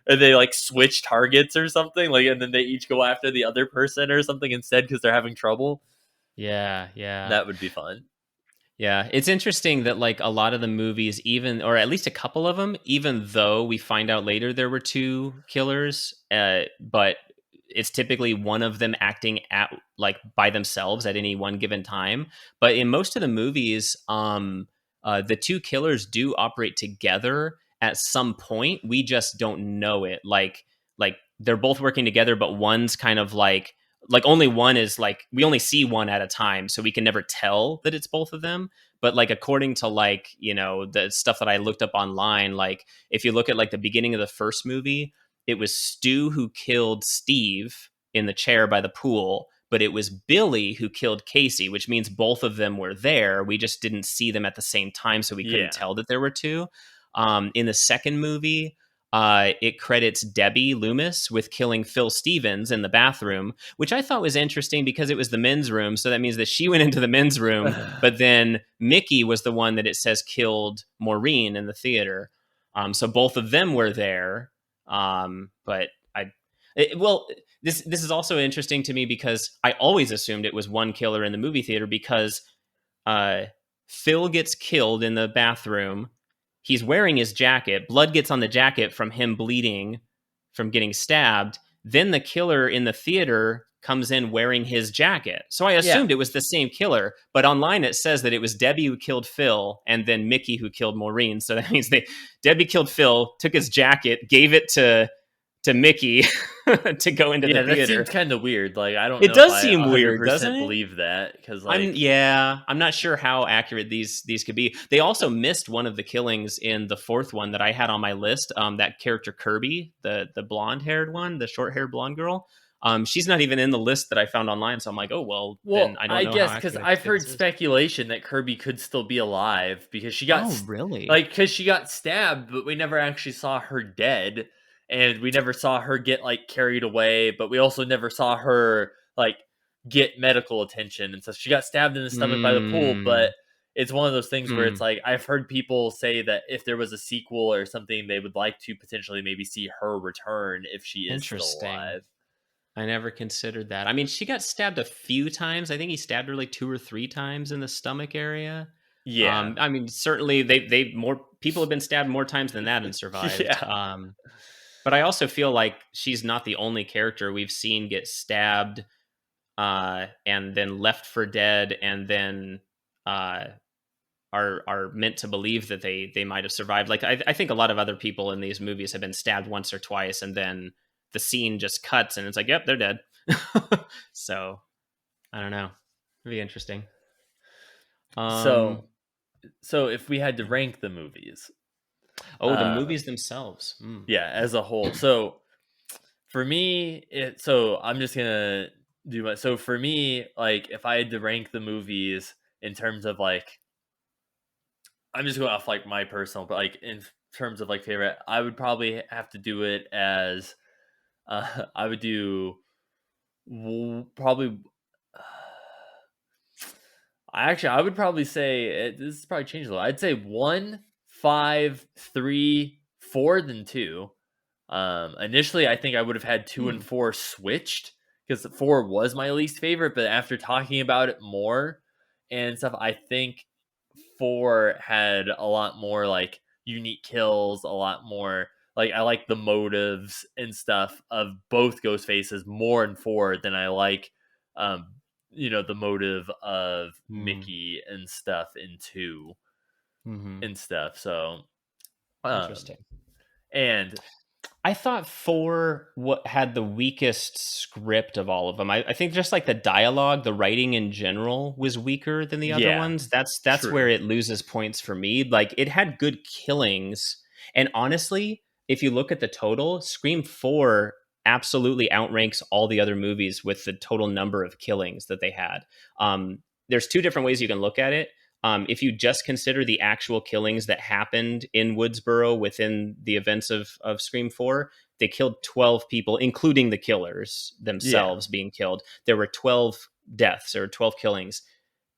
and they like switch targets or something, like, and then they each go after the other person or something instead because they're having trouble. Yeah. That would be fun. Yeah, it's interesting that like a lot of the movies, even, or at least a couple of them, even though we find out later there were 2 killers, but it's typically one of them acting at like by themselves at any one given time. But in most of the movies, the 2 killers do operate together at some point. We just don't know it. Like they're both working together, but one's kind of like only one is like, we only see one at a time, so we can never tell that it's both of them. But like, according to like, you know, the stuff that I looked up online, like if you look at like the beginning of the first movie, it was Stu who killed Steve in the chair by the pool, but it was Billy who killed Casey, which means both of them were there. We just didn't see them at the same time, so we couldn't tell that there were 2. In the second movie, it credits Debbie Loomis with killing Phil Stevens in the bathroom, which I thought was interesting because it was the men's room. So that means that she went into the men's room, but then Mickey was the one that it says killed Maureen in the theater. So both of them were there. But this is also interesting to me because I always assumed it was one killer in the movie theater, because Phil gets killed in the bathroom. He's wearing his jacket. Blood gets on the jacket from him bleeding from getting stabbed. Then the killer in the theater comes in wearing his jacket. So I assumed it was the same killer. But online it says that it was Debbie who killed Phil and then Mickey who killed Maureen. So that means Debbie killed Phil, took his jacket, gave it to to Mickey to go into Yeah, the that theater. seems kind of weird. Like, I don't It know if does I seem weird, 100% doesn't it? believe that because, like, I'm not sure how accurate these could be. They also missed one of the killings in the fourth one that I had on my list. That character Kirby, the blonde haired one, the short haired blonde girl. She's not even in the list that I found online. So I'm like, oh well, then I don't I know how guess because accurate I've heard this is. speculation that Kirby could still be alive because Oh really? because she got stabbed, but we never actually saw her dead, and we never saw her get like carried away, but we also never saw her like get medical attention, and so she got stabbed in the stomach by the pool. But Mm, it's one of those things where it's hmm. like I've heard people say that if there was a sequel or something, they would like to potentially maybe see her return if she is still Interesting. alive. I never considered that. I mean, she got stabbed a few times. I think he stabbed her like 2 or 3 times in the stomach area. Yeah, I mean, certainly they more people have been stabbed more times than that and survived. yeah. But I also feel like she's not the only character we've seen get stabbed and then left for dead, and then uh, are meant to believe that they might have survived. Like I think a lot of other people in these movies have been stabbed once or twice, and then the scene just cuts, and it's like, yep, they're dead. So I don't know. It'd be interesting. Um, So So if we had to rank the movies, oh, the uh, movies themselves. Mm. yeah, as a whole. So for me, so I'm just gonna do my. So for me, like if I had to rank the movies in terms of like, I'm just going off like my personal, but like in terms of like favorite, I would probably have to do it as, I would do probably. I would probably say this is probably changed a little. I'd say 1, 5, 3, 4, then 2. Initially, I think I would have had 2 and Hmm. 4 switched because 4 was my least favorite. But after talking about it more and stuff, I think 4 had a lot more like unique kills, a lot more like I like the motives and stuff of both ghost faces more in 4 than I like, um, the motive of Hmm. Mickey and stuff in 2 Hmm. and stuff. So, um, Interesting. and I thought four what had the weakest script of all of them. I think just like the dialogue, the writing in general was weaker than the other yeah, ones. That's where true. it loses points for me. Like it had good killings, and honestly, if you look at the total, Scream 4 absolutely outranks all the other movies with the total number of killings that they had. There's two different ways you can look at it. If you just consider the actual killings that happened in Woodsboro within the events of Scream 4, they killed 12 people, including the killers Yeah, themselves being killed. There were 12 deaths or 12 killings.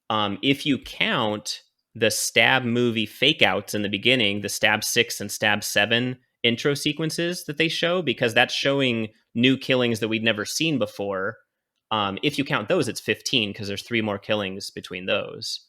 If you count the Stab movie fake outs in the beginning, the Stab 6 and Stab 7 intro sequences that they show, because that's showing new killings that we'd never seen before. If you count those, it's 15 because there's 3 more killings between those.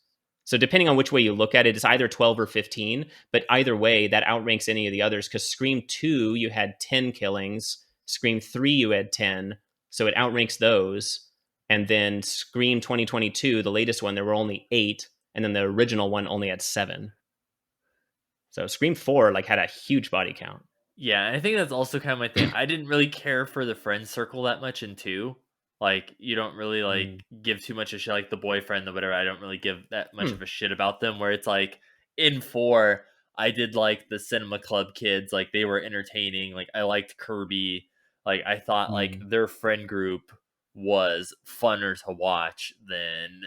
So depending on which way you look at it, it's either 12 or 15. But either way, that outranks any of the others because Scream 2, you had 10 killings. Scream 3, you had 10. So it outranks those. And then Scream 2022, the latest one, there were only 8. And then the original one only had 7. So Scream 4 like had a huge body count. yeah, and I think that's also kind of my thing. I didn't really care for the friend circle that much in 2. Like, you don't really Mm. like give too much a shit, like the boyfriend or whatever. I don't really give that much Hmm. of a shit about them. Where it's like in 4, I did like the cinema club kids, like they were entertaining. Like I liked Kirby. Like I thought like Hmm. their friend group was funner to watch than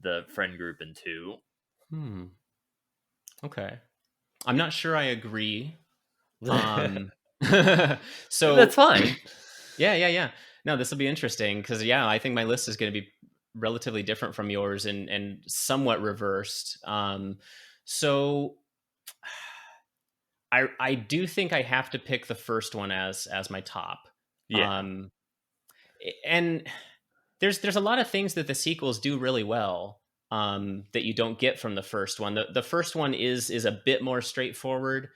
the friend group in 2. Hmm. Okay. I'm not sure I agree. Um, That's so fine. yeah. No, this will be interesting because I think my list is going to be relatively different from yours and somewhat reversed. So I do think I have to pick the first one as my top. Yeah. Um, and there's a lot of things that the sequels do really well that you don't get from the first one. The first one is a bit more straightforward.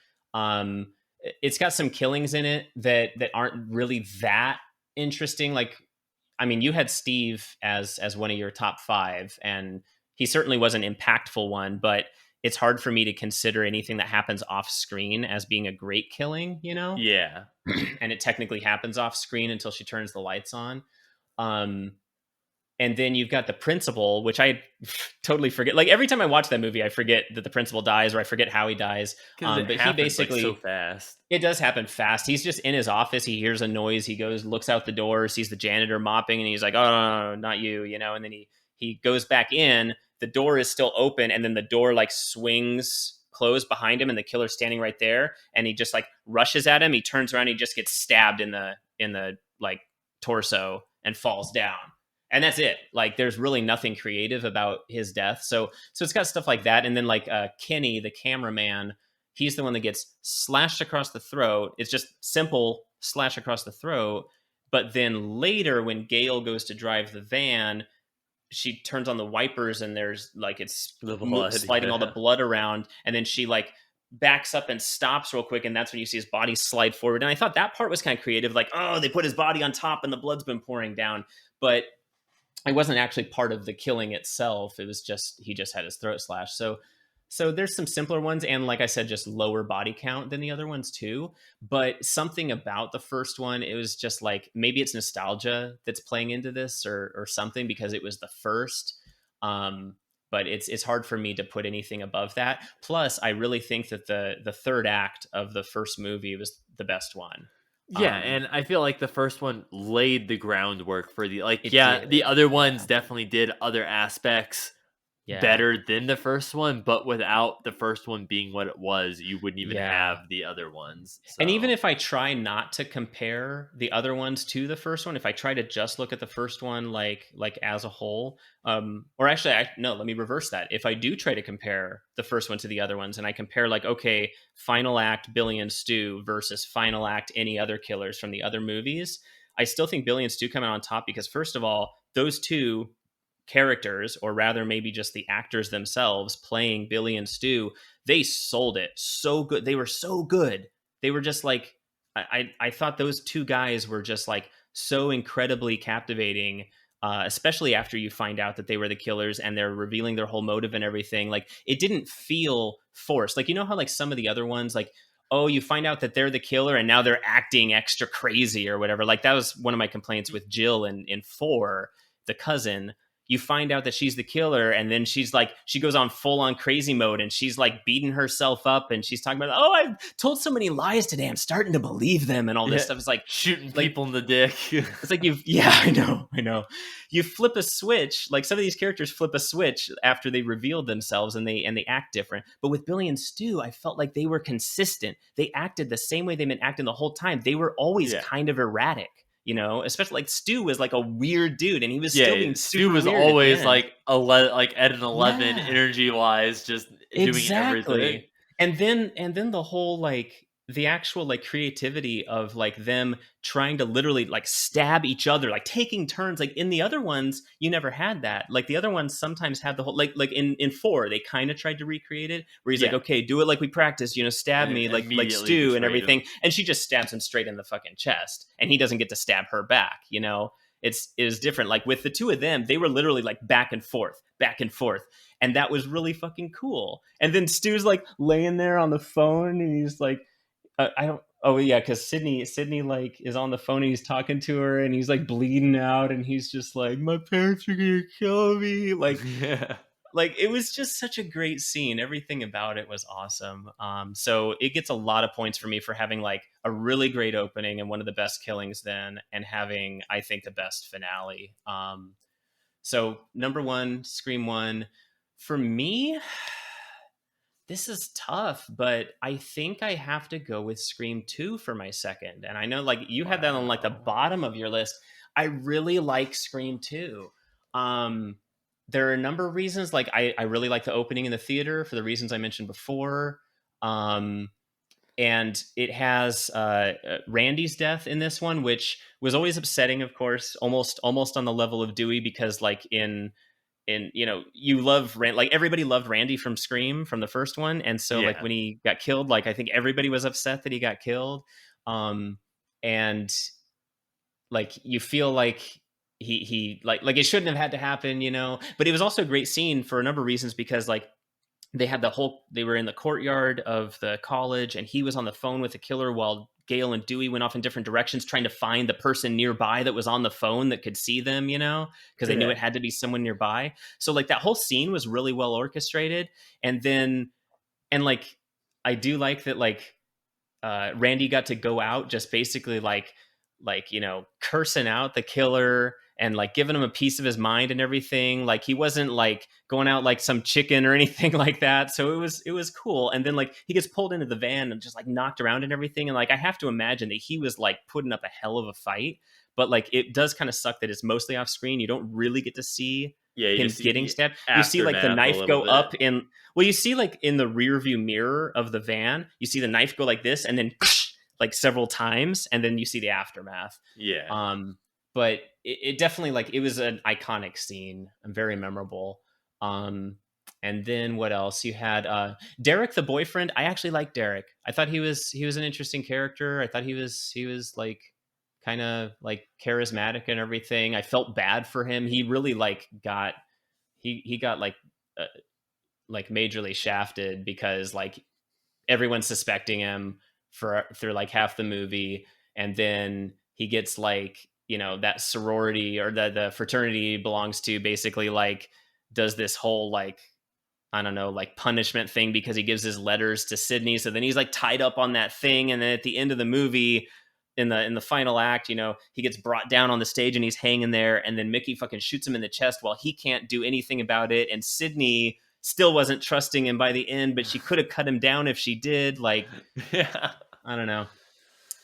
It's got some killings in it that aren't really that interesting. Like, I mean, you had Steve as one of your top 5, and he certainly was an impactful one, but it's hard for me to consider anything that happens off screen as being a great killing, you know? Yeah. And it technically happens off screen until she turns the lights on. Um, and then you've got the principal, which I totally forget. Like every time I watch that movie, I forget that the principal dies, or I forget how he dies. Because it But he happens basically, so fast. it does happen fast. He's just in his office. He hears a noise. He goes, looks out the door, sees the janitor mopping, and he's like, "Oh, no, not you," you know. And then he goes back in. The door is still open, and then the door like swings closed behind him, and the killer's standing right there. And he just like rushes at him. He turns around, he just gets stabbed in the like torso and falls down. And that's it. Like there's really nothing creative about his death. So it's got stuff like that. And then like Kenny, the cameraman, he's the one that gets slashed across the throat. It's just simple slash across the throat. But then later, when Gail goes to drive the van, she turns on the wipers and there's like it's The blood, sliding all the yeah. blood around. And then she like backs up and stops real quick. And that's when you see his body slide forward. And I thought that part was kind of creative. Like, oh, they put his body on top and the blood's been pouring down. But it wasn't actually part of the killing itself. It was just, he just had his throat slashed. So there's some simpler ones. And like I said, just lower body count than the other ones too. But something about the first one, it was just like, maybe it's nostalgia that's playing into this or something because it was the first. But it's hard for me to put anything above that. Plus, I really think that the third act of the first movie was the best one. Yeah, and I feel like the first one laid the groundwork for the It did, the other ones definitely did other aspects better than the first one, but without the first one being what it was, you wouldn't even have the other ones. And even So- if I try not to compare the other ones to the first one, if I try to just look at the first one like as a whole, or actually, no, let me reverse that. If I do try to compare the first one to the other ones, and I compare like, okay, final act Billy and Stu versus final act any other killers from the other movies, I still think Billy and Stu come out on top because first of all, those two characters, or rather maybe just the actors themselves playing Billy and Stu, they sold it so good. They were so good. They were just like, I thought those two guys were just like so incredibly captivating, especially after you find out that they were the killers and they're revealing their whole motive and everything. Like it didn't feel forced. Like, you know how like some of the other ones, like, oh, you find out that they're the killer and now they're acting extra crazy or whatever. Like that was one of my complaints with Jill in 4, the cousin. You find out that she's the killer, and then she's like, she goes on full on crazy mode, and she's like beating herself up, and she's talking about, oh, I've told so many lies today, I'm starting to believe them, and all this stuff. It's like shooting people in the dick. It's like I know. You flip a switch, like some of these characters flip a switch after they revealed themselves, and they act different. But with Billy and Stu, I felt like they were consistent. They acted the same way they've been acting the whole time. They were always kind of erratic. You know, especially like Stu was like a weird dude, and he was still being Stu was weird always like at an 11 Yeah. energy wise, just doing everything. And then the whole like the actual like creativity of like them trying to literally like stab each other, like taking turns. Like in the other ones, you never had that. Like the other ones sometimes had the whole like in 4, they kind of tried to recreate it where he's like, okay, do it like we practiced, you know, stab me like Stu and everything. And she just stabs him straight in the fucking chest, and he doesn't get to stab her back, you know. It is different. Like with the two of them, they were literally like back and forth. And that was really fucking cool. And then Stu's like laying there on the phone, and he's like, I don't. Oh yeah, because Sydney like is on the phone and he's talking to her and he's like bleeding out and he's just like, my parents are gonna kill me. Like, like it was just such a great scene. Everything about it was awesome. So it gets a lot of points for me for having like a really great opening and one of the best killings then, and having, I think, the best finale. So number 1, Scream 1 for me. This is tough, but I think I have to go with Scream 2 for my second. And I know like you had that on like the bottom of your list. I really like Scream 2. There are a number of reasons. Like I really like the opening in the theater for the reasons I mentioned before. And it has Randy's death in this one, which was always upsetting, of course, almost on the level of Dewey, because like in you know, you love like everybody loved Randy from Scream from the first one, and so like when he got killed, like I think everybody was upset that he got killed, and like you feel like he like it shouldn't have had to happen, you know. But it was also a great scene for a number of reasons, because like they were in the courtyard of the college, and he was on the phone with the killer while Gail and Dewey went off in different directions trying to find the person nearby that was on the phone that could see them, because they knew it had to be someone nearby. So like that whole scene was really well orchestrated. And like I do like that, like Randy got to go out just basically like cursing out the killer and like giving him a piece of his mind and everything. Like he wasn't like going out like some chicken or anything like that. So it was cool. And then like he gets pulled into the van and just like knocked around and everything. And like I have to imagine that he was like putting up a hell of a fight. But like it does kind of suck that it's mostly off screen. You don't really get to see him getting stabbed. You see like the knife go up in, well, you see like in the rear view mirror of the van, you see the knife go like this and then like several times, and then you see the aftermath. Yeah. But it definitely, like, it was an iconic scene and very memorable. And then what else? You had Derek, the boyfriend. I actually liked Derek. I thought he was an interesting character. I thought he was like kind of like charismatic and everything. I felt bad for him. He really like got he got like majorly shafted because like everyone's suspecting him through like half the movie, and then he gets like that sorority or the fraternity he belongs to basically like does this whole like I don't know like punishment thing because he gives his letters to Sydney, so then he's like tied up on that thing, and then at the end of the movie in the final act he gets brought down on the stage and he's hanging there, and then Mickey fucking shoots him in the chest while he can't do anything about it, and Sydney still wasn't trusting him by the end, but she could have cut him down if she did. Like, yeah, I don't know.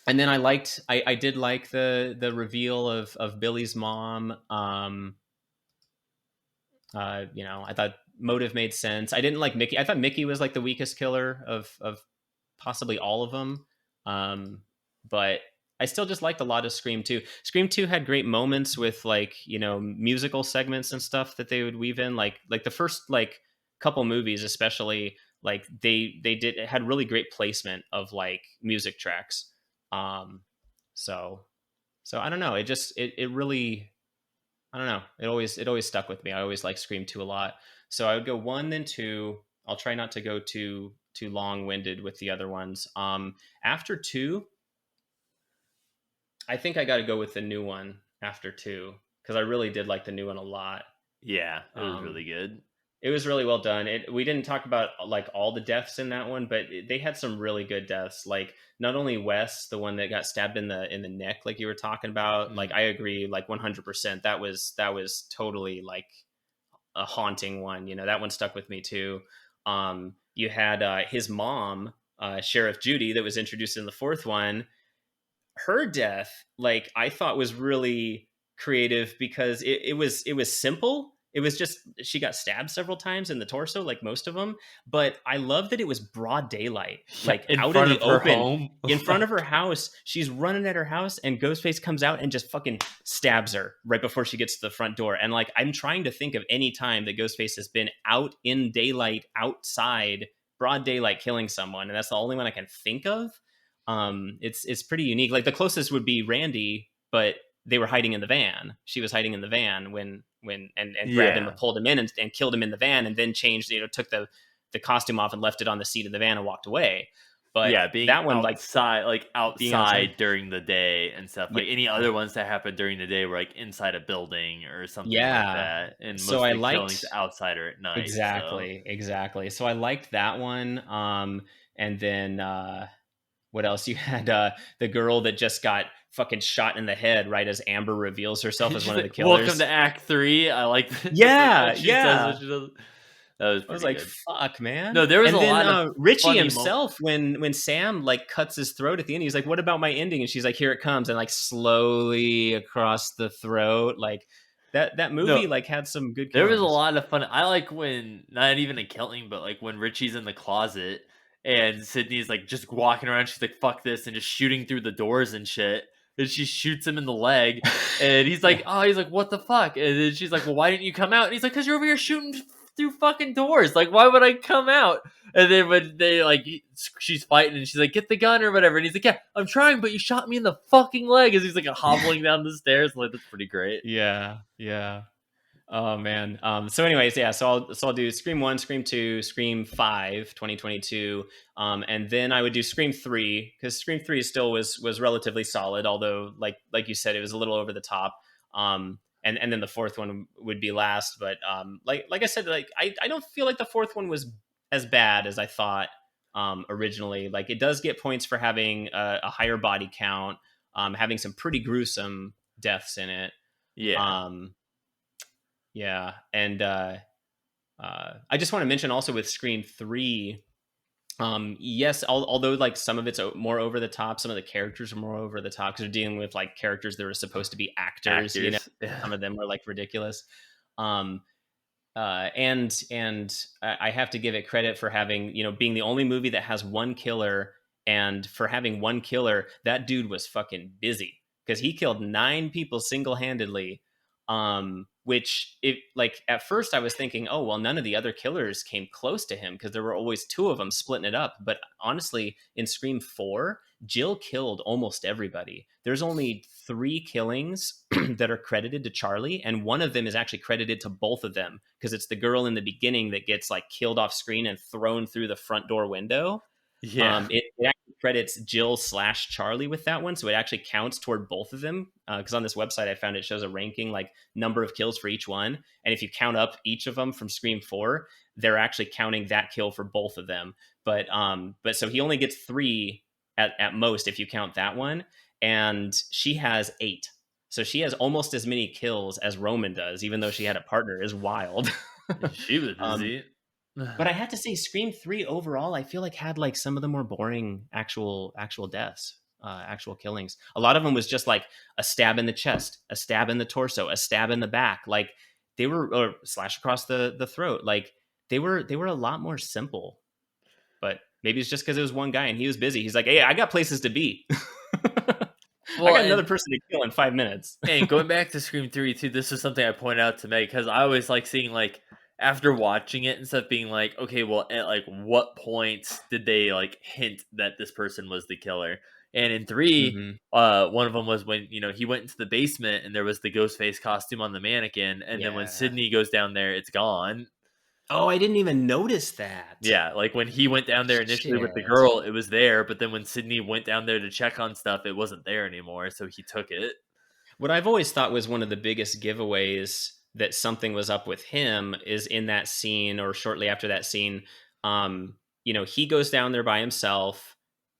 And then I did like the reveal of Billy's mom. I thought motive made sense. I didn't like Mickey. I thought Mickey was like the weakest killer of possibly all of them. But I still just liked a lot of Scream 2. Scream 2 had great moments with like, musical segments and stuff that they would weave in. Like the first like couple movies, especially, like it had really great placement of like music tracks. So I don't know. It really, I don't know. It always stuck with me. I always liked Scream 2 a lot. So I would go 1 then 2. I'll try not to go too long-winded with the other ones. After 2, I think I got to go with the new one after 2 because I really did like the new one a lot. Yeah, it was really good. It was really well done. We didn't talk about like all the deaths in that one, but they had some really good deaths. Like not only Wes, the one that got stabbed in the neck, like you were talking about. Like I agree, like 100%. That was totally like a haunting one. That one stuck with me too. You had his mom, Sheriff Judy, that was introduced in the 4th one. Her death, like I thought, was really creative because it was simple. It was just she got stabbed several times in the torso, like most of them. But I love that it was broad daylight, like out in the open, in front of her house. She's running at her house, and Ghostface comes out and just fucking stabs her right before she gets to the front door. And like I'm trying to think of any time that Ghostface has been out in daylight, outside, broad daylight, killing someone, and that's the only one I can think of. It's pretty unique. Like the closest would be Randy, but they were hiding in the van. She was hiding in the van when grabbed him or pulled him in and killed him in the van, and then changed, took the costume off and left it on the seat of the van and walked away. But yeah, being that one outside during the day and stuff. Like any other ones that happened during the day were like inside a building or something like that. And most so of the killings outside or at night. Exactly. So I liked that one. And then what else? You had the girl that just got fucking shot in the head right as Amber reveals herself as one of the killers. Welcome to Act 3. I like that. Yeah, That was I was like, good. fuck, man. No, there was a lot of Richie himself when Sam like cuts his throat at the end, he's like, what about my ending? And she's like, here it comes, and like slowly across the throat. Like that movie like had some good There was a lot of fun. I like when, not even a killing, but like when Richie's in the closet and Sydney's like just walking around, she's like, fuck this, and just shooting through the doors and shit. And she shoots him in the leg, and he's like, what the fuck? And then she's like, well, why didn't you come out? And he's like, because you're over here shooting through fucking doors. Like, why would I come out? And then when they like, she's fighting, and she's like, get the gun or whatever. And he's like, yeah, I'm trying, but you shot me in the fucking leg. As he's like hobbling down the stairs. Like, that's pretty great. Yeah. Oh man. So anyways, yeah, so I'll do Scream 1, Scream 2, Scream 5, 2022. And then I would do Scream 3, because Scream 3 still was relatively solid, although like you said, it was a little over the top. And then the fourth one would be last. But like I said, like I don't feel like the fourth one was as bad as I thought originally. Like it does get points for having a higher body count, having some pretty gruesome deaths in it. Yeah. Yeah, and I just want to mention also with Scream 3, yes, although like some of it's more over the top, some of the characters are more over the top because they're dealing with like characters that are supposed to be actors. You know, Yeah. some of them are like ridiculous. Um, and I have to give it credit for having, being the only movie that has one killer, and for having one killer, that dude was fucking busy because he killed 9 people single-handedly. Which it like at first I was thinking, oh well, none of the other killers came close to him because there were always 2 of them splitting it up. But honestly, in Scream 4, Jill killed almost everybody. There's only 3 killings that are credited to Charlie, and one of them is actually credited to both of them because it's the girl in the beginning that gets like killed off screen and thrown through the front door window. Yeah. It actually credits Jill / Charlie with that one, so it actually counts toward both of them. Because on this website, I found it shows a ranking, like number of kills for each one, and if you count up each of them from Scream 4, they're actually counting that kill for both of them. But so he only gets 3 at most if you count that one, and she has 8. So she has almost as many kills as Roman does, even though she had a partner. Is wild. She was busy. But I have to say, Scream 3 overall, I feel like had like some of the more boring actual deaths, actual killings. A lot of them was just like a stab in the chest, a stab in the torso, a stab in the back. Like they were, or slash across the throat. Like they were a lot more simple. But maybe it's just because it was one guy and he was busy. He's like, hey, I got places to be. Well, I got another person to kill in 5 minutes. And going back to Scream 3 too, this is something I point out to Meg because I always like seeing like after watching it and stuff being like, okay, well, at like what points did they like hint that this person was the killer? And in 3, Mm-hmm. one of them was when he went into the basement and there was the Ghostface costume on the mannequin, and then when Sydney goes down there, it's gone. Oh, I didn't even notice that. Yeah, like when he went down there initially with the Shit. girl, it was there, but then when Sydney went down there to check on stuff, it wasn't there anymore, so he took it. What I've always thought was one of the biggest giveaways that something was up with him is in that scene or shortly after that scene. He goes down there by himself.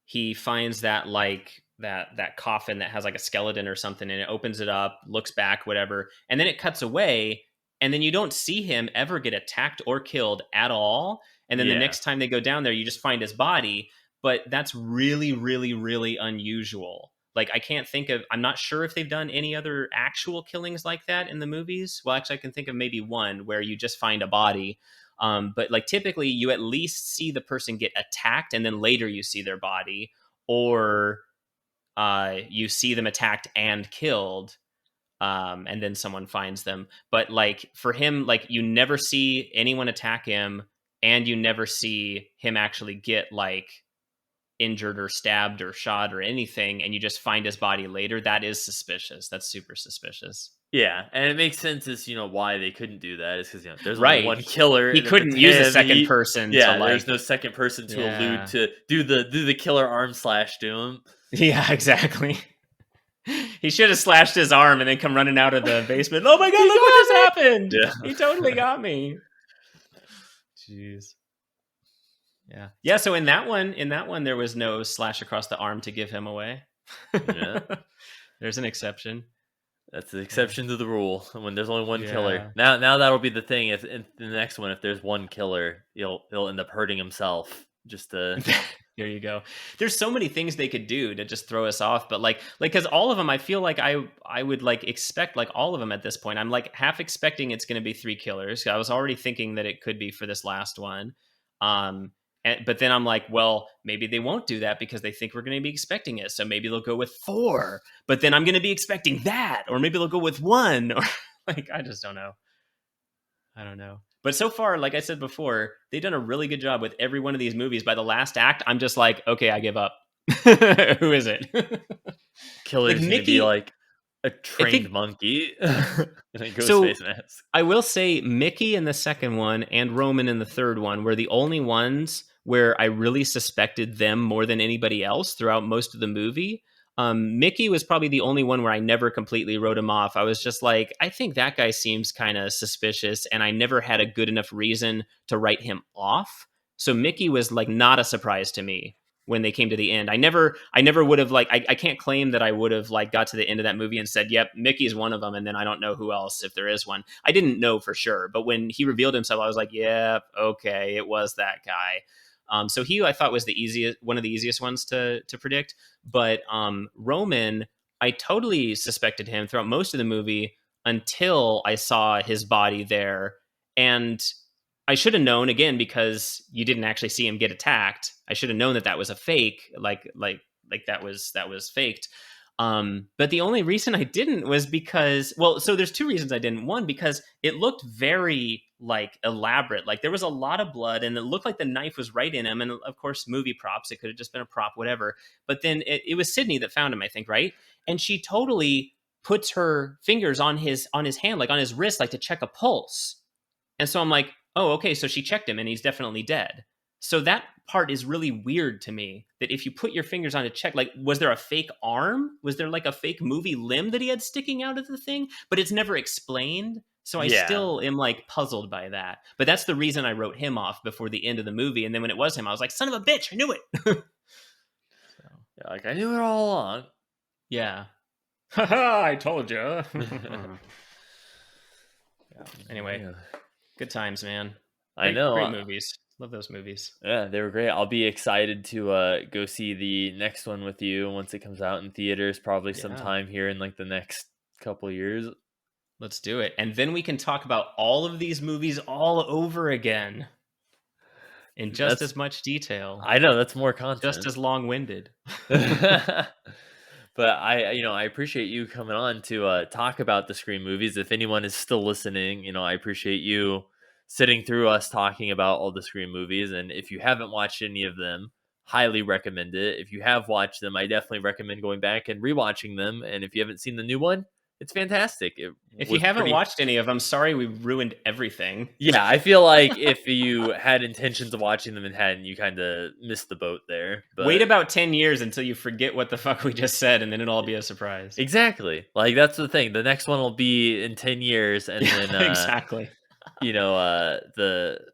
He finds that like that coffin that has like a skeleton or something, and it opens it up, looks back, whatever, and then it cuts away, and then you don't see him ever get attacked or killed at all. And then the next time they go down there, you just find his body. But that's really, really, really unusual. Like I'm not sure if they've done any other actual killings like that in the movies. Well, actually I can think of maybe one where you just find a body. But like typically you at least see the person get attacked and then later you see their body, or you see them attacked and killed. And then someone finds them. But like for him, like you never see anyone attack him, and you never see him actually get like injured or stabbed or shot or anything, and you just find his body later. That is suspicious. That's super suspicious. Yeah, and it makes sense as why they couldn't do that is because there's Right. only one killer. He and couldn't use a second person. Yeah, to, like, there's no second person to allude to do the killer arm slash to him. Yeah, exactly. He should have slashed his arm and then come running out of the basement. Oh my god, look what just happened! Yeah. He totally got me. Jeez. Yeah. So in that one, there was no slash across the arm to give him away. Yeah. There's an exception. That's the exception to the rule when there's only one killer. Now that'll be the thing. If in the next one, if there's one killer, he'll end up hurting himself just to. There you go. There's so many things they could do to just throw us off, but like because all of them, I feel like I would like expect like all of them at this point. I'm like half expecting it's going to be 3 killers. I was already thinking that it could be for this last one. But then I'm like, well, maybe they won't do that because they think we're going to be expecting it. So maybe they'll go with 4, but then I'm going to be expecting that, or maybe they'll go with 1, or like, I just don't know. I don't know. But so far, like I said before, they've done a really good job with every one of these movies. By the last act, I'm just like, okay, I give up. Who is it? Killer's like, gonna be like A trained monkey in a So- Ghostface mask. I will say Mickey in the second one and Roman in the third one were the only ones where I really suspected them more than anybody else throughout most of the movie. Mickey was probably the only one where I never completely wrote him off. I was just like, I think that guy seems kind of suspicious, and I never had a good enough reason to write him off. So Mickey was like not a surprise to me when they came to the end. I never would have like, I can't claim that I would have like got to the end of that movie and said, yep, Mickey's one of them. And then I don't know who else, if there is one. I didn't know for sure. But when he revealed himself, I was like, yeah, okay, it was that guy. So he, I thought, was one of the easiest ones to predict. But Roman, I totally suspected him throughout most of the movie until I saw his body there. And I should have known, again, because you didn't actually see him get attacked. I should have known that was a fake, like that was faked. But the only reason I didn't was because, well, so there's two reasons I didn't. One, because it looked very like elaborate. Like there was a lot of blood and it looked like the knife was right in him. And of course, movie props, it could have just been a prop, whatever. But then it was Sydney that found him, I think, right? And she totally puts her fingers on his hand, like on his wrist, like to check a pulse. And so I'm like, oh, okay, so she checked him and he's definitely dead. So that part is really weird to me, that if you put your fingers on a check, like, was there a fake arm? Was there like a fake movie limb that he had sticking out of the thing? But it's never explained. So I still am like puzzled by that. But that's the reason I wrote him off before the end of the movie. And then when it was him, I was like, son of a bitch, I knew it. Yeah, like I knew it all along. Yeah. Haha, I told you. Anyway, good times, man. I know. Great movies. Love those movies. Yeah, they were great. I'll be excited to go see the next one with you once it comes out in theaters, probably sometime here in like the next couple of years. Let's do it. And then we can talk about all of these movies all over again in just as much detail. I know, that's more content. Just as long-winded. But I appreciate you coming on to talk about the Scream movies. If anyone is still listening, I appreciate you sitting through us talking about all the Scream movies. And if you haven't watched any of them, highly recommend it. If you have watched them, I definitely recommend going back and rewatching them. And if you haven't seen the new one, it's fantastic. If you haven't watched any of them, sorry we ruined everything. Yeah, I feel like if you had intentions of watching them and hadn't, you kind of missed the boat there. But wait about 10 years until you forget what the fuck we just said, and then it'll all be a surprise. Exactly. Like, that's the thing. The next one will be in 10 years, and then... exactly. Goddamn,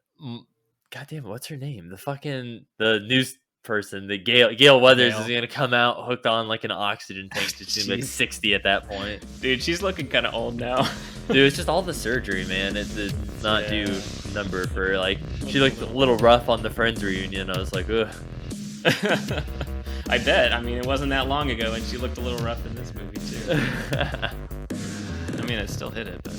what's her name? The news person, the Gail Weathers is gonna come out hooked on like an oxygen tank. She's like 60 at that point. Dude, she's looking kind of old now. Dude, it's just all the surgery, man. It's not due number for like. She looked a little rough on the Friends reunion. I was like, ugh. I bet. I mean, it wasn't that long ago, and she looked a little rough in this movie too. I mean, it still hit it, but.